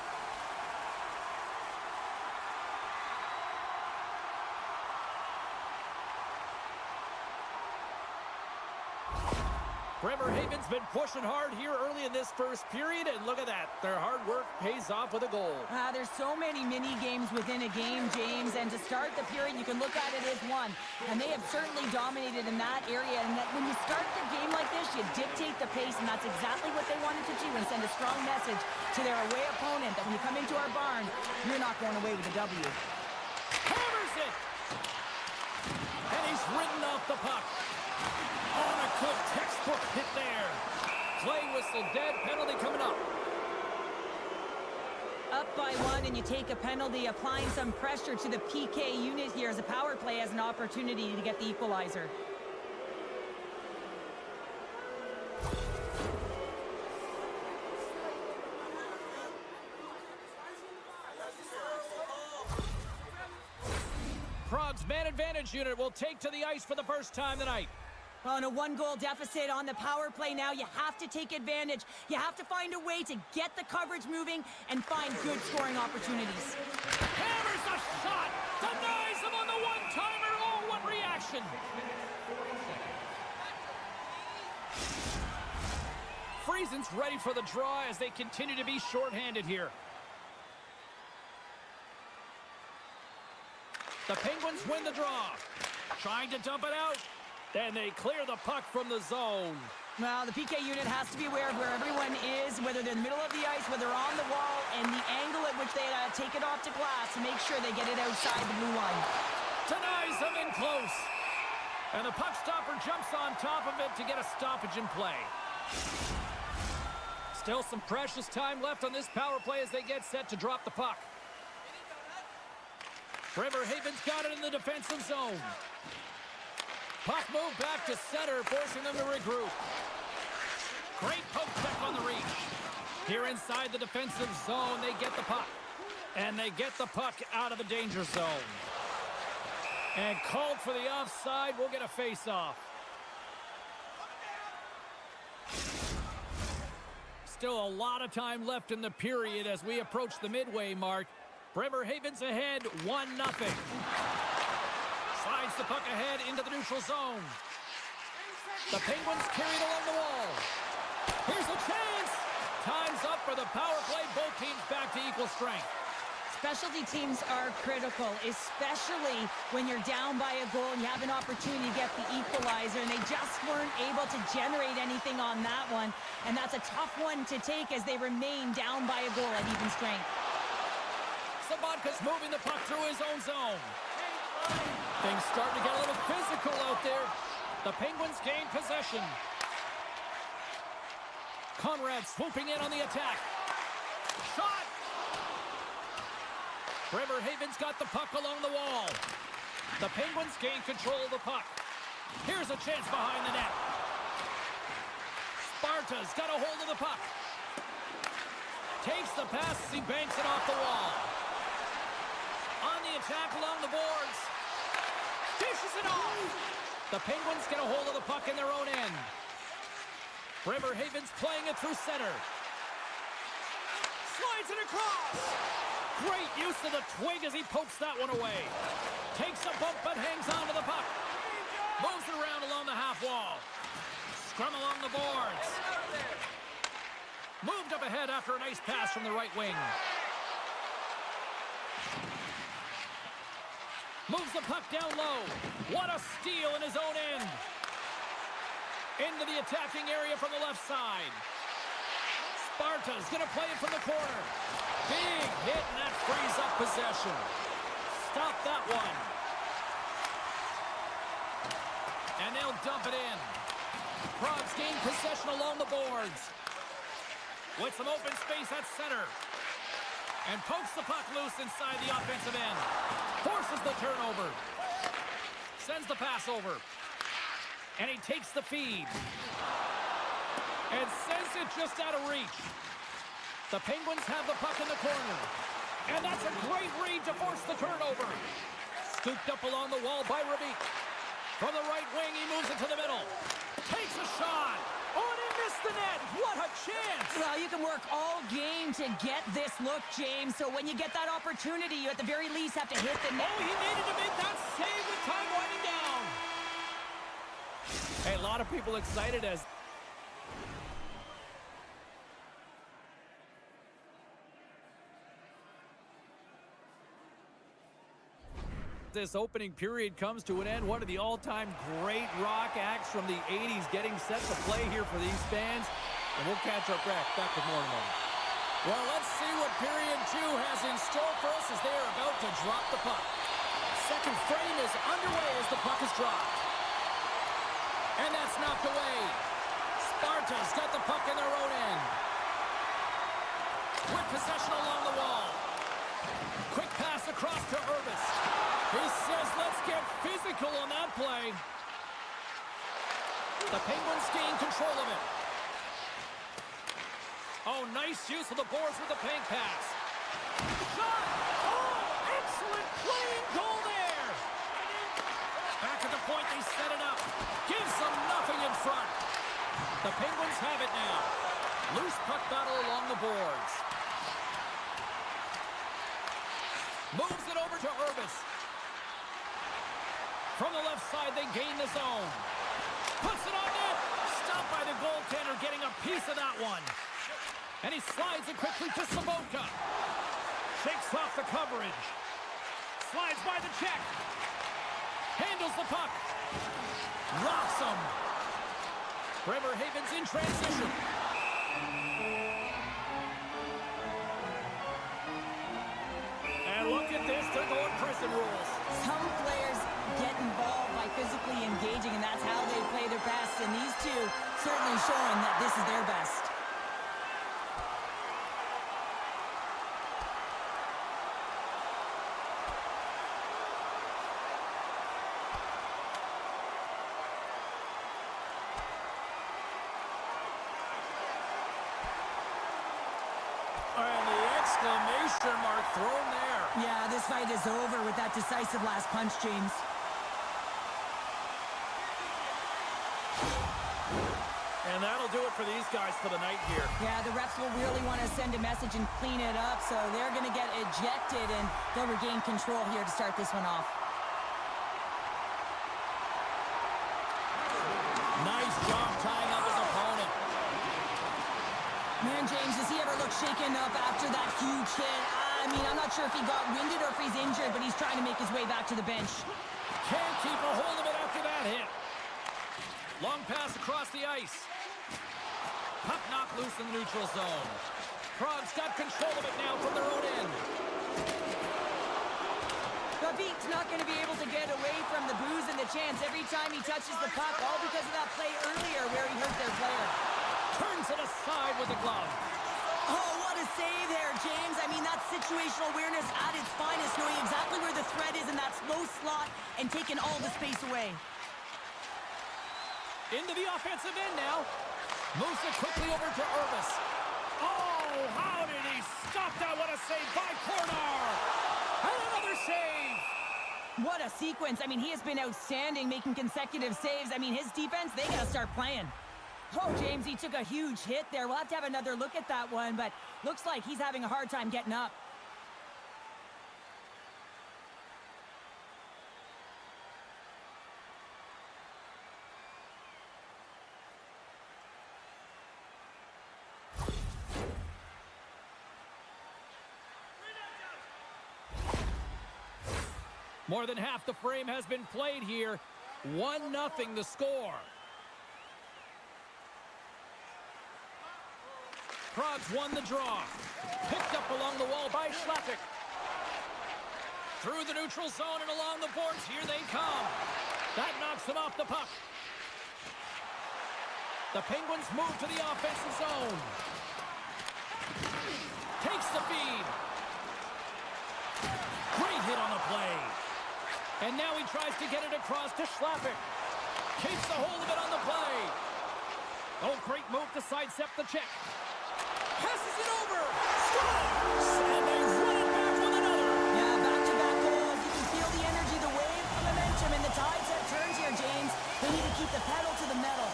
Bremerhaven's been pushing hard here early in this first period, and look at that. Their hard work pays off with a goal. There's so many mini games within a game, James, and to start the period, you can look at it as one. And they have certainly dominated in that area, and that when you start the game like this, you dictate the pace, and that's exactly what they wanted to do and send a strong message to their away opponent that when you come into our barn, you're not going away with a W. Hammers it! And he's ridden off the puck. On a good textbook hit there. Play whistle dead, penalty coming up. Up by one, and you take a penalty, applying some pressure to the PK unit here as a power play has an opportunity to get the equalizer. Prague's man advantage unit will take to the ice for the first time tonight. On a one-goal deficit on the power play now, you have to take advantage. You have to find a way to get the coverage moving and find good scoring opportunities. Hammers the shot! Denies him on the one-timer! Oh, what reaction! Friesen's ready for the draw as they continue to be shorthanded here. The Penguins win the draw. Trying to dump it out. Then they clear the puck from the zone. Well, the PK unit has to be aware of where everyone is, whether they're in the middle of the ice, whether they're on the wall, and the angle at which they take it off to glass to make sure they get it outside the blue line. Denies him in close. And the puck stopper jumps on top of it to get a stoppage in play. Still some precious time left on this power play as they get set to drop the puck. Bremerhaven's got it in the defensive zone. Puck move back to center, forcing them to regroup. Great poke check on the reach. Here inside the defensive zone, they get the puck. And they get the puck out of the danger zone. And called for the offside, we'll get a face-off. Still a lot of time left in the period as we approach the midway mark. Bremerhaven's ahead 1-0. Slides the puck ahead into the neutral zone. The Penguins carried along the wall. Here's a chance. Time's up for the power play. Both teams back to equal strength. Specialty teams are critical, especially when you're down by a goal and you have an opportunity to get the equalizer, and they just weren't able to generate anything on that one. And that's a tough one to take as they remain down by a goal at even strength. Sabatka's moving the puck through his own zone. Things starting to get a little physical out there. The Penguins gain possession. Conrad swooping in on the attack. Shot! Bremerhaven's got the puck along the wall. The Penguins gain control of the puck. Here's a chance behind the net. Sparta's got a hold of the puck. Takes the pass as he banks it off the wall. On the attack along the boards. Dishes it off. The Penguins get a hold of the puck in their own end. Bremerhaven's playing it through center. Slides it across. Great use of the twig as he pokes that one away. Takes a bump but hangs on to the puck. Moves it around along the half wall. Scrum along the boards. Moved up ahead after a nice pass from the right wing. Moves the puck down low. What a steal in his own end. Into the attacking area from the left side. Sparta's going to play it from the corner. Big hit, and that frees up possession. Stop that one. And they'll dump it in. Prague's gained possession along the boards. With some open space at center. And pokes the puck loose inside the offensive end. Forces the turnover. Sends the pass over. And he takes the feed. And sends it just out of reach. The Penguins have the puck in the corner. And that's a great read to force the turnover. Scooped up along the wall by Rubik. From the right wing, he moves it to the middle. Takes a shot. Oh, and he missed the net. What a chance. Well, you can work all game to get this look, James. So when you get that opportunity, you at the very least have to hit the net. Oh, he needed to make that save with time winding down. Hey, a lot of people excited as this opening period comes to an end. One of the all-time great rock acts from the 80s getting set to play here for these fans. And we'll catch our breath. Back with more in a moment. Well, let's see what period 2 has in store for us as they are about to drop the puck. Second frame is underway as the puck is dropped. And that's knocked away. Sparta's got the puck in their own end. With possession along the wall. Quick pass across to Urbis. He says, let's get physical on that play. The Penguins gain control of it. Oh, nice use of the boards with the paint pass. Shot! Oh, excellent playing goal there. Back at the point, they set it up. Gives them nothing in front. The Penguins have it now. Loose puck battle along the boards. Moves it over to Urbis. From the left side, they gain the zone. Puts it on net. Stopped by the goaltender, getting a piece of that one. And he slides it quickly to Sabotka. Shakes off the coverage. Slides by the check. Handles the puck. Rocks him. Bremerhaven's in transition. And look at this, they're going prison rules. Some players get involved by physically engaging, and that's how they play their best. And these two certainly showing that this is their best. And the exclamation mark thrown there. Yeah, this fight is over with that decisive last punch, James. And that'll do it for these guys for the night here. Yeah, the refs will really want to send a message and clean it up, so they're going to get ejected, and they'll regain control here to start this one off. Nice job tying up his opponent. Man, James, does he ever look shaken up after that huge hit? I mean, I'm not sure if he got winded or if he's injured, but he's trying to make his way back to the bench. Can't keep a hold of it after that hit. Long pass across the ice. Puck knocked loose in the neutral zone. Prague's got control of it now from their own end. Rubik's not going to be able to get away from the booze and the chance every time he touches the puck, all because of that play earlier where he hurt their player. Turns it aside with the glove. Oh, what a save there, James. I mean, that's situational awareness at its finest, knowing exactly where the threat is in that slow slot and taking all the space away. Into the offensive end now. Moves it quickly over to Urbis. Oh, how did he stop that? What a save by Cornar! And another save! What a sequence. I mean, he has been outstanding, making consecutive saves. I mean, his defense, they got to start playing. Oh, James, he took a huge hit there. We'll have to have another look at that one, but looks like he's having a hard time getting up. More than half the frame has been played here. 1-0 the score. Prague's won the draw. Picked up along the wall by Schlappick. Through the neutral zone and along the boards. Here they come. That knocks them off the puck. The Penguins move to the offensive zone. Takes the feed. Great hit on the play. And now he tries to get it across to Schlappick. Keeps the hold of it on the play. Oh, great move to sidestep the check. Passes it over. Scores! And they run it back with another. Yeah, back-to-back goals. You can feel the energy, the wave, the momentum, and the tides have turned here, James. They need to keep the pedal to the metal.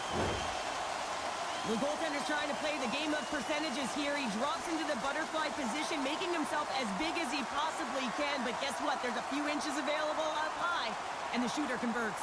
The goaltender's trying to play the game of percentages here. He drops into the butterfly position, making himself as big as he possibly can. But guess what? There's a few inches available up high, and the shooter converts.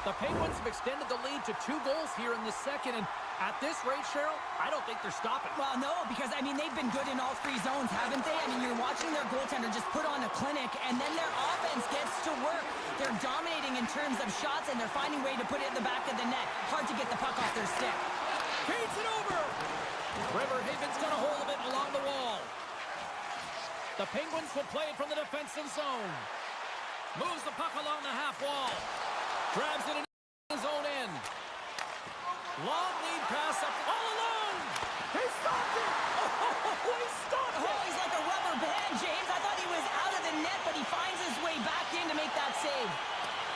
The Penguins have extended the lead to 2 goals here in the second, and at this rate, Cheryl, I don't think they're stopping. Well, no, because, I mean, they've been good in all 3 zones, haven't they? I mean, you're watching their goaltender just put on a clinic, and then their offense gets to work. They're dominating in terms of shots, and they're finding a way to put it in the back of the net. Hard to get the puck off their stick. Feeds it over. Trevor Haven's got a hold of it along the wall. The Penguins will play it from the defensive zone. Moves the puck along the half wall. Grabs it in his own end. Long lead pass up all alone. He stopped it. Oh, he stopped it. Oh, he's like a rubber band, James. I thought he was out of the net, but he finds his way back in to make that save.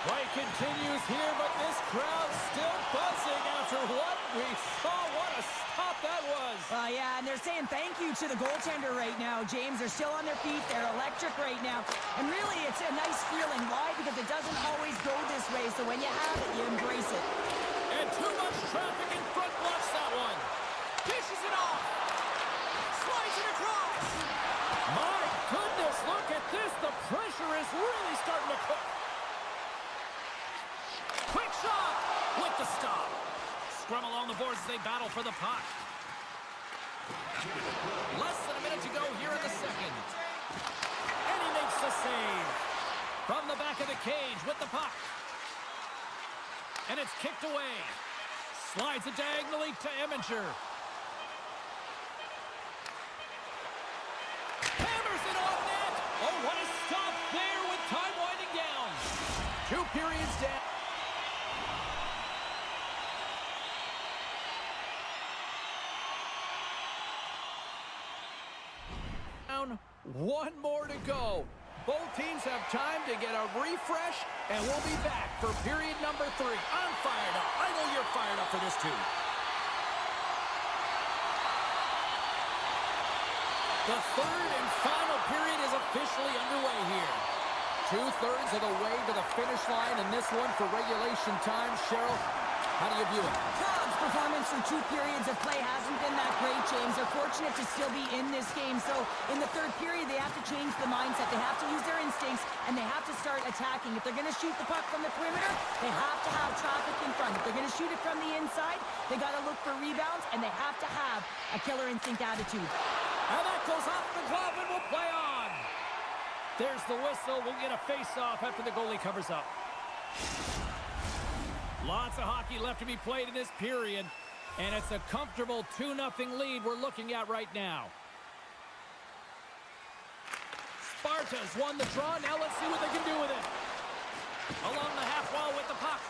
Play continues here, but this crowd still buzzing after what we saw. What a stop that was. Yeah, and they're saying thank you to the goaltender right now, James. They're still on their feet. They're electric right now. And really, it's a nice feeling. Why? Because it doesn't always go this way. So when you have it, you embrace it. And too much traffic in front blocks that one. Dishes it off. Slides it across. My goodness, look at this. The pressure is really starting to cook. Quick shot with the stop. Scrum along the boards as they battle for the puck. Less than a minute to go here in the second. And he makes the save. From the back of the cage with the puck. And it's kicked away. Slides it diagonally to Eminger. Hammers it on net. Oh, what a stop there with time winding down. 2 periods down. One more to go. Both teams have time to get a refresh, and we'll be back for period number 3. I'm fired up. I know you're fired up for this too. The third and final period is officially underway here. 2/3 of the way to the finish line in this one for regulation time. Cheryl, how do you view it? Prague's performance for 2 periods of play hasn't been that great, James. They're fortunate to still be in this game. So in the 3rd period, they have to change the mindset. They have to use their instincts, and they have to start attacking. If they're going to shoot the puck from the perimeter, they have to have traffic in front. If they're going to shoot it from the inside, they got to look for rebounds, and they have to have a killer instinct attitude. And that goes off the glove, and we'll play on. There's the whistle. We'll get a face-off after the goalie covers up. Lots of hockey left to be played in this period, and it's a comfortable 2-0 lead we're looking at right now. Sparta's won the draw. Now let's see what they can do with it. Along the half wall with the puck.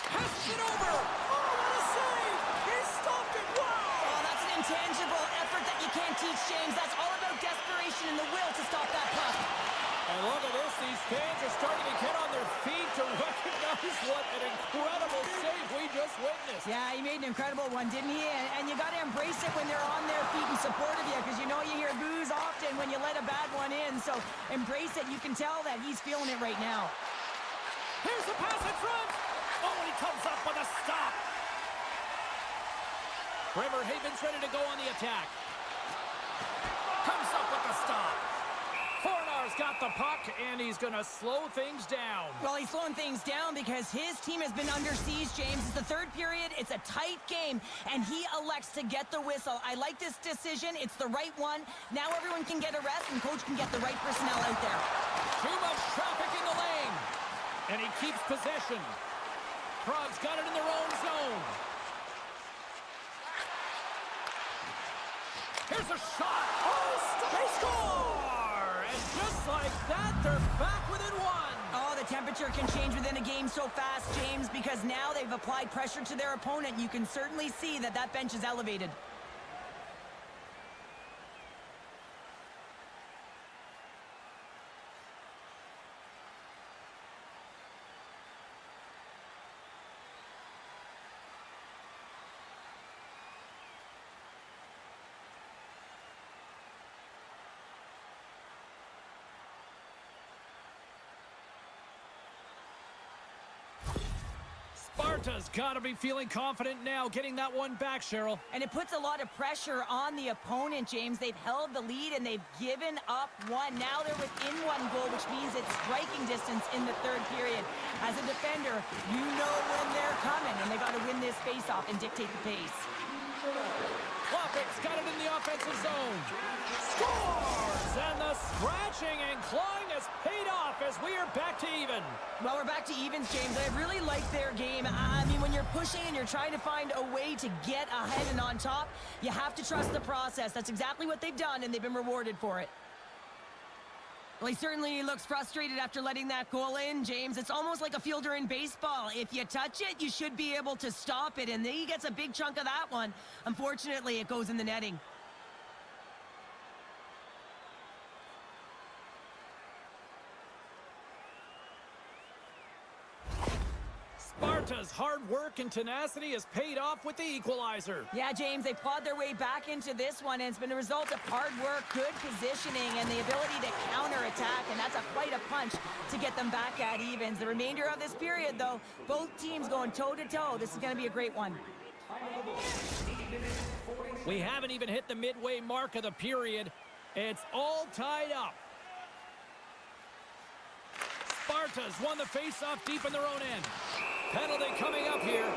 Passes it over. Oh, what a save. He stopped it. Wow. Oh, that's an intangible effort that you can't teach, James. That's all about desperation and the will to stop that puck. And look at this. These fans are starting to get on their feet to recognize one, didn't he? And you got to embrace it when they're on their feet in support of you, because you know you hear boos often when you let a bad one in. So embrace it. You can tell that he's feeling it right now. Here's the pass in front. Oh, he comes up with a stop. Bremerhaven's ready to go on the attack. Comes up with the stop. Fornar's got the puck, and he's going to slow things down. Well, he's slowing things down because his team has been under siege, James. It's the third period. It's a tight game, and he elects to get the whistle. I like this decision. It's the right one. Now everyone can get a rest, and coach can get the right personnel out there. Too much traffic in the lane. And he keeps possession. Prague's got it in their own zone. Here's a shot. Oh, they score! And just like that, they're back within one. Oh, the temperature can change within a game so fast, James, because now they've applied pressure to their opponent. You can certainly see that that bench is elevated. Sparta's got to be feeling confident now, getting that one back, Cheryl. And it puts a lot of pressure on the opponent, James. They've held the lead, and they've given up one. Now they're within one goal, which means it's striking distance in the third period. As a defender, you know when they're coming, and they got to win this faceoff and dictate the pace. Klopek's got it in the offensive zone. Scores! And the scratching and clawing has paid off as we are back to even. Well, we're back to evens, James. I really like their game. I mean, when you're pushing and you're trying to find a way to get ahead and on top, you have to trust the process. That's exactly what they've done, and they've been rewarded for it. Well, he certainly looks frustrated after letting that goal in, James. It's almost like a fielder in baseball. If you touch it, you should be able to stop it, and he gets a big chunk of that one. Unfortunately, it goes in the netting. Sparta's hard work and tenacity has paid off with the equalizer. Yeah, James, they clawed their way back into this one, and it's been a result of hard work, good positioning, and the ability to counterattack, and that's quite a punch to get them back at evens. The remainder of this period, though, both teams going toe-to-toe. This is going to be a great one. We haven't even hit the midway mark of the period. It's all tied up. Sparta's won the face-off deep in their own end. Penalty coming up here.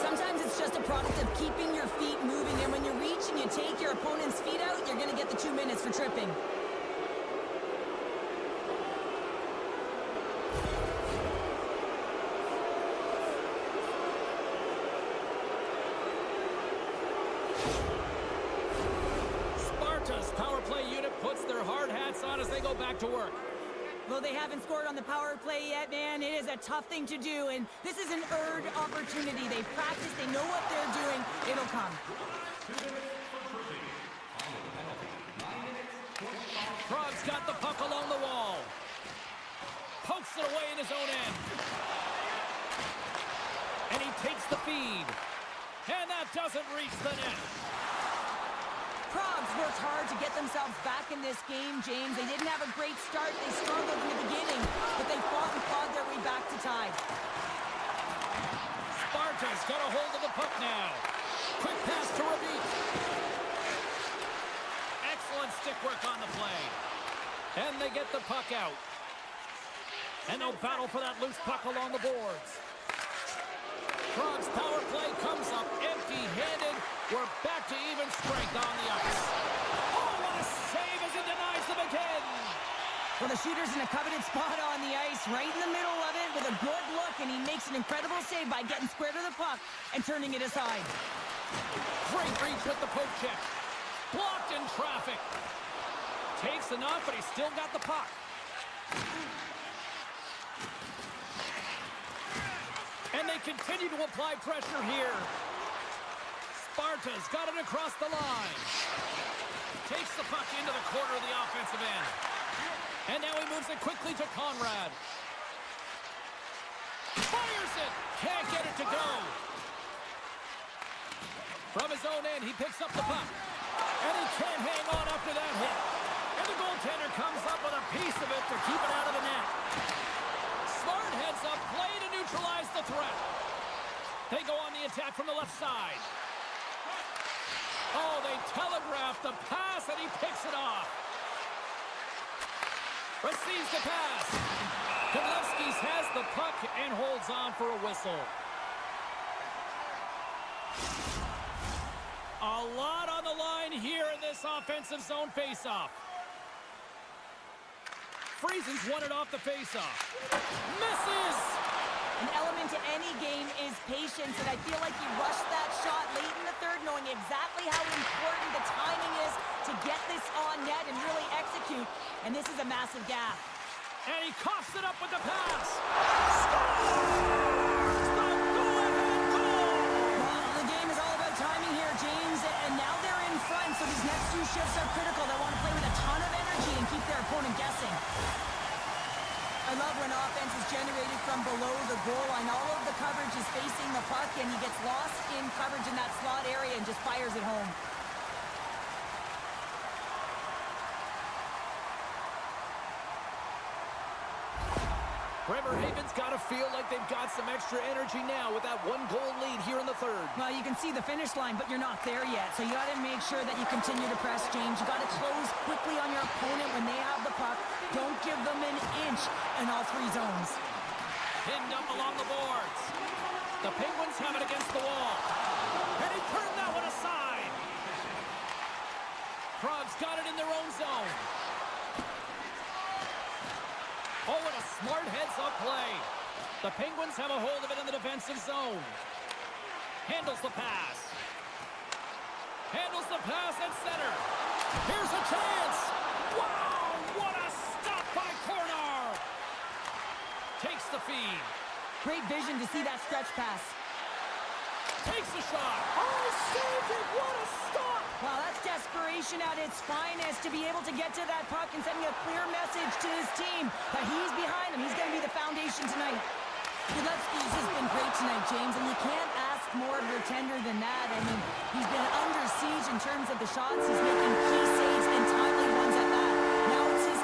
Sometimes it's just a product of keeping your feet moving, and when you reach and you take your opponent's feet out, you're going to get the 2 minutes for tripping. Sparta's power play unit puts their hard hats on as they go back to work. Well, they haven't scored on the power play yet, man. It is a tough thing to do, and this is an earned opportunity. They practice, they know what they're doing. It'll come. Prague's got the puck along the wall. Pokes it away in his own end. And he takes the feed. And that doesn't reach the net. Prague's worked hard to get themselves back in this game, James. They didn't have a great start. They struggled in the beginning, but they fought and clawed their way back to tie. Sparta's got a hold of the puck now. Quick pass to Rabik. Excellent stick work on the play. And they get the puck out. And they'll battle for that loose puck along the boards. Prague's power play comes up empty-handed. We're back to even strength on the ice. Oh, what a save as he denies them again. Well, the shooter's in a coveted spot on the ice, right in the middle of it with a good look, and he makes an incredible save by getting square to the puck and turning it aside. Great reach with the poke check. Blocked in traffic. Takes enough, but he's still got the puck. And they continue to apply pressure here. Sparta's got it across the line. Takes the puck into the corner of the offensive end. And now he moves it quickly to Conrad. Fires it! Can't get it to go. From his own end, he picks up the puck. And he can't hang on after that hit. And the goaltender comes up with a piece of it to keep it out of the net. Smart heads up play to neutralize the threat. They go on the attack from the left side. Oh, they telegraph the pass, and he picks it off. Receives the pass. Konlevskis has the puck and holds on for a whistle. A lot on the line here in this offensive zone faceoff. Friesen's won it off the faceoff. Misses! An element to any game is patience, and I feel like he rushed that shot late in the third, knowing exactly how important the timing is to get this on net and really execute. And this is a massive gap. And he coughs it up with the pass. Scores! The go-ahead goal! Well, the game is all about timing here, James, and now they're in front, so these next two shifts are critical. They want to play with a ton of energy and keep their opponent guessing. I love when offense is generated from below the goal line. All of the coverage is facing the puck, and he gets lost in coverage in that slot area and just fires it home. Bremerhaven's got to feel like they've got some extra energy now with that one-goal lead here in the third. Well, you can see the finish line, but you're not there yet. So you got to make sure that you continue to press, James. You got to close quickly on your opponent when they have the puck. Don't give them an inch in all three zones. Pinned up along the boards. The Penguins have it against the wall. And he turned that one aside. Prague's got it in their own zone. Oh, what a smart heads-up play. The Penguins have a hold of it in the defensive zone. Handles the pass. Handles the pass at center. Here's a chance. Wow, what a stop by Cornar. Takes the feed. Great vision to see that stretch pass. Takes the shot. Oh, saved it. What a stop. Wow, that's desperation at its finest to be able to get to that puck and sending a clear message to his team that he's behind him. He's going to be the foundation tonight. Konlevskis has been great tonight, James, and you can't ask more of your tender than that. I mean, he's been under siege in terms of the shots. He's making key saves and timely ones at that. Now it's his...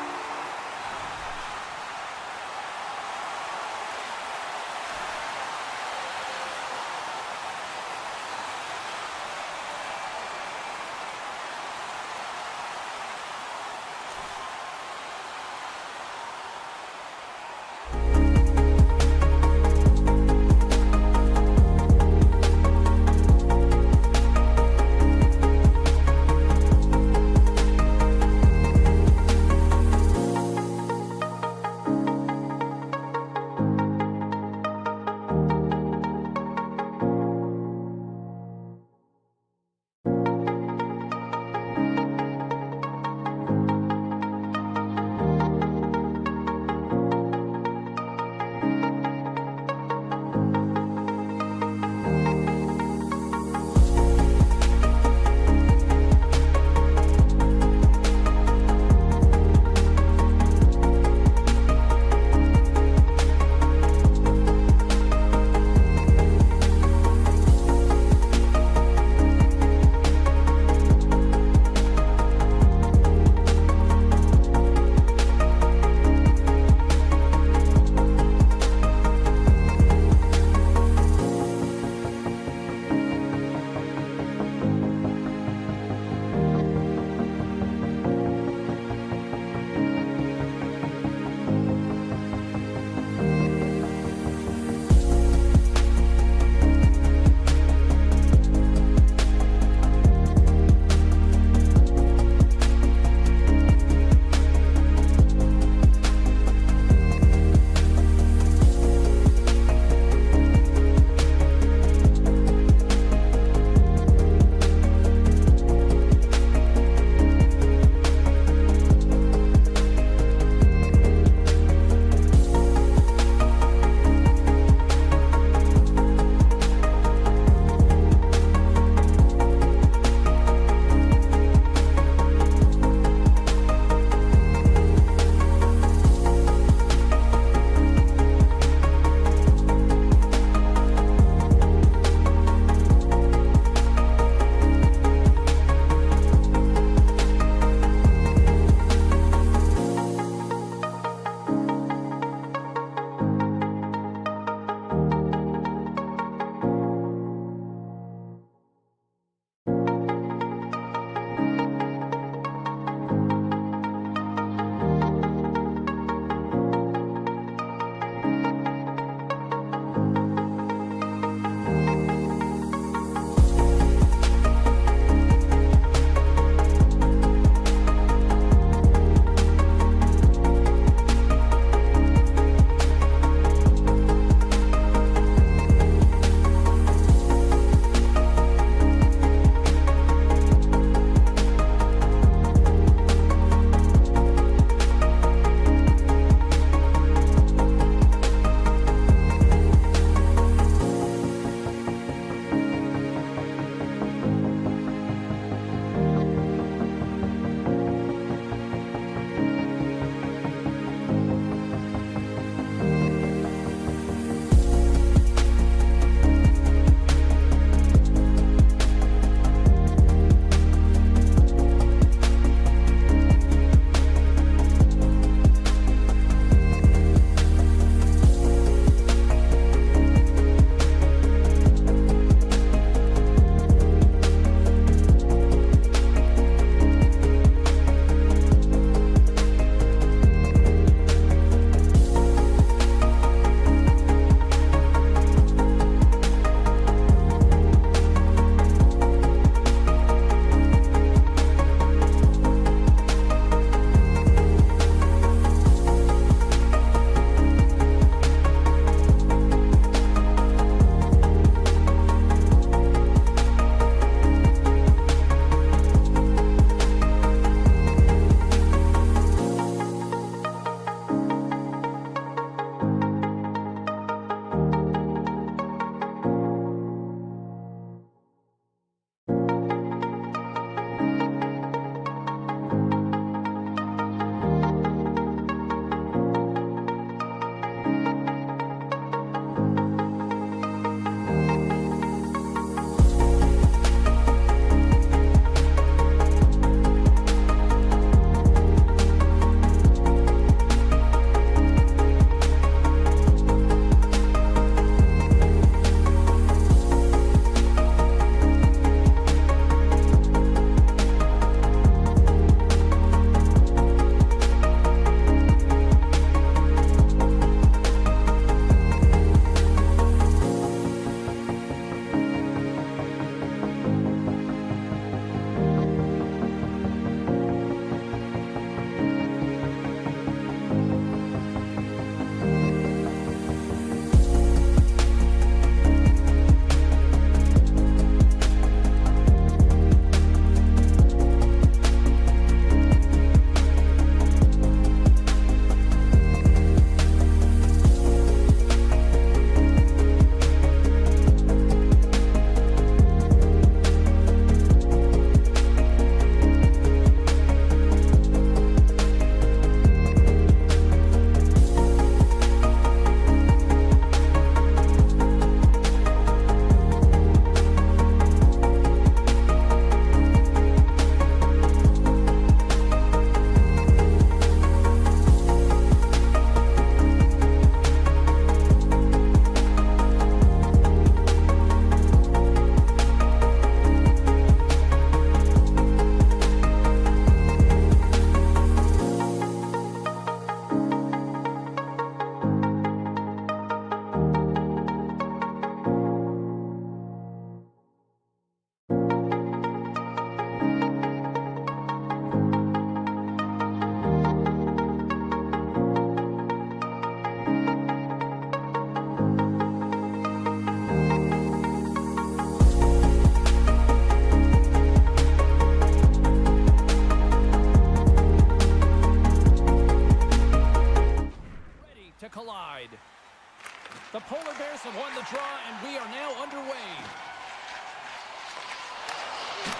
Bears have won the draw, and we are now underway.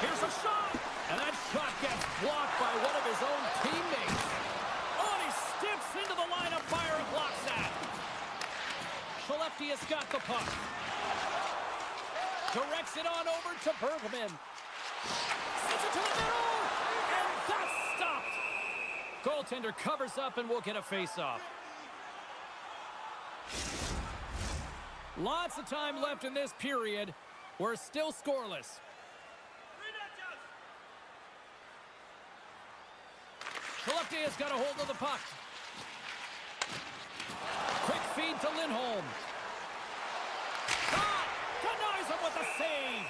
Here's a shot, and that shot gets blocked by one of his own teammates. Oh, and he steps into the line of fire and blocks that. Skellefteå has got the puck. Directs it on over to Bergman. Sends it to the middle, and that's stopped. Goaltender covers up, and we'll get a face-off. Lots of time left in this period. We're still scoreless. Skellefteå has got a hold of the puck. Quick feed to Lindholm. Shot! Denies him with the save.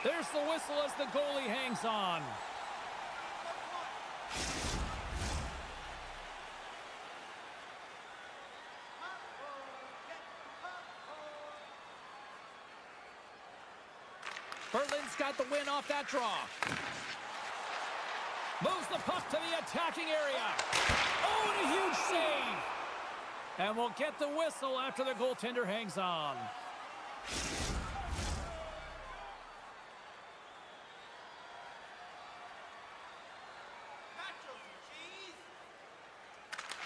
There's the whistle as the goalie hangs on. Berlin's got the win off that draw. Moves the puck to the attacking area. Oh, and a huge save. And we'll get the whistle after the goaltender hangs on.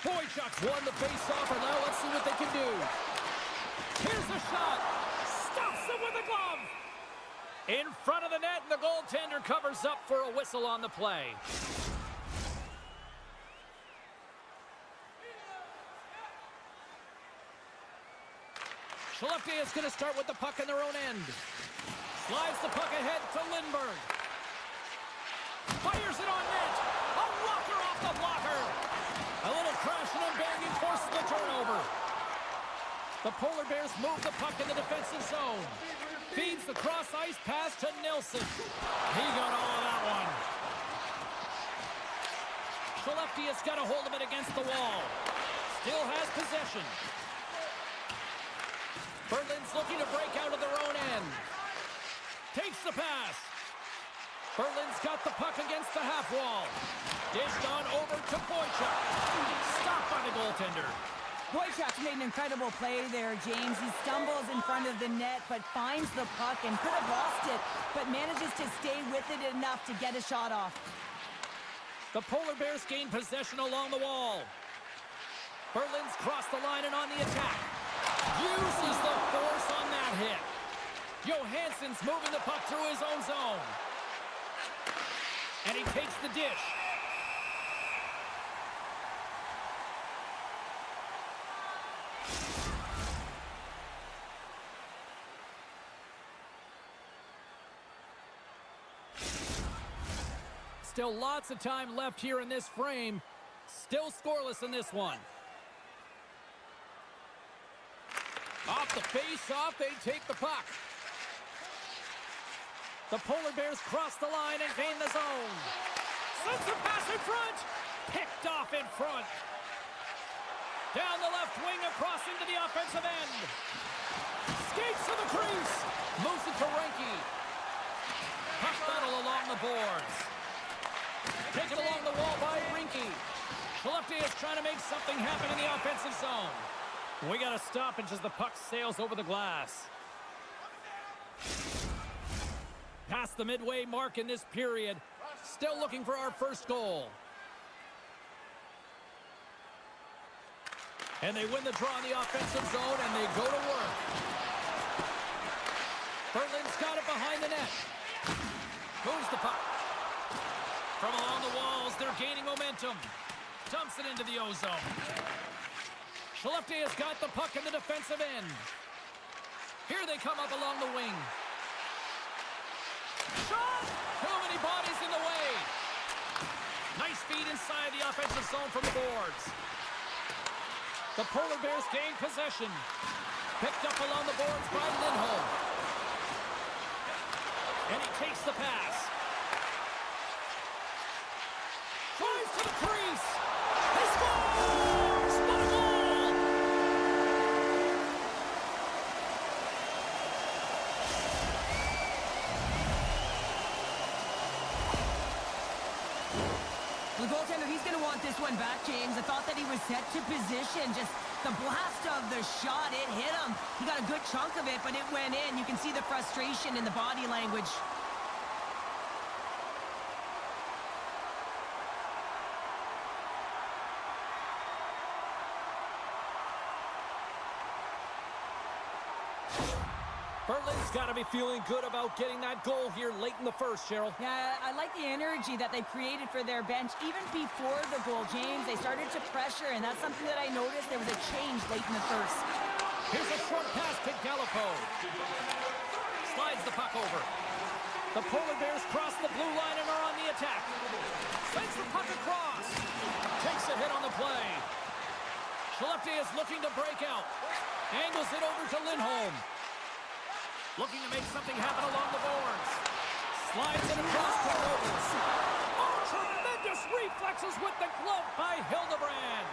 Boychuk's won the face-off, and now let's see what they can do. Here's a shot. Stops him with a glove. In front of the net, and the goaltender covers up for a whistle on the play. Skellefteå is going to start with the puck in their own end. Slides the puck ahead to Lindberg. Fires it on net. A blocker off the blocker. A little crashing and banging forces the turnover. The Polar Bears move the puck in the defensive zone. Feeds the cross-ice pass to Nilsson. He got all of that one. Skellefteå's got a hold of it against the wall. Still has possession. Berlin's looking to break out of their own end. Takes the pass. Berlin's got the puck against the half wall. Dished on over to Boychuk. Stopped by the goaltender. Boychuk's made an incredible play there, James. He stumbles in front of the net, but finds the puck and could have lost it, but manages to stay with it enough to get a shot off. The Polar Bears gain possession along the wall. Berlin's crossed the line and on the attack. Uses the force on that hit. Johansson's moving the puck through his own zone. And he takes the dish. Still lots of time left here in this frame. Still scoreless in this one. Off the face-off, they take the puck. The Polar Bears cross the line and gain the zone. Sends a pass in front. Picked off in front. Down the left wing across into the offensive end. Skates to the crease. Moves it to Reinke. Puck battle along the boards. Taken along the wall by Reinke. Skellefteå is trying to make something happen in the offensive zone. We got a stoppage as the puck sails over the glass. Past the midway mark in this period. Still looking for our first goal. And they win the draw in the offensive zone, and they go to work. Berlin's got it behind the net. Moves the puck. From along the walls, they're gaining momentum. Dumps it into the O-zone. Skellefteå has got the puck in the defensive end. Here they come up along the wing. Shot! Too many bodies in the way. Nice feed inside the offensive zone from the boards. The Polar Bears gain possession. Picked up along the boards by Lindholm. And he takes the pass. Drives to the crease. He scores! What a goal! The goaltender, he's going to want this one back, James. I thought that he was set to position. Just The blast of the shot, it hit him. He got a good chunk of it, but it went in. You can see the frustration in the body language. Berlin's got to be feeling good about getting that goal here late in the first, Cheryl. Yeah, I like the energy that they created for their bench. Even before the goal, James, they started to pressure, and that's something that I noticed. There was a change late in the first. Here's a short pass to Gallipo. Slides the puck over. The Polar Bears cross the blue line and are on the attack. Sends the puck across. Takes a hit on the play. Skellefteå is looking to break out. Angles it over to Lindholm. Looking to make something happen along the boards. Slides it across to Robles. Oh, tremendous reflexes with the glove by Hildebrand.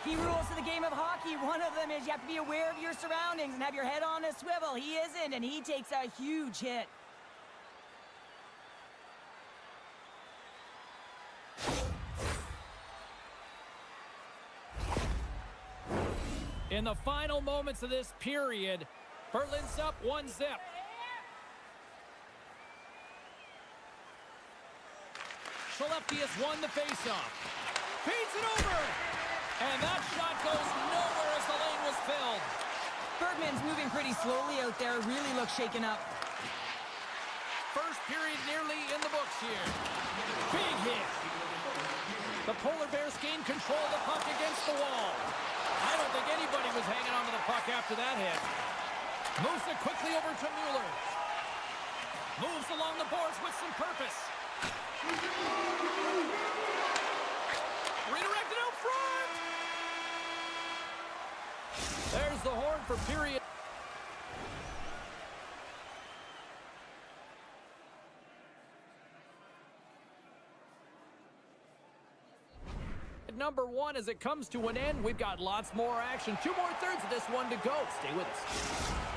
Key rules to the game of hockey. One of them is you have to be aware of your surroundings and have your head on a swivel. He isn't, and he takes a huge hit. In the final moments of this period, Berlin's up 1-0. Skellefteå has won the faceoff. Feeds it over! And that shot goes nowhere as the lane was filled. Bergman's moving pretty slowly out there. Really looks shaken up. First period nearly in the books here. Big hit. The Polar Bears gain control of the puck against the wall. I don't think anybody was hanging on to the puck after that hit. Moves it quickly over to Mueller. Moves along the boards with some purpose. Redirected out front. There's the horn for period. Number one as it comes to an end. We've got lots more action. 2 more thirds of this one to go. Stay with us.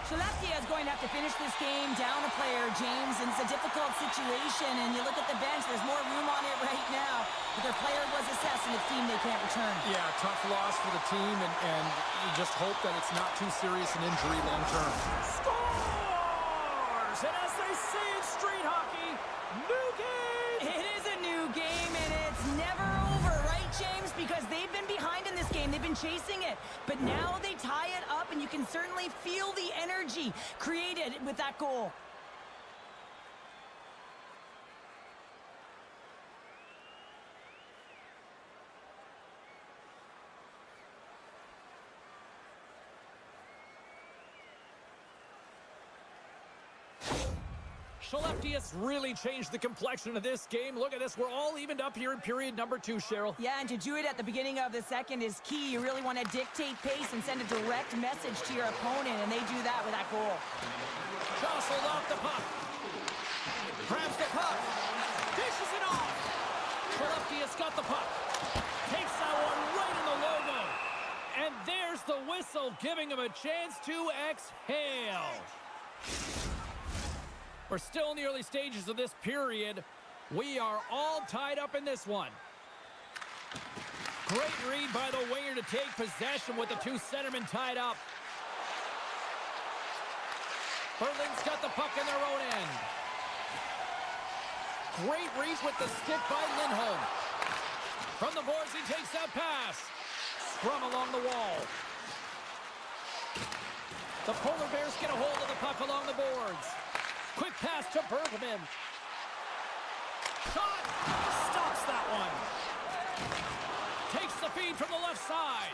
Skellefteå is going to have to finish this game down a player, James, and it's a difficult situation. And you look at the bench, there's more room on it right now. But their player was assessed, and it's team they can't return. Yeah, tough loss for the team, and you just hope that it's not too serious an injury long term. Scores! And as they say in street hockey, new game! It is a new game, and it's never over, right, James? Because they've been behind in this game. They've been chasing it. But now they tie it up, and you can certainly feel the energy created with that goal. Skellefteå has really changed the complexion of this game. Look at this. We're all evened up here in period number 2, Cheryl. Yeah, and to do it at the beginning of the second is key. You really want to dictate pace and send a direct message to your opponent, and they do that with that goal. Jostled off the puck. Grabs the puck. Dishes it off. Skellefteå's got the puck. Takes that one right in the logo. And there's the whistle, giving him a chance to exhale. We're still in the early stages of this period. We are all tied up in this one. Great read by the winger to take possession with the 2 centermen tied up. Berlin's got the puck in their own end. Great read with the stick by Lindholm. From the boards, he takes that pass. Scrum along the wall. The Polar Bears get a hold of the puck along the boards. Quick pass to Bergman. Shot! Stops that one. Takes the feed from the left side.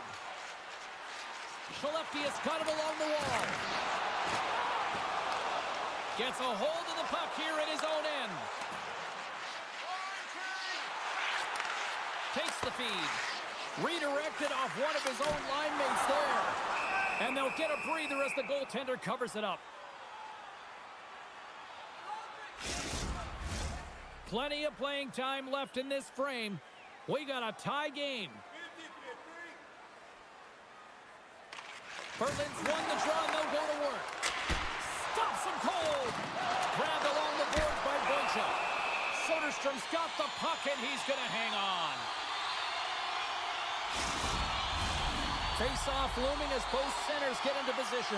Skellefteå's got it along the wall. Gets a hold of the puck here at his own end. Takes the feed. Redirected off one of his own line mates there. And they'll get a breather as the goaltender covers it up. Plenty of playing time left in this frame. We got a tie game. Berlin's won the draw, and they'll go to work. Stops him cold. Grabbed along the boards by Boychuk. Soderstrom's got the puck, and he's going to hang on. Face-off looming as both centers get into position.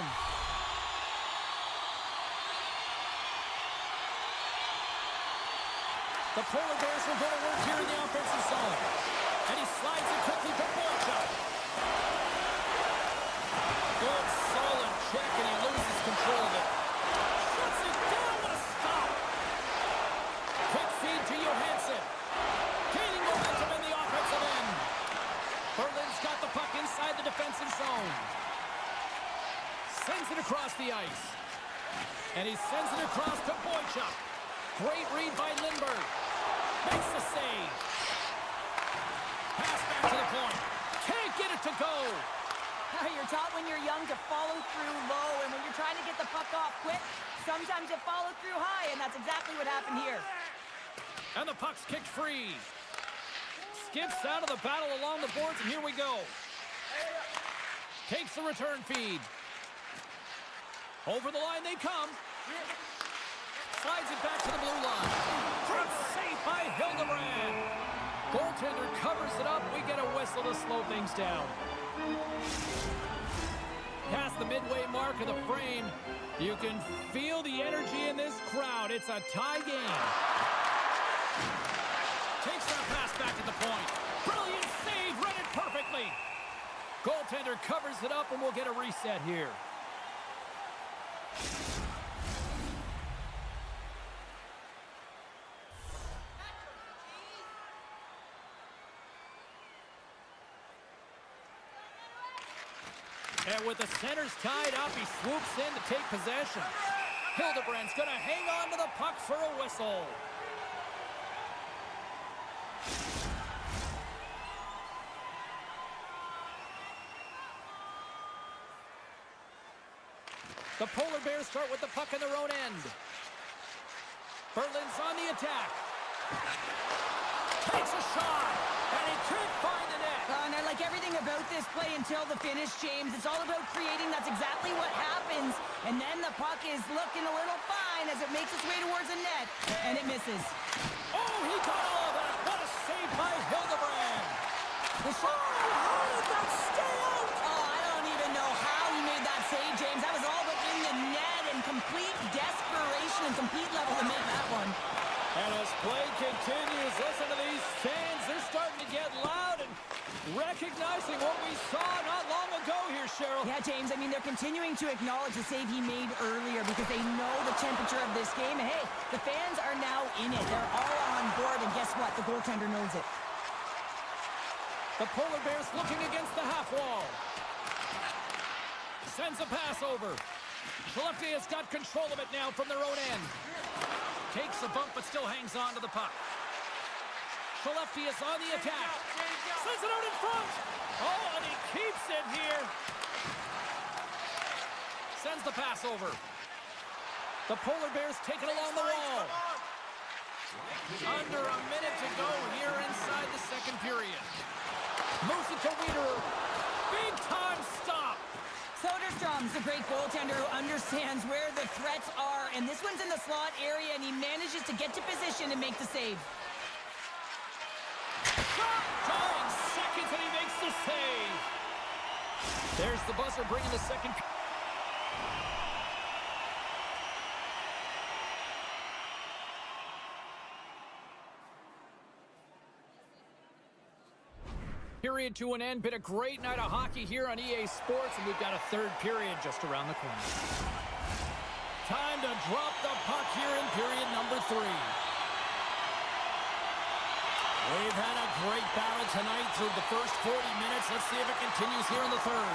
The Polar Bears will go to work here in the offensive zone. And he slides it quickly to Boychuk. Good, solid check, and he loses control of it. Shuts it down, what a stop! Quick feed to Johansson. Gaining momentum in the offensive end. Berlin's got the puck inside the defensive zone. Sends it across the ice. And he sends it across to Boychuk. Great read by Lindbergh. Makes the save. Pass back to the point. Can't get it to go. You're taught when you're young to follow through low, and when you're trying to get the puck off quick, sometimes you follow through high, and that's exactly what happened here. And the puck's kicked free. Skips out of the battle along the boards, and here we go. Takes the return feed. Over the line they come. Slides it back to the blue line. Great save by Hildebrand. Goaltender covers it up. We get a whistle to slow things down. Past the midway mark of the frame, you can feel the energy in this crowd. It's a tie game. Takes that pass back at the point. Brilliant save, read it perfectly. Goaltender covers it up, and we'll get a reset here. And with the centers tied up, he swoops in to take possession. Hildebrand's going to hang on to the puck for a whistle. The Polar Bears start with the puck in their own end. Berlin's on the attack. Takes a shot, and he can't find the net. And I like everything about this play until the finish, James. It's all about creating. That's exactly what happens. And then the puck is looking a little fine as it makes its way towards the net, and it misses. Oh, he got all of that. What a save by Hildebrand. The shot. How did that stay out? Oh, I don't even know how he made that save, James. That was all but in the net, and complete desperation and complete level to make that one. And as play continues, listen to these fans. They're starting to get loud and recognizing what we saw not long ago here, Cheryl. Yeah, James, I mean, they're continuing to acknowledge the save he made earlier because they know the temperature of this game. And hey, the fans are now in it. They're all on board, and guess what? The goaltender knows it. The Polar Bears looking against the half wall. Sends a pass over. Skellefteå has got control of it now from their own end. Takes a bump, but still hangs on to the puck. Skellefteå is on the attack. Sends it out in front. Oh, and he keeps it here. Sends the pass over. The Polar Bears take it along the wall. Under a minute to go here inside the second period. Moves it to Wiederer. Big time stop. Soderstrom's a great goaltender who understands where the threats are, and this one's in the slot area, and he manages to get to position and make the save. Shot! Dying seconds, and he makes the save. There's the buzzer bringing the second. Period to an end. Been a great night of hockey here on EA Sports, and we've got a third period just around the corner. Time to drop the puck here in period number 3. We've had a great battle tonight through the first 40 minutes. Let's see if it continues here in the third.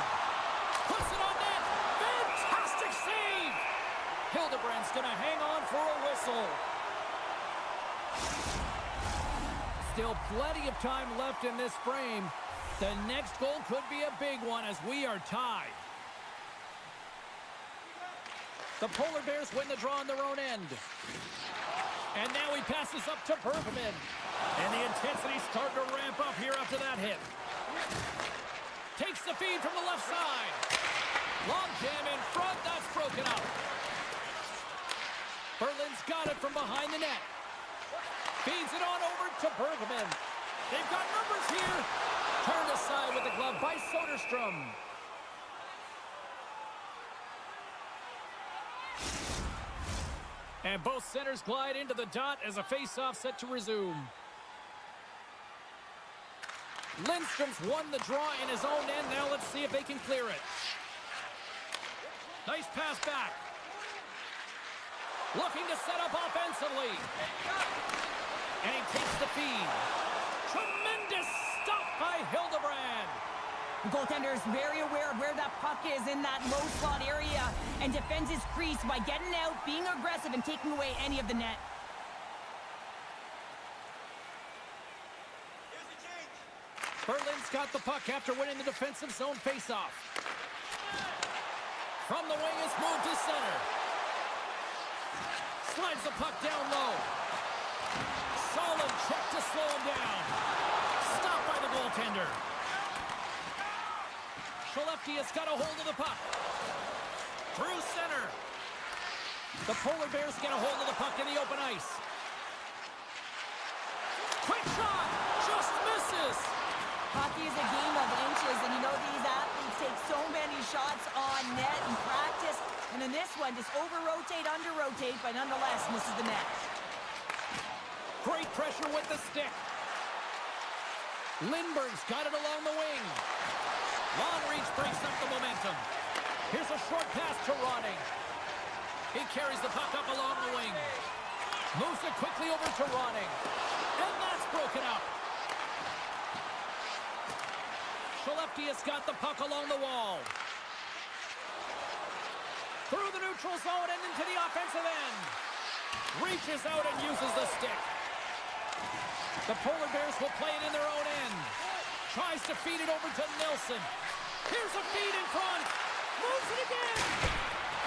Puts it on net. Fantastic save. Hildebrand's going to hang on for a whistle. Still plenty of time left in this frame. The next goal could be a big one as we are tied. The Polar Bears win the draw on their own end. And now he passes up to Bergman. And the intensity's starting to ramp up here after that hit. Takes the feed from the left side. Long jam in front, that's broken up. Berlin's got it from behind the net. Feeds it on over to Bergman. They've got numbers here. Turned aside with the glove by Soderstrom. And both centers glide into the dot as a face-off set to resume. Lindstrom's won the draw in his own end. Now let's see if they can clear it. Nice pass back. Looking to set up offensively. And he takes the feed. Tremendous stop by Hildebrand. The goaltender is very aware of where that puck is in that low slot area and defends his crease by getting out, being aggressive, and taking away any of the net. Here's the change. Berlin's got the puck after winning the defensive zone faceoff. From the wing, it's moved to center. Slides the puck down low. Solid check to slow him down. Stopped by the goaltender. Skellefteå has got a hold of the puck. Through center. The Polar Bears get a hold of the puck in the open ice. Quick shot! Just misses! Hockey is a game of inches, and you know these athletes take so many shots on net in practice. And in this one, just over-rotate, under-rotate, but nonetheless misses the net. Great pressure with the stick. Lindbergh's got it along the wing. Long reach breaks up the momentum. Here's a short pass to Ronning. He carries the puck up along the wing. Moves it quickly over to Ronning. And that's broken up. Skellefteå's got the puck along the wall. Through the neutral zone and into the offensive end. Reaches out and uses the stick. The Polar Bears will play it in their own end. Tries to feed it over to Nilsson. Here's a feed in front. Moves it again.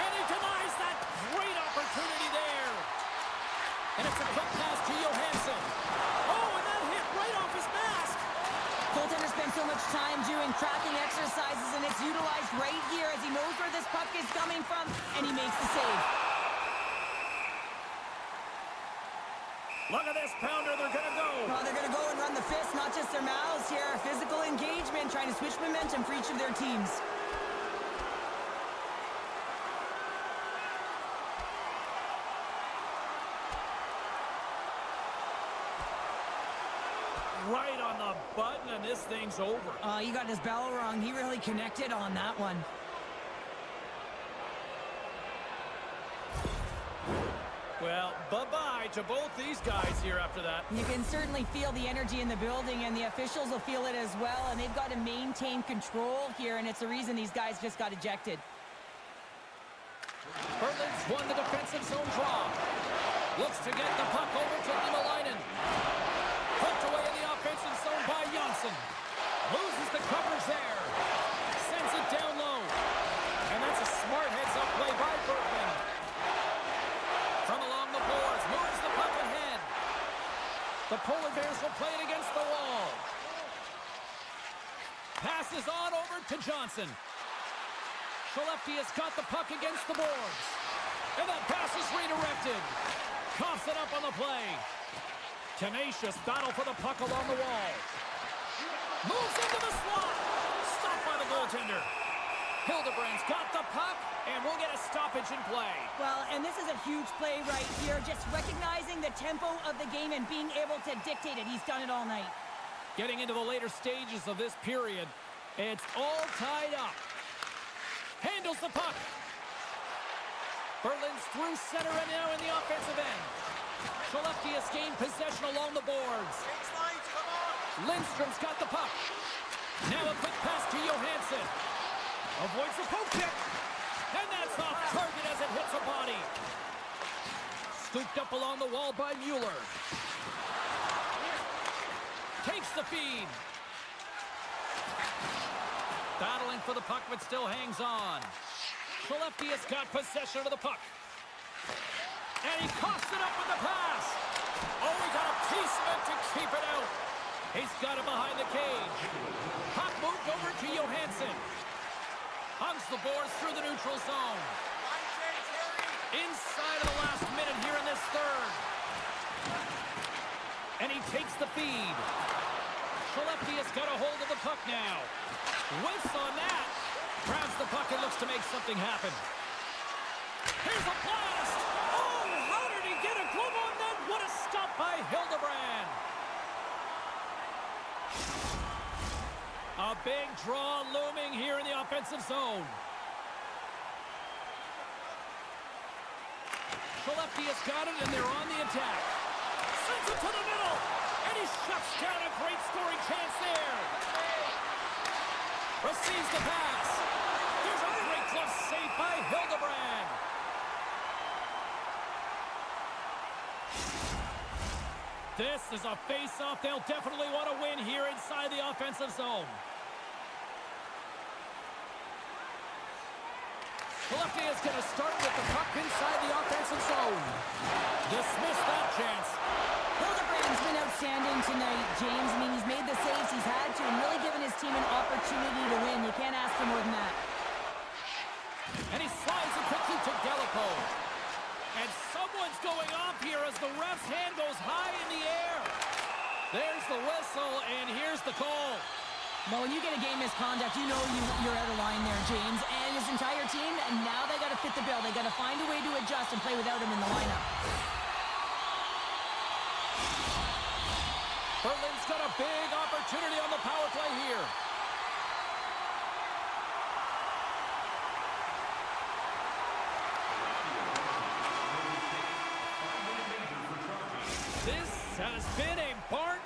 And he denies that great opportunity there. And it's a quick pass to Johansson. Oh, and that hit right off his mask. Goaltender spends so much time doing tracking exercises, and it's utilized right here as he knows where this puck is coming from, and he makes the save. Look at this pounder, they're gonna go. Well, they're gonna go and run the fist, not just their mouths here. Physical engagement, trying to switch momentum for each of their teams. Right on the button, and this thing's over. He got his bell rung. He really connected on that one. Well, bye-bye to both these guys here after that. You can certainly feel the energy in the building, and the officials will feel it as well, and they've got to maintain control here, and it's the reason these guys just got ejected. Berlin's won the defensive zone draw. Looks to get the puck over to Limalainen. Hooked away in the offensive zone by Johnson. Loses the coverage there. Sends it down low. And that's a smart heads-up play by Bergman. From along the boards, moves the puck ahead. The Polar Bears will play it against the wall. Passes on over to Johnson. Skellefteå's got the puck against the boards. And that pass is redirected. Coughs it up on the play. Tenacious battle for the puck along the wall. Moves into the slot. Stopped by the goaltender. Hildebrand's got the puck, and we'll get a stoppage in play. Well, and this is a huge play right here, just recognizing the tempo of the game and being able to dictate it. He's done it all night. Getting into the later stages of this period, it's all tied up. Handles the puck. Berlin's through center and now in the offensive end. Skellefteå's gained possession along the boards. Change lines, come on. Lindstrom's got the puck. Now a quick pass to Johansson. Avoids the poke kick. And that's off target as it hits a body. Scooped up along the wall by Mueller. Takes the feed. Battling for the puck, but still hangs on. Skellefteå's got possession of the puck. And he coughs it up with the pass. Oh, he got a piece of it to keep it out. He's got it behind the cage. Puck moved over to Johansson. Hugs the boards through the neutral zone. Line change, hurry. Inside of the last minute here in this third. And he takes the feed. Skellefteå has got a hold of the puck now. Whiffs on that. Grabs the puck and looks to make something happen. Here's a blast! Oh, how did he get a glove on that? What a stop by Hildebrand! A big draw looming here in the offensive zone. Skellefteå's got it, and they're on the attack. Sends it to the middle, and he shuts down a great scoring chance there. Receives the pass. There's a great glove save by Hildebrand. This is a face-off they'll definitely want to win here inside the offensive zone. Skellefteå is going to start with the puck inside the offensive zone. Dismiss that chance. Hildebrand's been outstanding tonight, James. I mean, he's made the saves he's had to and really given his team an opportunity to win. You can't ask for more than that. And he slides it quickly to Gelipo. And someone's going off here as the ref's hand goes high in the air. There's the whistle, and here's the call. Well, when you get a game misconduct, you know you're out of line there, James. And his entire team, and now they got to fit the bill. They got to find a way to adjust and play without him in the lineup. Berlin's got a big opportunity on the power play here. This has been a barn